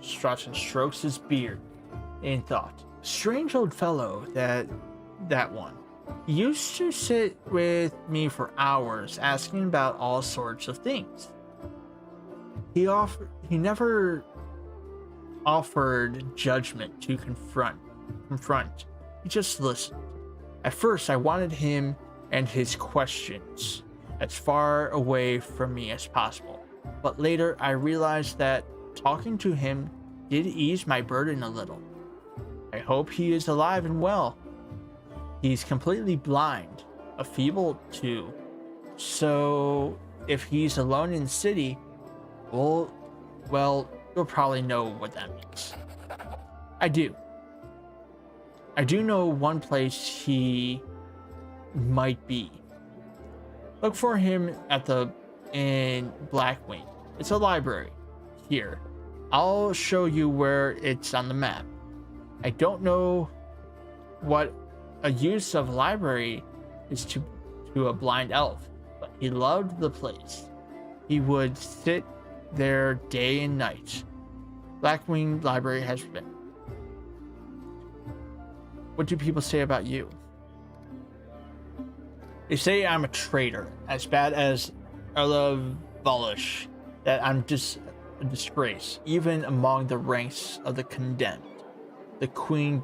Stratton strokes his beard in thought. Strange old fellow, that one. He used to sit with me for hours asking about all sorts of things. He never offered judgment to confront. He just listened. At first I wanted him and his questions as far away from me as possible. But later I realized that talking to him did ease my burden a little. I hope he is alive and well. He's completely blind, a feeble too. So if he's alone in the city, well, you'll probably know what that means. I do know one place he might be. Look for him in Blackwing. It's a library. Here, I'll show you where it's on the map. I don't know what a use of a library is to a blind elf, but he loved the place. He would sit there day and night. Blackwing Library has been. What do people say about you? They say I'm a traitor, as bad as Erla Volish, that I'm just a disgrace, even among the ranks of the condemned. The Queen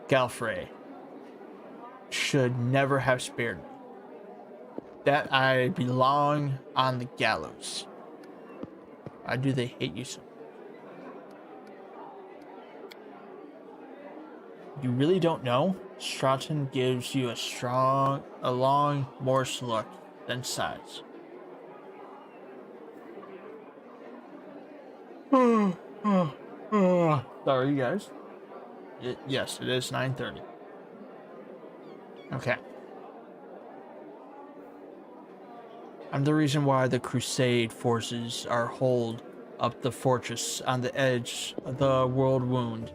Galfrey should never have spared me. That I belong on the gallows. Why do they hate you so much? You really don't know? Stratton gives you a long Morse look, then sighs. Sorry, guys. Yes, it is 9:30. Okay. I'm the reason why the Crusade forces are holed up the fortress on the edge of the world wound.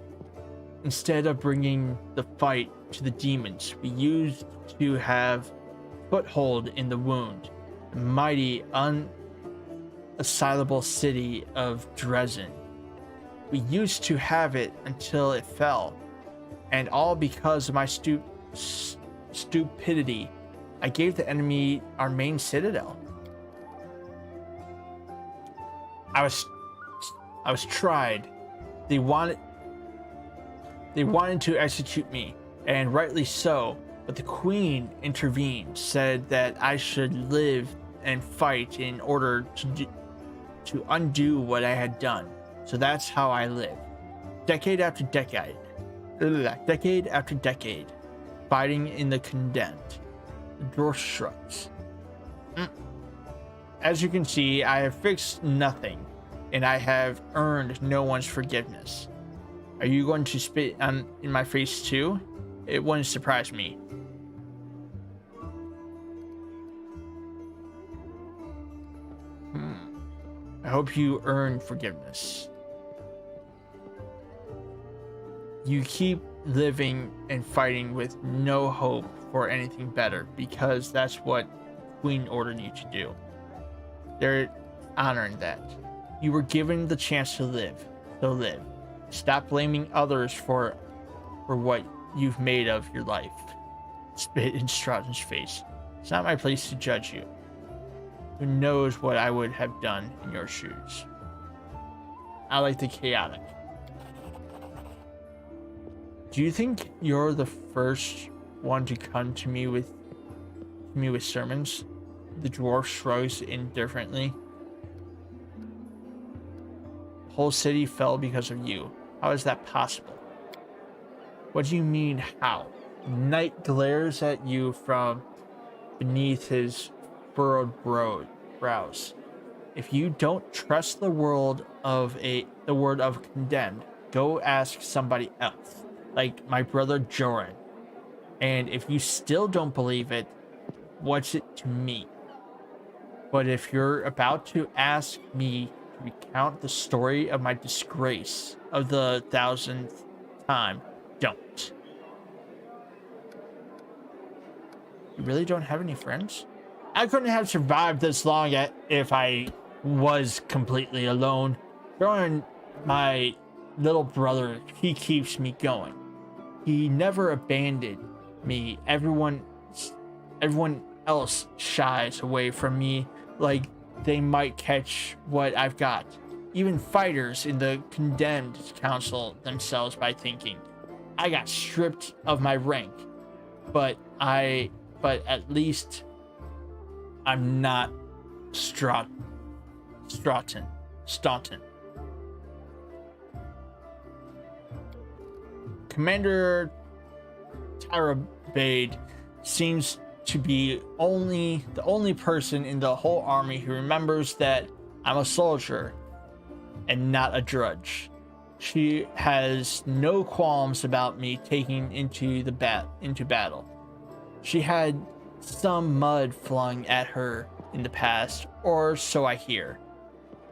Instead of bringing the fight to the demons, we used to have foothold in the wound, the mighty, unassailable city of Dresden. We used to have it until it fell, and all because of my stupidity. I gave the enemy our main citadel. I was tried. They wanted They wanted to execute me, and rightly so, but the Queen intervened, said that I should live and fight in order to undo what I had done. So that's how I live. Decade after decade, fighting in the condemned. The dwarf shrugs. As you can see, I have fixed nothing, and I have earned no one's forgiveness. Are you going to spit in my face too? It wouldn't surprise me. I hope you earn forgiveness. You keep living and fighting with no hope for anything better because that's what Queen ordered you to do. They're honoring that. You were given the chance to live, so live. Stop blaming others for what you've made of your life. Spit in Stratton's face. It's not my place to judge you. Who knows what I would have done in your shoes? I like the chaotic. Do you think you're the first one to come to me with sermons? The dwarf shrugs indifferently. The whole city fell because of you. How is that possible? What do you mean, how? Night glares at you from beneath his furrowed brows. If you don't trust the word of condemned, go ask somebody else, like my brother Joran. And if you still don't believe it, what's it to me? But if you're about to ask me to recount the story of my disgrace of the 1000th time, don't. You really don't have any friends? I couldn't have survived this long if I was completely alone. Joran, my little brother, he keeps me going. He never abandoned me. Everyone else shies away from me like they might catch what I've got. Even fighters in the condemned counsel themselves by thinking, I got stripped of my rank, but at least I'm not Staunton. Commander Tyrabade seems to be the only person in the whole army who remembers that I'm a soldier and not a drudge. She has no qualms about me taking into battle. She had some mud flung at her in the past, or so I hear.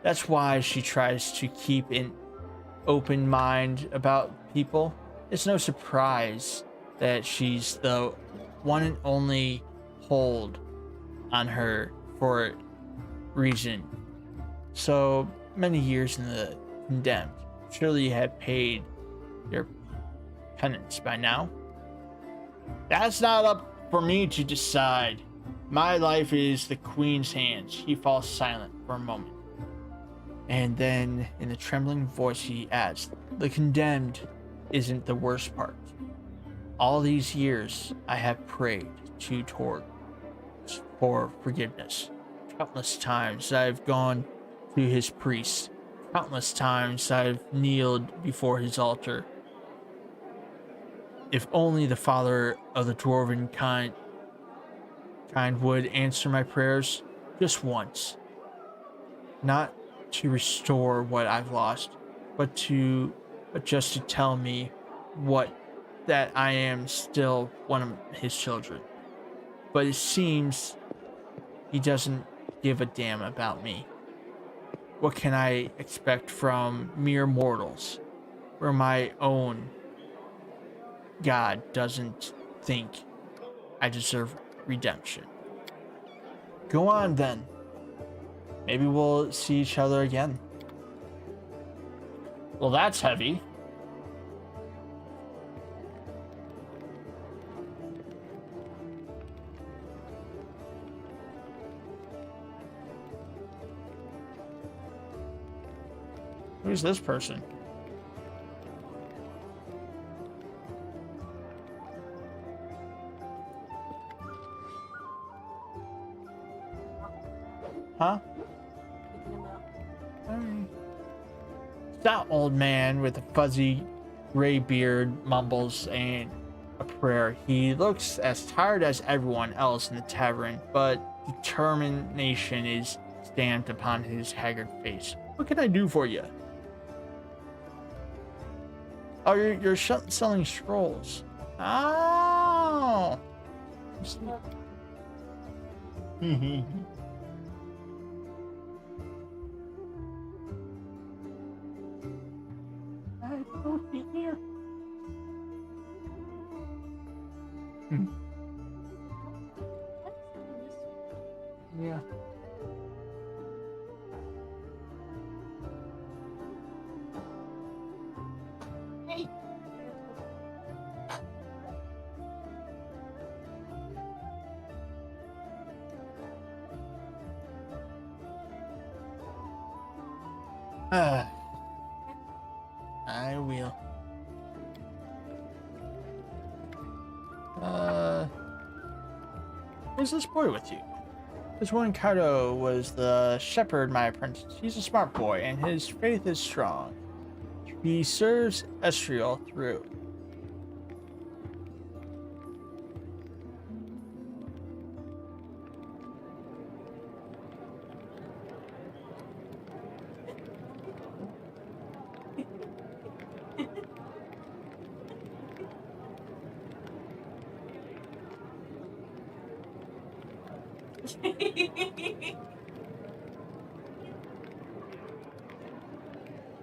That's why she tries to keep an open mind about people. It's no surprise that she's the one and only hold on her for reason. So many years in the condemned. Surely you have paid your penance by now. That's not up for me to decide. My life is the Queen's hands. He falls silent for a moment. And then, in a trembling voice, he adds, the condemned isn't the worst part. All these years, I have prayed for forgiveness. Countless times I've gone to his priest. Countless times I've kneeled before his altar. If only the father of the dwarven kind would answer my prayers just once. Not to restore what I've lost, but just to tell me that I am still one of his children. But it seems he doesn't give a damn about me. What can I expect from mere mortals, where my own God doesn't think I deserve redemption? Go on then. Maybe we'll see each other again. Well, that's heavy. Who's this person? Huh? Picking him up. Alright. That old man with a fuzzy gray beard mumbles a prayer. He looks as tired as everyone else in the tavern, but determination is stamped upon his haggard face. What can I do for you? Oh, you're selling scrolls. Oh. I don't be here. Yeah. Hey. I will. Who's this boy with you? This one, Kato, was the shepherd, my apprentice. He's a smart boy, and his faith is strong. He serves Estriel through.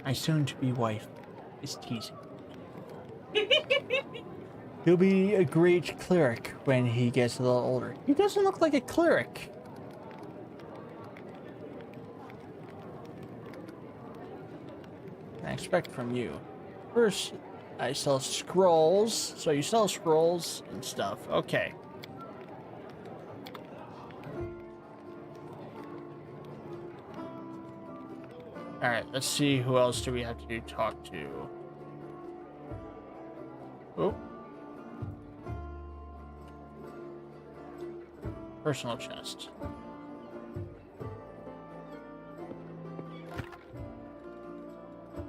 My soon-to-be wife is teasing. He'll be a great cleric when he gets a little older. He doesn't look like a cleric. I expect from you. First, I sell scrolls. So you sell scrolls and stuff. Okay. Alright, let's see who else do we have to talk to. Oh. Personal chest.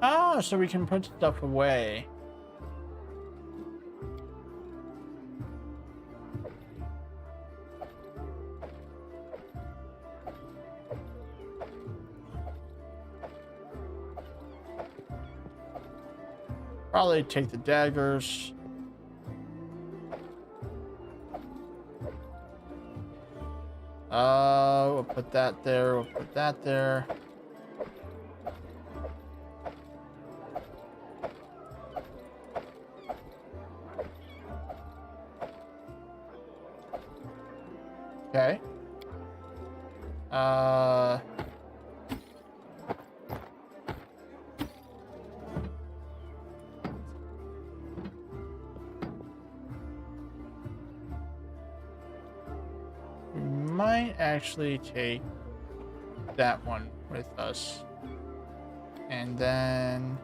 Ah, so we can put stuff away. Probably take the daggers. We'll put that there. We'll put that there. Okay. We might actually take that one with us. And then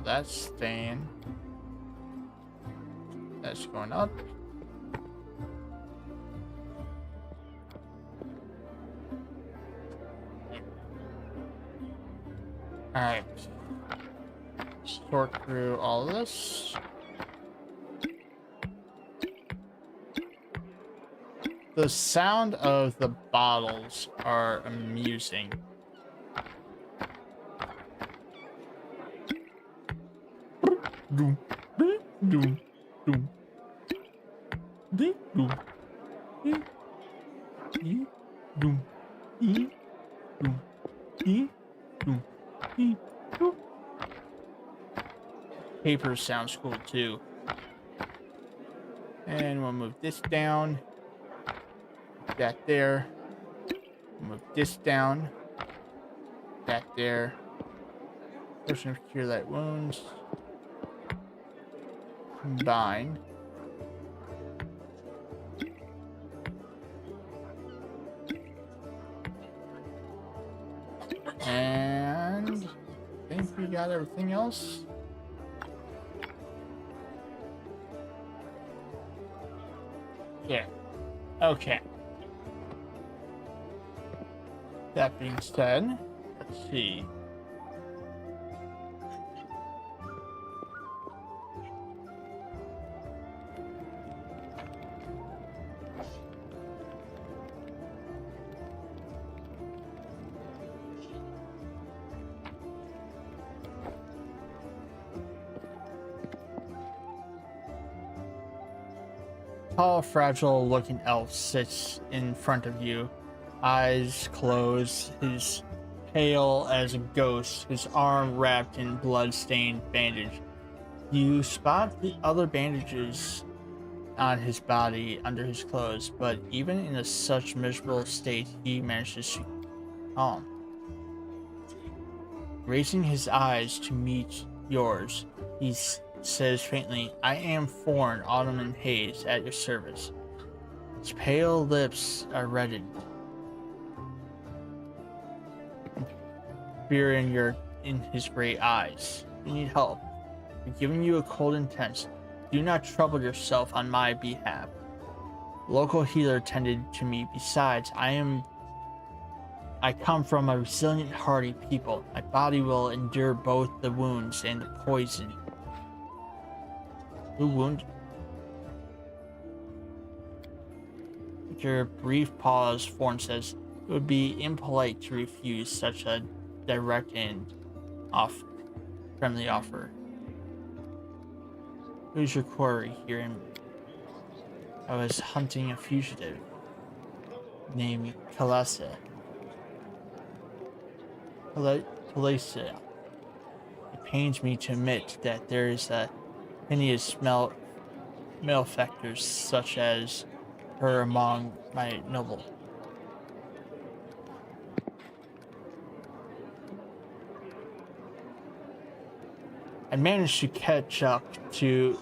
that's staying. That's going up. Alright. Sort through all this. The sound of the bottles are amusing. Doom, doom, doom, doom. Doom, doom, doom, doom, doom, doom. Paper sounds cool too. And we'll move this down. That there. Move this down. That there. Potion of Cure Light Wounds. Combine. And I think we got everything else. Yeah. Okay. That being said, let's see. Tall, fragile-looking elf sits in front of you, eyes closed, his pale as a ghost, his arm wrapped in blood-stained bandage. You spot the other bandages on his body under his clothes, but even in such miserable state, he manages to calm. Raising his eyes to meet yours, he says faintly, "I am Foreign Ottoman Hayes at your service." His pale lips are reddened. Fear in his gray eyes. You need help. I'm giving you a cold intense. Do not trouble yourself on my behalf. Local healer tended to me. Besides, I come from a resilient, hardy people. My body will endure both the wounds and the poison. Who wounded? After a brief pause, Forn says, "It would be impolite to refuse such a direct and friendly offer. Who's your quarry here? I was hunting a fugitive named Kalasa. Kalasa. It pains me to admit that there is a hideous malefactors such as her among my noble. I managed to catch up to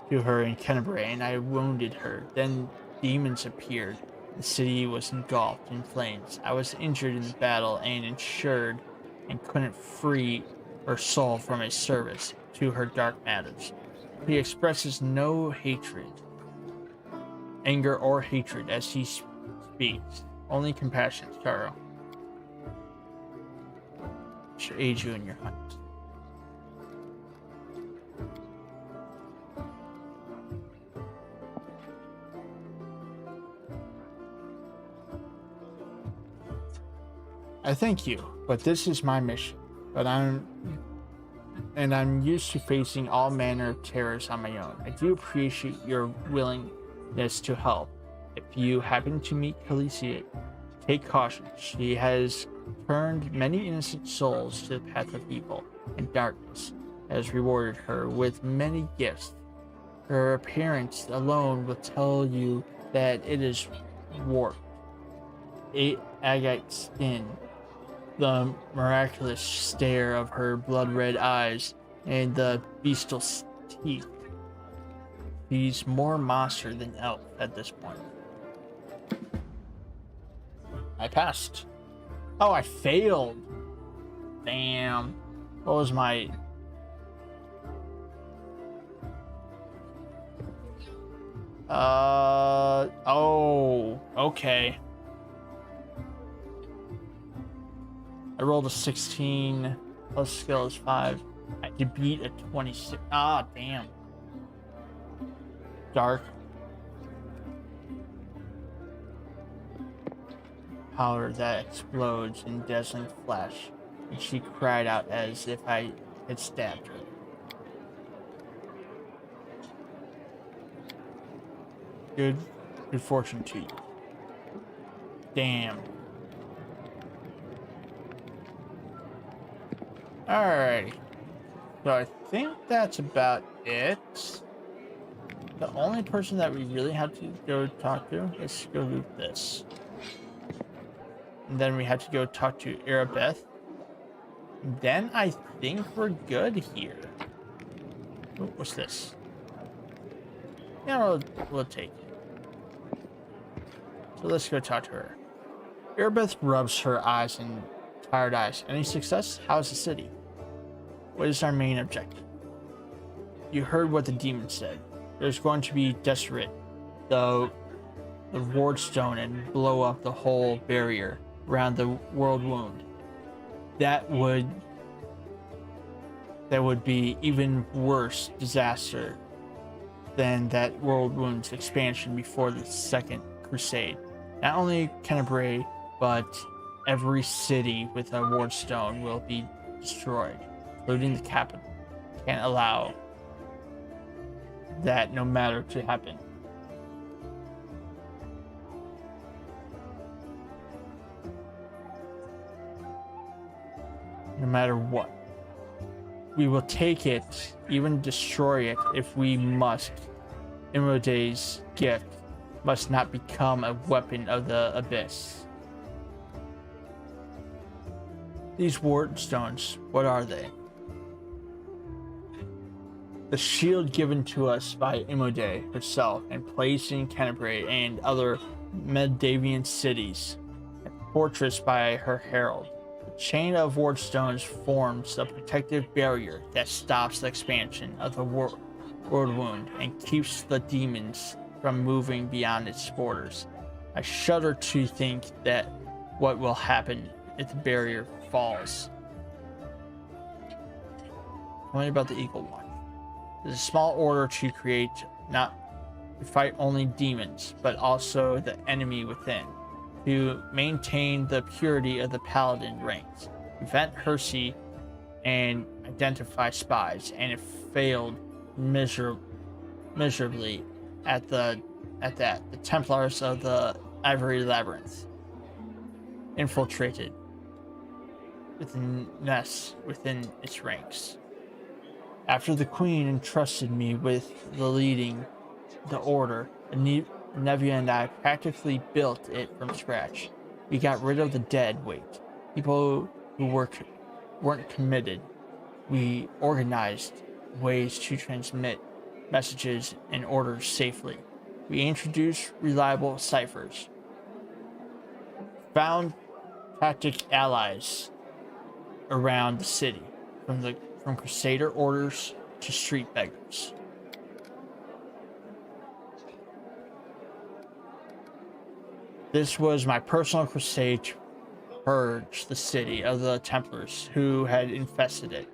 her in Canterbury, and I wounded her. Then demons appeared. The city was engulfed in flames. I was injured in the battle and insured and couldn't free her soul from a service to her dark matters. He expresses no hatred, anger, or hatred as he speaks, only compassion, sorrow. Should aid you in your hunt. I thank you, but this is my mission. I'm used to facing all manner of terrors on my own. I do appreciate your willingness to help. If you happen to meet Khaleesi, take caution. She has turned many innocent souls to the path of evil, and darkness has rewarded her with many gifts. Her appearance alone will tell you that it is warped. Agate skin, the miraculous stare of her blood-red eyes, and the bestial teeth. She's more monster than elf at this point. I passed. Oh, I failed. Damn. What was my... Oh, okay. I rolled a 16, plus skill is 5. I could beat a 26. Ah, damn. Dark. Powder that explodes in dazzling flash, and she cried out as if I had stabbed her. Good fortune to you. Damn. Alrighty. So I think that's about it. The only person that we really have to go talk to is go loot this. And then we have to go talk to Arabeth. Then I think we're good here. Ooh, what's this? Yeah, we'll take it. So let's go talk to her. Arabeth rubs her eyes and tired eyes. Any success? How's the city? What is our main objective? You heard what the demon said. There's going to be desperate the ward stone and blow up the whole barrier. around the world wound. That would be even worse disaster than that world wound's expansion before the Second Crusade. Not only Canterbury, but every city with a ward stone will be destroyed, including the capital. Can't allow that no matter to happen. No matter what. We will take it, even destroy it if we must. Imode's gift must not become a weapon of the abyss. These ward stones, what are they? The shield given to us by Imode herself and placed in Canterbury and other Medavian cities, a fortress by her herald. The chain of ward stones forms a protective barrier that stops the expansion of the world wound and keeps the demons from moving beyond its borders. I shudder to think that what will happen if the barrier falls. Tell me about the Eagle One. There's a small order to create, not to fight only demons, but also the enemy within, to maintain the purity of the paladin ranks, prevent heresy, and identify spies, and it failed miserably at that. The Templars of the Ivory Labyrinth infiltrated within nests within its ranks. After the Queen entrusted me with the leading the order, Nevia and I practically built it from scratch. We got rid of the dead weight, people who weren't committed. We organized ways to transmit messages and orders safely. We introduced reliable ciphers, found tactic allies around the city, from Crusader orders to street beggars. This was my personal crusade to purge the city of the Templars who had infested it.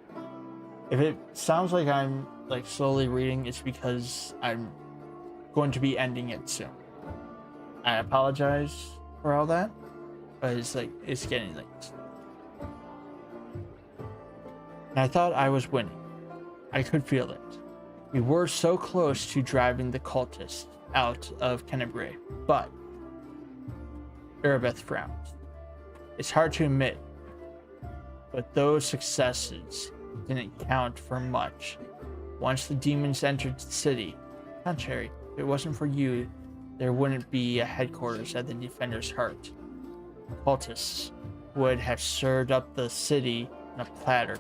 If it sounds like I'm slowly reading, it's because I'm going to be ending it soon. I apologize for all that, but it's getting late. And I thought I was winning. I could feel it. We were so close to driving the cultists out of Canterbury, but Erebeth frowned. It's hard to admit, but those successes didn't count for much. Once the demons entered the city, contrary, if it wasn't for you, there wouldn't be a headquarters at the Defender's Heart. Cultists would have served up the city on a platter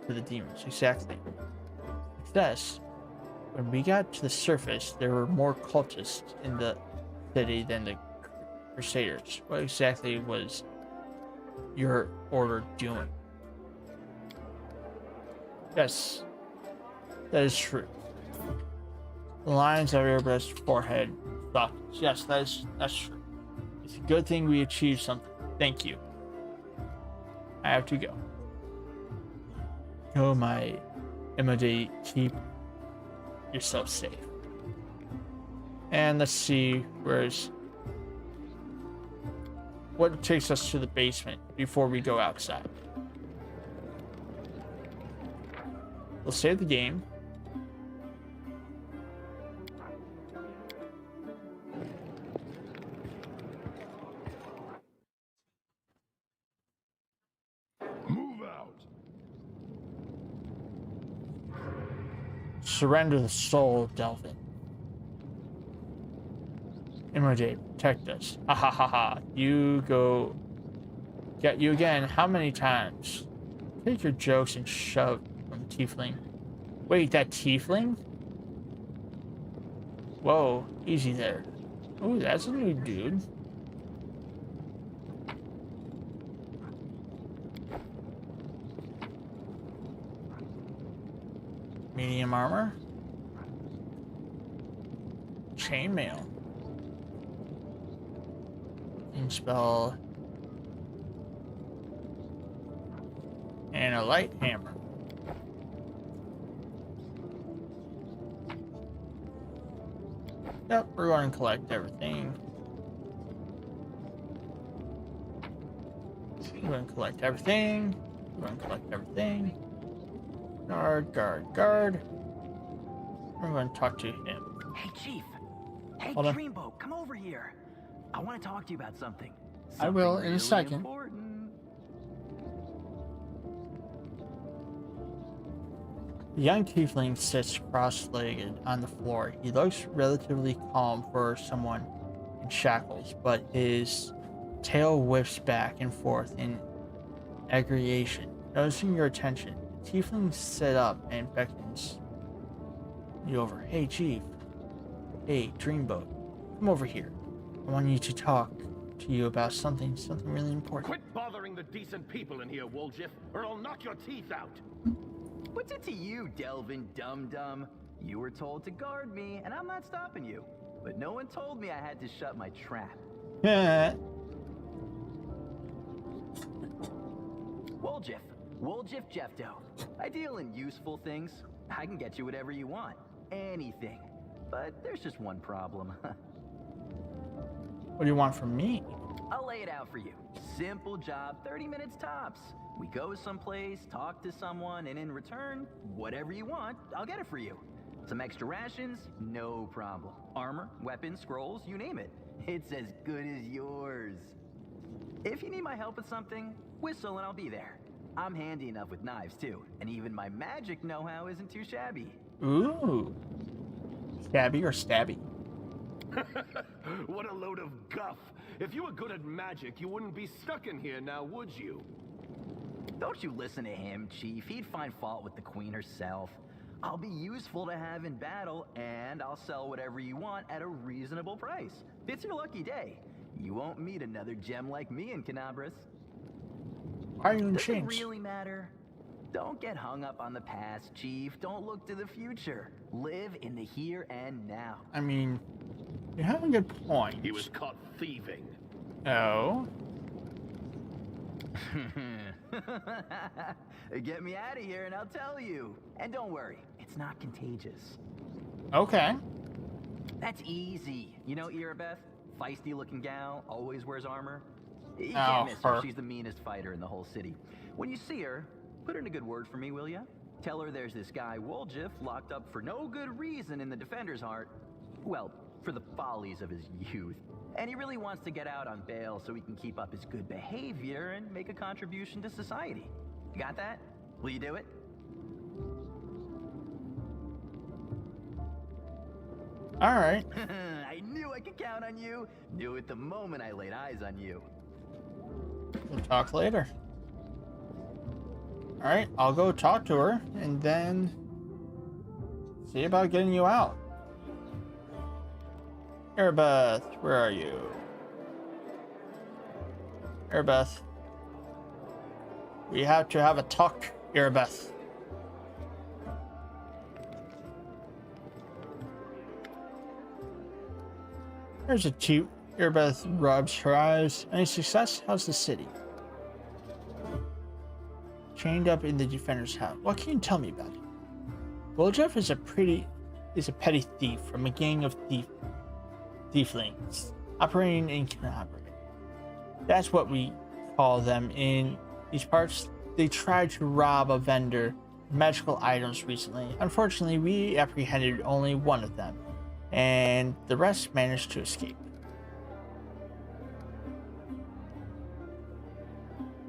to the demons. Exactly. Success. When we got to the surface, there were more cultists in the city than the Crusaders. What exactly was your order doing? Yes, that is true. The lines of Erebeth's forehead softened. Yes, that's true. It's a good thing we achieved something. Thank you. I have to go. Go, my Imode, keep yourself safe. And let's see what takes us to the basement before we go outside. We'll save the game. Move out. Surrender the soul, Delvin. Imode, protect us. Ha ha ha ha. You go. Get you again. How many times? Take your jokes and shove from Tiefling. Wait, that Tiefling? Whoa, easy there. Ooh, that's a new dude. Medium armor. Chainmail. Spell And a light hammer. Yep, we're going to collect everything. We're going to collect everything. We're going to collect everything. Guard, guard, guard. We're going to talk to him. Hey, Chief. Hey, Hold on. Dreamboat, come over here. I want to talk to you about something. I will Something in a really second. important. The young tiefling sits cross-legged on the floor. He looks relatively calm for someone in shackles, but his tail whips back and forth in aggravation. Noticing your attention, the tiefling sits up and beckons you over. Hey, Chief. Hey, Dreamboat. Come over here. I want you to talk to you about something really important. Quit bothering the decent people in here, Woljif, or I'll knock your teeth out. What's it to you, Delvin Dum-Dum? You were told to guard me, and I'm not stopping you. But no one told me I had to shut my trap. Woljif Jeffdo. I deal in useful things. I can get you whatever you want. Anything. But there's just one problem. What do you want from me? I'll lay it out for you. Simple job, 30 minutes tops. We go someplace, talk to someone, and in return, whatever you want, I'll get it for you. Some extra rations? No problem. Armor, weapons, scrolls, you name it. It's as good as yours. If you need my help with something, whistle and I'll be there. I'm handy enough with knives too, and even my magic know-how isn't too shabby. Ooh. Stabby or stabby? What a load of guff. If you were good at magic, you wouldn't be stuck in here now, would you? Don't you listen to him, Chief. He'd find fault with the Queen herself. I'll be useful to have in battle, and I'll sell whatever you want at a reasonable price. It's your lucky day. You won't meet another gem like me in Canabras. Why are you in Does it chains? really matter? Don't get hung up on the past, Chief. Don't look to the future. Live in the here and now. I mean, you have a good point. He was caught thieving. Oh. Get me out of here and I'll tell you. And don't worry, it's not contagious. Okay. That's easy. You know Irabeth? Feisty looking gal, always wears armor. You Oh, can't miss her. her. She's the meanest fighter in the whole city. When you see her, put in a good word for me, will ya? Tell her there's this guy Woljif locked up for no good reason in the Defender's Heart. Well, for the follies of his youth. And he really wants to get out on bail so he can keep up his good behavior and make a contribution to society. You got that? Will you do it? All right. I knew I could count on you. Knew it the moment I laid eyes on you. We'll talk later. All right, I'll go talk to her and then see about getting you out. Erebeth, where are you? Erebeth. We have to have a talk, Erebeth. There's a cute. Erebeth rubs her eyes. Any success? How's the city? Chained up in the Defender's house. What can you tell me about it? Woljif is a petty thief from a gang of thieflings operating in Canabria. That's what we call them in these parts. They tried to rob a vendor of magical items recently. Unfortunately, we apprehended only one of them, and the rest managed to escape.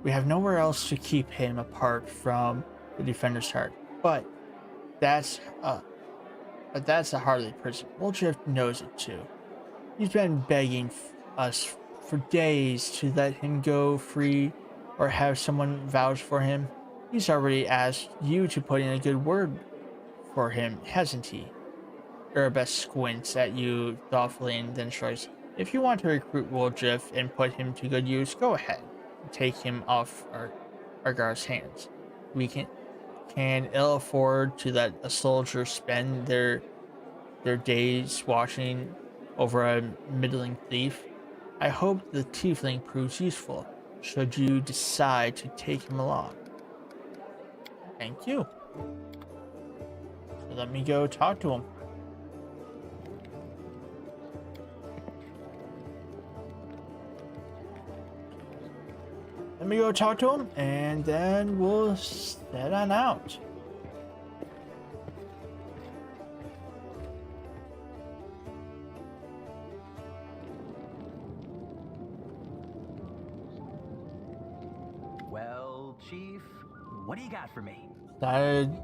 We have nowhere else to keep him apart from the Defender's Heart, but that's a Harley prison. Woljif knows it too. He's been begging us for days to let him go free or have someone vouch for him. He's already asked you to put in a good word for him, hasn't he? Erebeth squints at you thoughtfully and then shrugs. If you want to recruit Woljif and put him to good use, go ahead. Take him off our guards' hands. We can ill afford to let a soldier spend their days watching over a middling thief. I hope the tiefling proves useful, should you decide to take him along. Thank you. So let me go talk to him. Let me go talk to him, and then we'll head on out. Well, Chief, what do you got for me? Decided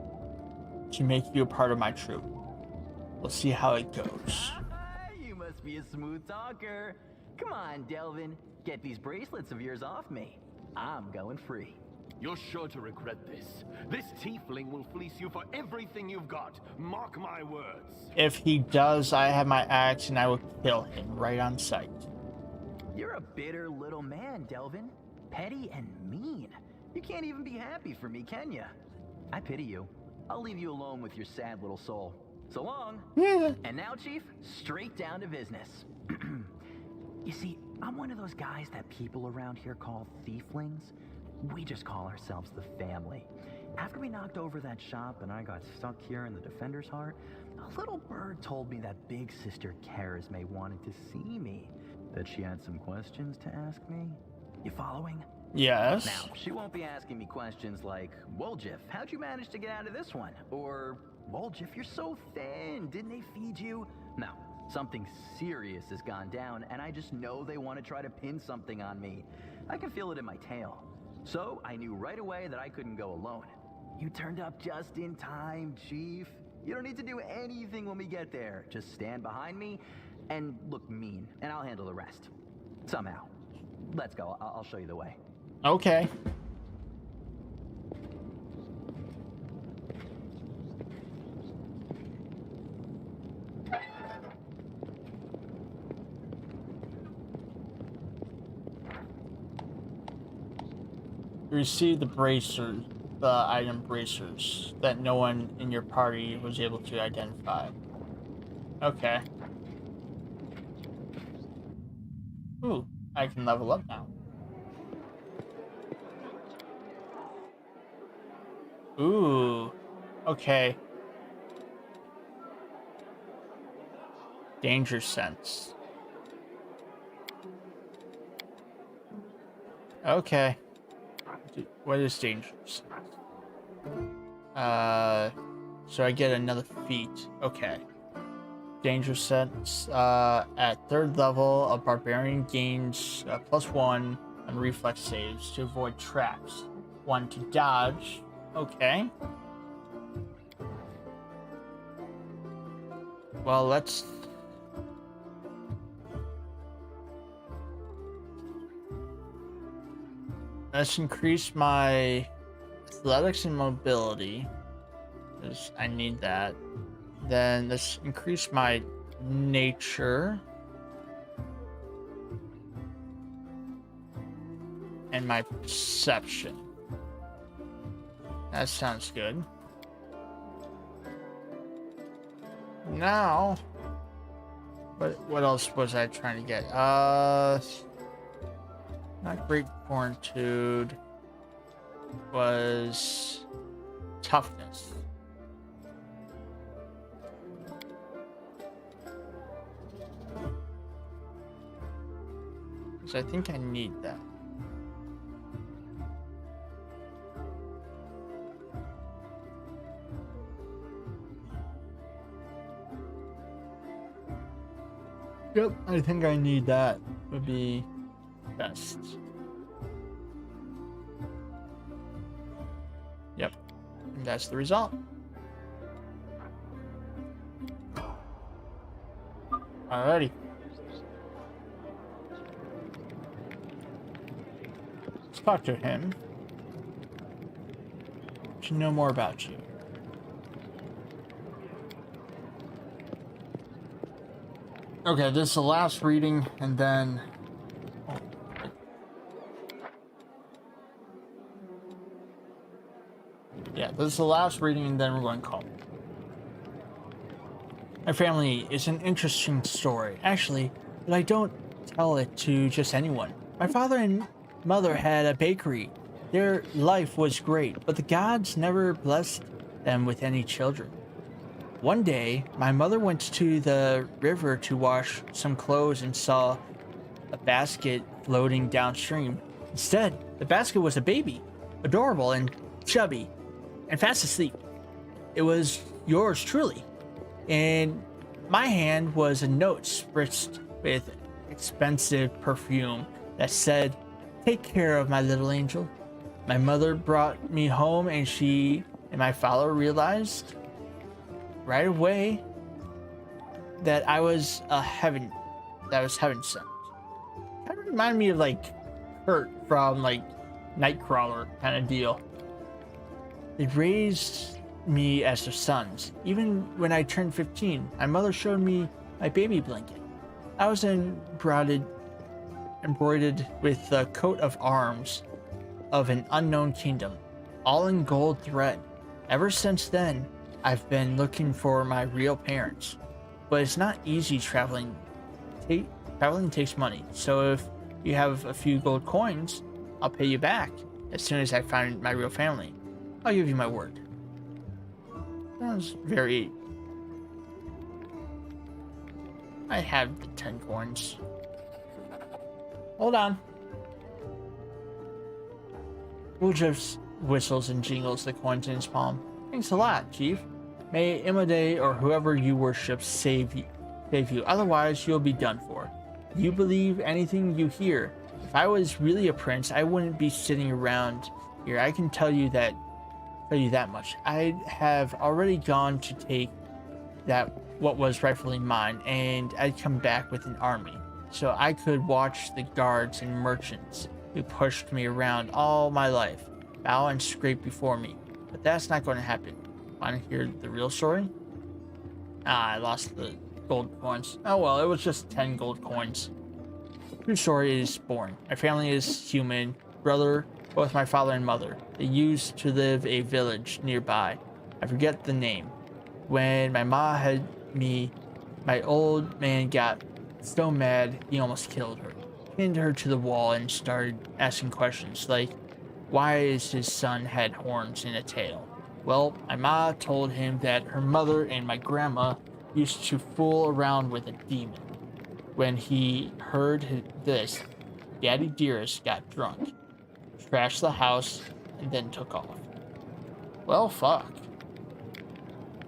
to make you a part of my troop. We'll see how it goes. You must be a smooth talker. Come on, Delvin. Get these bracelets of yours off me. I'm going free. You're sure to regret this. This tiefling will fleece you for everything you've got. Mark my words. If he does, I have my axe and I will kill him right on sight. You're a bitter little man, Delvin. Petty and mean. You can't even be happy for me, can you? I pity you. I'll leave you alone with your sad little soul. So long. Yeah. And now, Chief, straight down to business. You see, I'm one of those guys that people around here call thieflings. We just call ourselves the family. After we knocked over that shop and I got stuck here in the Defender's Heart, a little bird told me that Big Sister Charisme wanted to see me. That she had some questions to ask me. You following? Yes. Now, she won't be asking me questions like, Woljif, how'd you manage to get out of this one? Or, Woljif, you're so thin, didn't they feed you? No, something serious has gone down, and I just know they want to try to pin something on me. I can feel it in my tail. So, I knew right away that I couldn't go alone. You turned up just in time, Chief. You don't need to do anything when we get there. Just stand behind me and look mean, and I'll handle the rest. Somehow. Let's go. I'll show you the way. Okay. You received the bracers, the item bracers that no one in your party was able to identify. Okay. Ooh, I can level up now. Ooh, okay. Danger sense. Okay. What is danger sense? So I get another feat. Okay. Danger sense. At 3rd level, a barbarian gains +1 on reflex saves to avoid traps. 1 to dodge. Okay. Well, let's increase my athletics and mobility, because I need that. Then let's increase my nature and my perception. That sounds good. Now, what else was I trying to get? Not great fortitude. Was toughness. Because I think I need that. Yep, I think I need that. Would be best. Yep, and that's the result. Alrighty. Let's talk to him. To know more about you. Okay, this is the last reading, and then... Yeah, this is the last reading, and then we're going home. My family is an interesting story, actually, but I don't tell it to just anyone. My father and mother had a bakery Their life was great, but the gods never blessed them with any children. One day, my mother went to the river to wash some clothes and saw a basket floating downstream. Instead, the basket was a baby, adorable and chubby, and fast asleep. It was yours truly. In my hand was a note spritzed with expensive perfume that said, "Take care of my little angel." My mother brought me home, and she and my father realized right away that I was heaven sent. Kind of reminded me of like Kurt from like Nightcrawler kind of deal. They raised me as their sons. Even when I turned 15, my mother showed me my baby blanket. I was embroidered with the coat of arms of an unknown kingdom, all in gold thread. Ever since then, I've been looking for my real parents, but it's not easy traveling. Traveling takes money, so if you have a few gold coins, I'll pay you back as soon as I find my real family. I'll give you my word. Sounds very... I have the 10 coins. Hold on. Will just whistles and jingles the coins in his palm. Thanks a lot, Chief. May Imade or whoever you worship save you. Otherwise, you'll be done for. You believe anything you hear. If I was really a prince, I wouldn't be sitting around here. I can tell you that much. I have already gone to take what was rightfully mine, and I'd come back with an army, so I could watch the guards and merchants who pushed me around all my life bow and scrape before me. But that's not going to happen. Want to hear the real story? I lost the gold coins. Oh well, it was just 10 gold coins. True story is boring. My family is human. Brother, both my father and mother. They used to live a village nearby. I forget the name. When my ma had me, my old man got so mad he almost killed her. Pinned her to the wall and started asking questions like, why is his son had horns and a tail? Well, my ma told him that her mother and my grandma used to fool around with a demon. When he heard this, Daddy Dearest got drunk, trashed the house, and then took off. Well, fuck.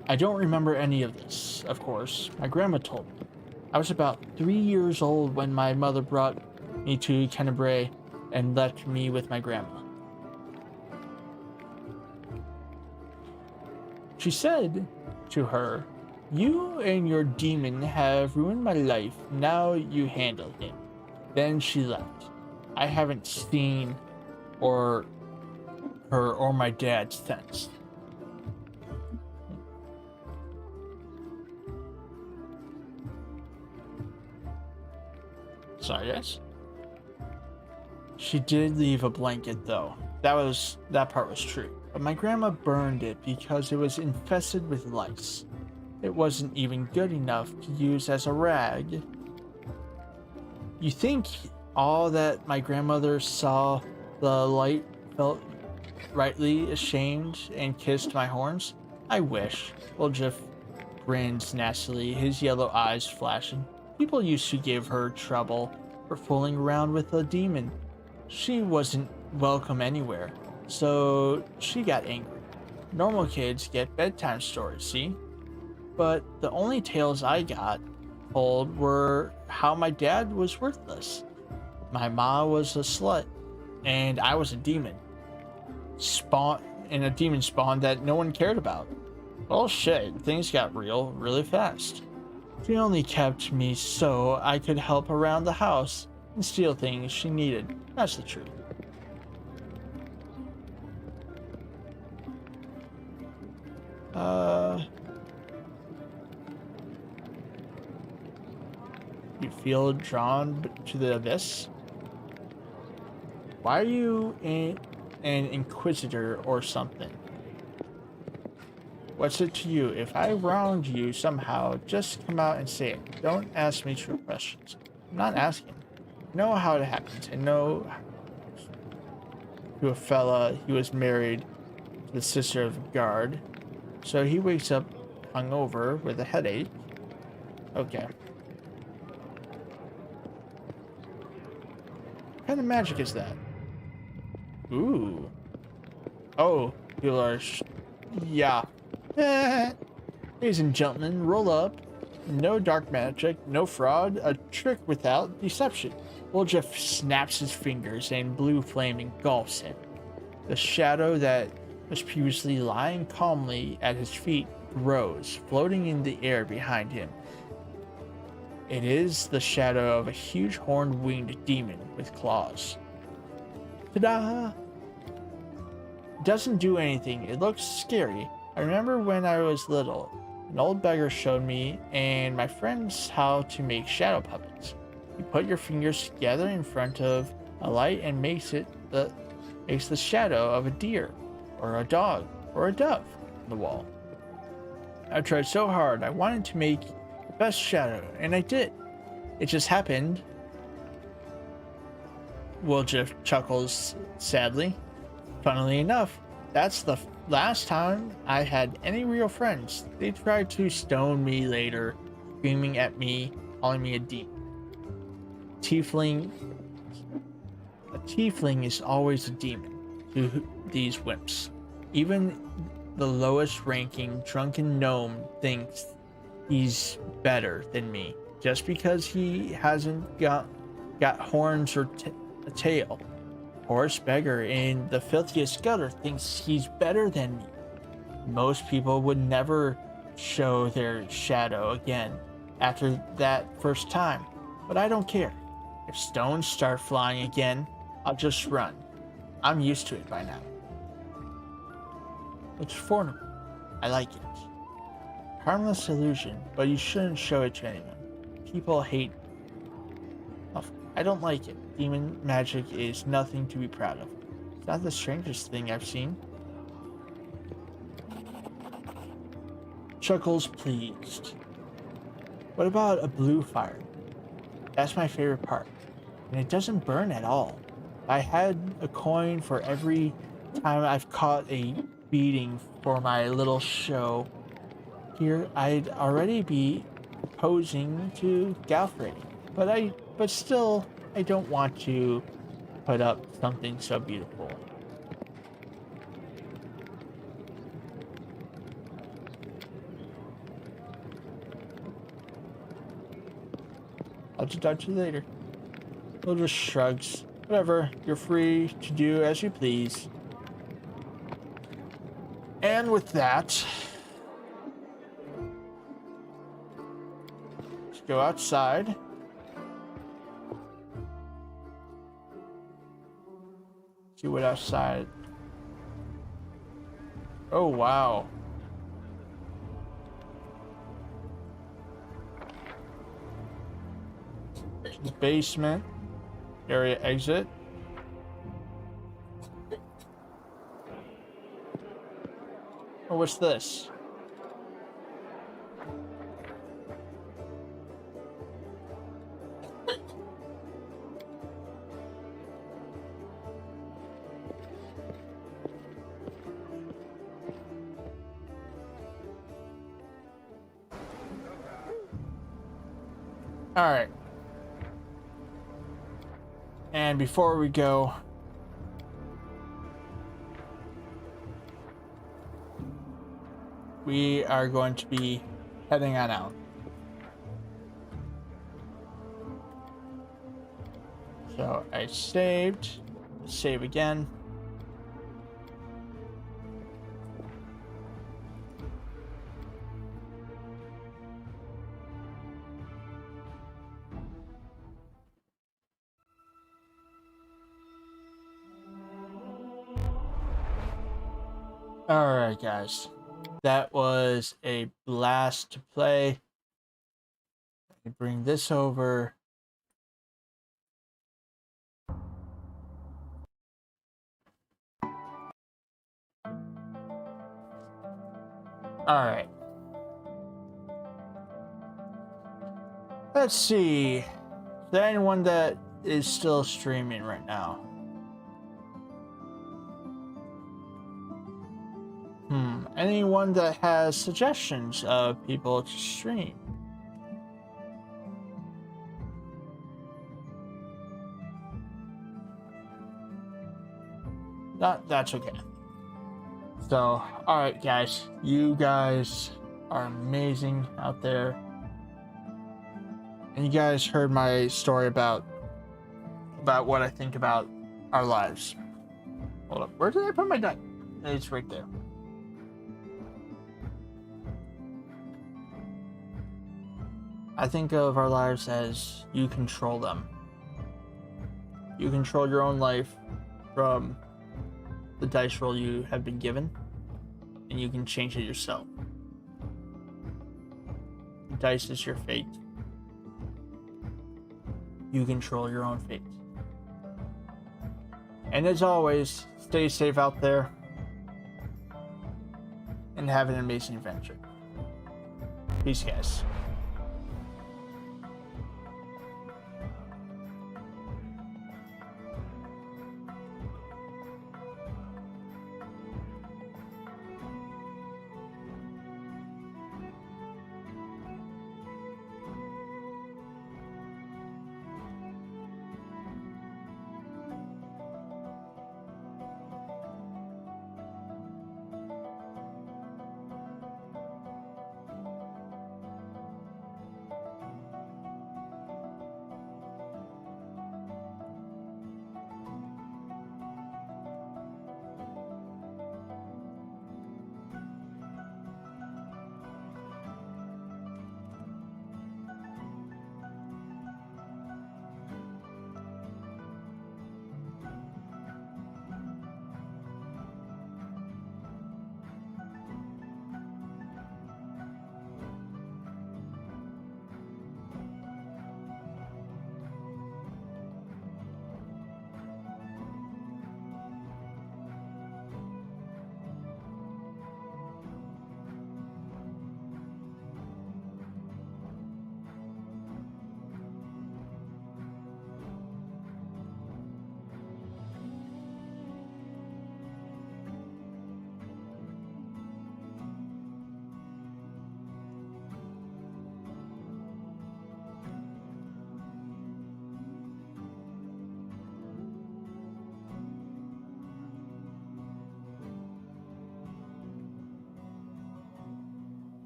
I don't remember any of this, of course. My grandma told me. I was about 3 years old when my mother brought me to Tenebrae and left me with my grandma. She said to her, "You and your demon have ruined my life. Now you handle him." Then she left. I haven't seen her or my dad since. Sorry, guys. She did leave a blanket, though. That part was true. But my grandma burned it because it was infested with lice. It wasn't even good enough to use as a rag. You think all that my grandmother saw the light, felt rightly ashamed, and kissed my horns? I wish. Jeff grins nastily, his yellow eyes flashing. People used to give her trouble for fooling around with a demon. She wasn't welcome anywhere, so she got angry. Normal kids get bedtime stories, see? But the only tales I got told were how my dad was worthless. My ma was a slut, and I was a demon. A demon spawn that no one cared about. Well, shit, things got real really fast. She only kept me so I could help around the house and steal things she needed. That's the truth. You feel drawn to the abyss? Why are you an inquisitor or something? What's it to you? If I wronged you somehow, just come out and say it. Don't ask me true questions. I'm not asking. I know how it happens. I know to a fella he was married to the sister of the guard. So he wakes up hungover with a headache. Okay. What kind of magic is that? Ooh. Oh, people are yeah. Ladies and gentlemen, roll up. No dark magic, no fraud, a trick without deception. Woljeff snaps his fingers and blue flame engulfs him. The shadow that was previously lying calmly at his feet grows, floating in the air behind him. It is the shadow of a huge horned winged demon with claws. Ta-da! It doesn't do anything. It looks scary. I remember when I was little, an old beggar showed me and my friends how to make shadow puppets. You put your fingers together in front of a light and makes the shadow of a deer, or a dog, or a dove on the wall. I tried so hard. I wanted to make the best shadow, and I did. It just happened. Wiljeff chuckles sadly. Funnily enough, that's the last time I had any real friends. They tried to stone me later, screaming at me, calling me a demon. A tiefling is always a demon to these wimps. Even the lowest ranking drunken gnome thinks he's better than me just because he hasn't got horns or a tail. Horace Beggar in the filthiest gutter thinks he's better than me. Most people would never show their shadow again after that first time, but I don't care. If stones start flying again, I'll just run. I'm used to it by now. It's formidable. I like it. Harmless illusion, but you shouldn't show it to anyone. People hate. I don't like it. Demon magic is nothing to be proud of. It's not the strangest thing I've seen. Chuckles pleased. What about a blue fire? That's my favorite part. And it doesn't burn at all. I had a coin for every time I've caught a beating for my little show. Here I'd already be posing to Galfrey. But still, I don't want to put up something so beautiful. I'll just talk to you later. Will just shrugs. Whatever, you're free to do as you please. And with that, let's go outside. See what outside. Oh, wow. The basement. Area exit. Oh, what's this? All right. And before we go, we are going to be heading on out. So I saved, save again. Alright guys, that was a blast to play. Let me bring this over. Alright. Let's see. Is there anyone that is still streaming right now? anyone that has suggestions of people to stream. That's okay. So, alright guys, you guys are amazing out there. And you guys heard my story about what I think about our lives. Hold up, where did I put my die? It's right there. I think of our lives as you control them. You control your own life from the dice roll you have been given, and you can change it yourself. Dice is your fate. You control your own fate. And as always, stay safe out there and have an amazing adventure. Peace, guys.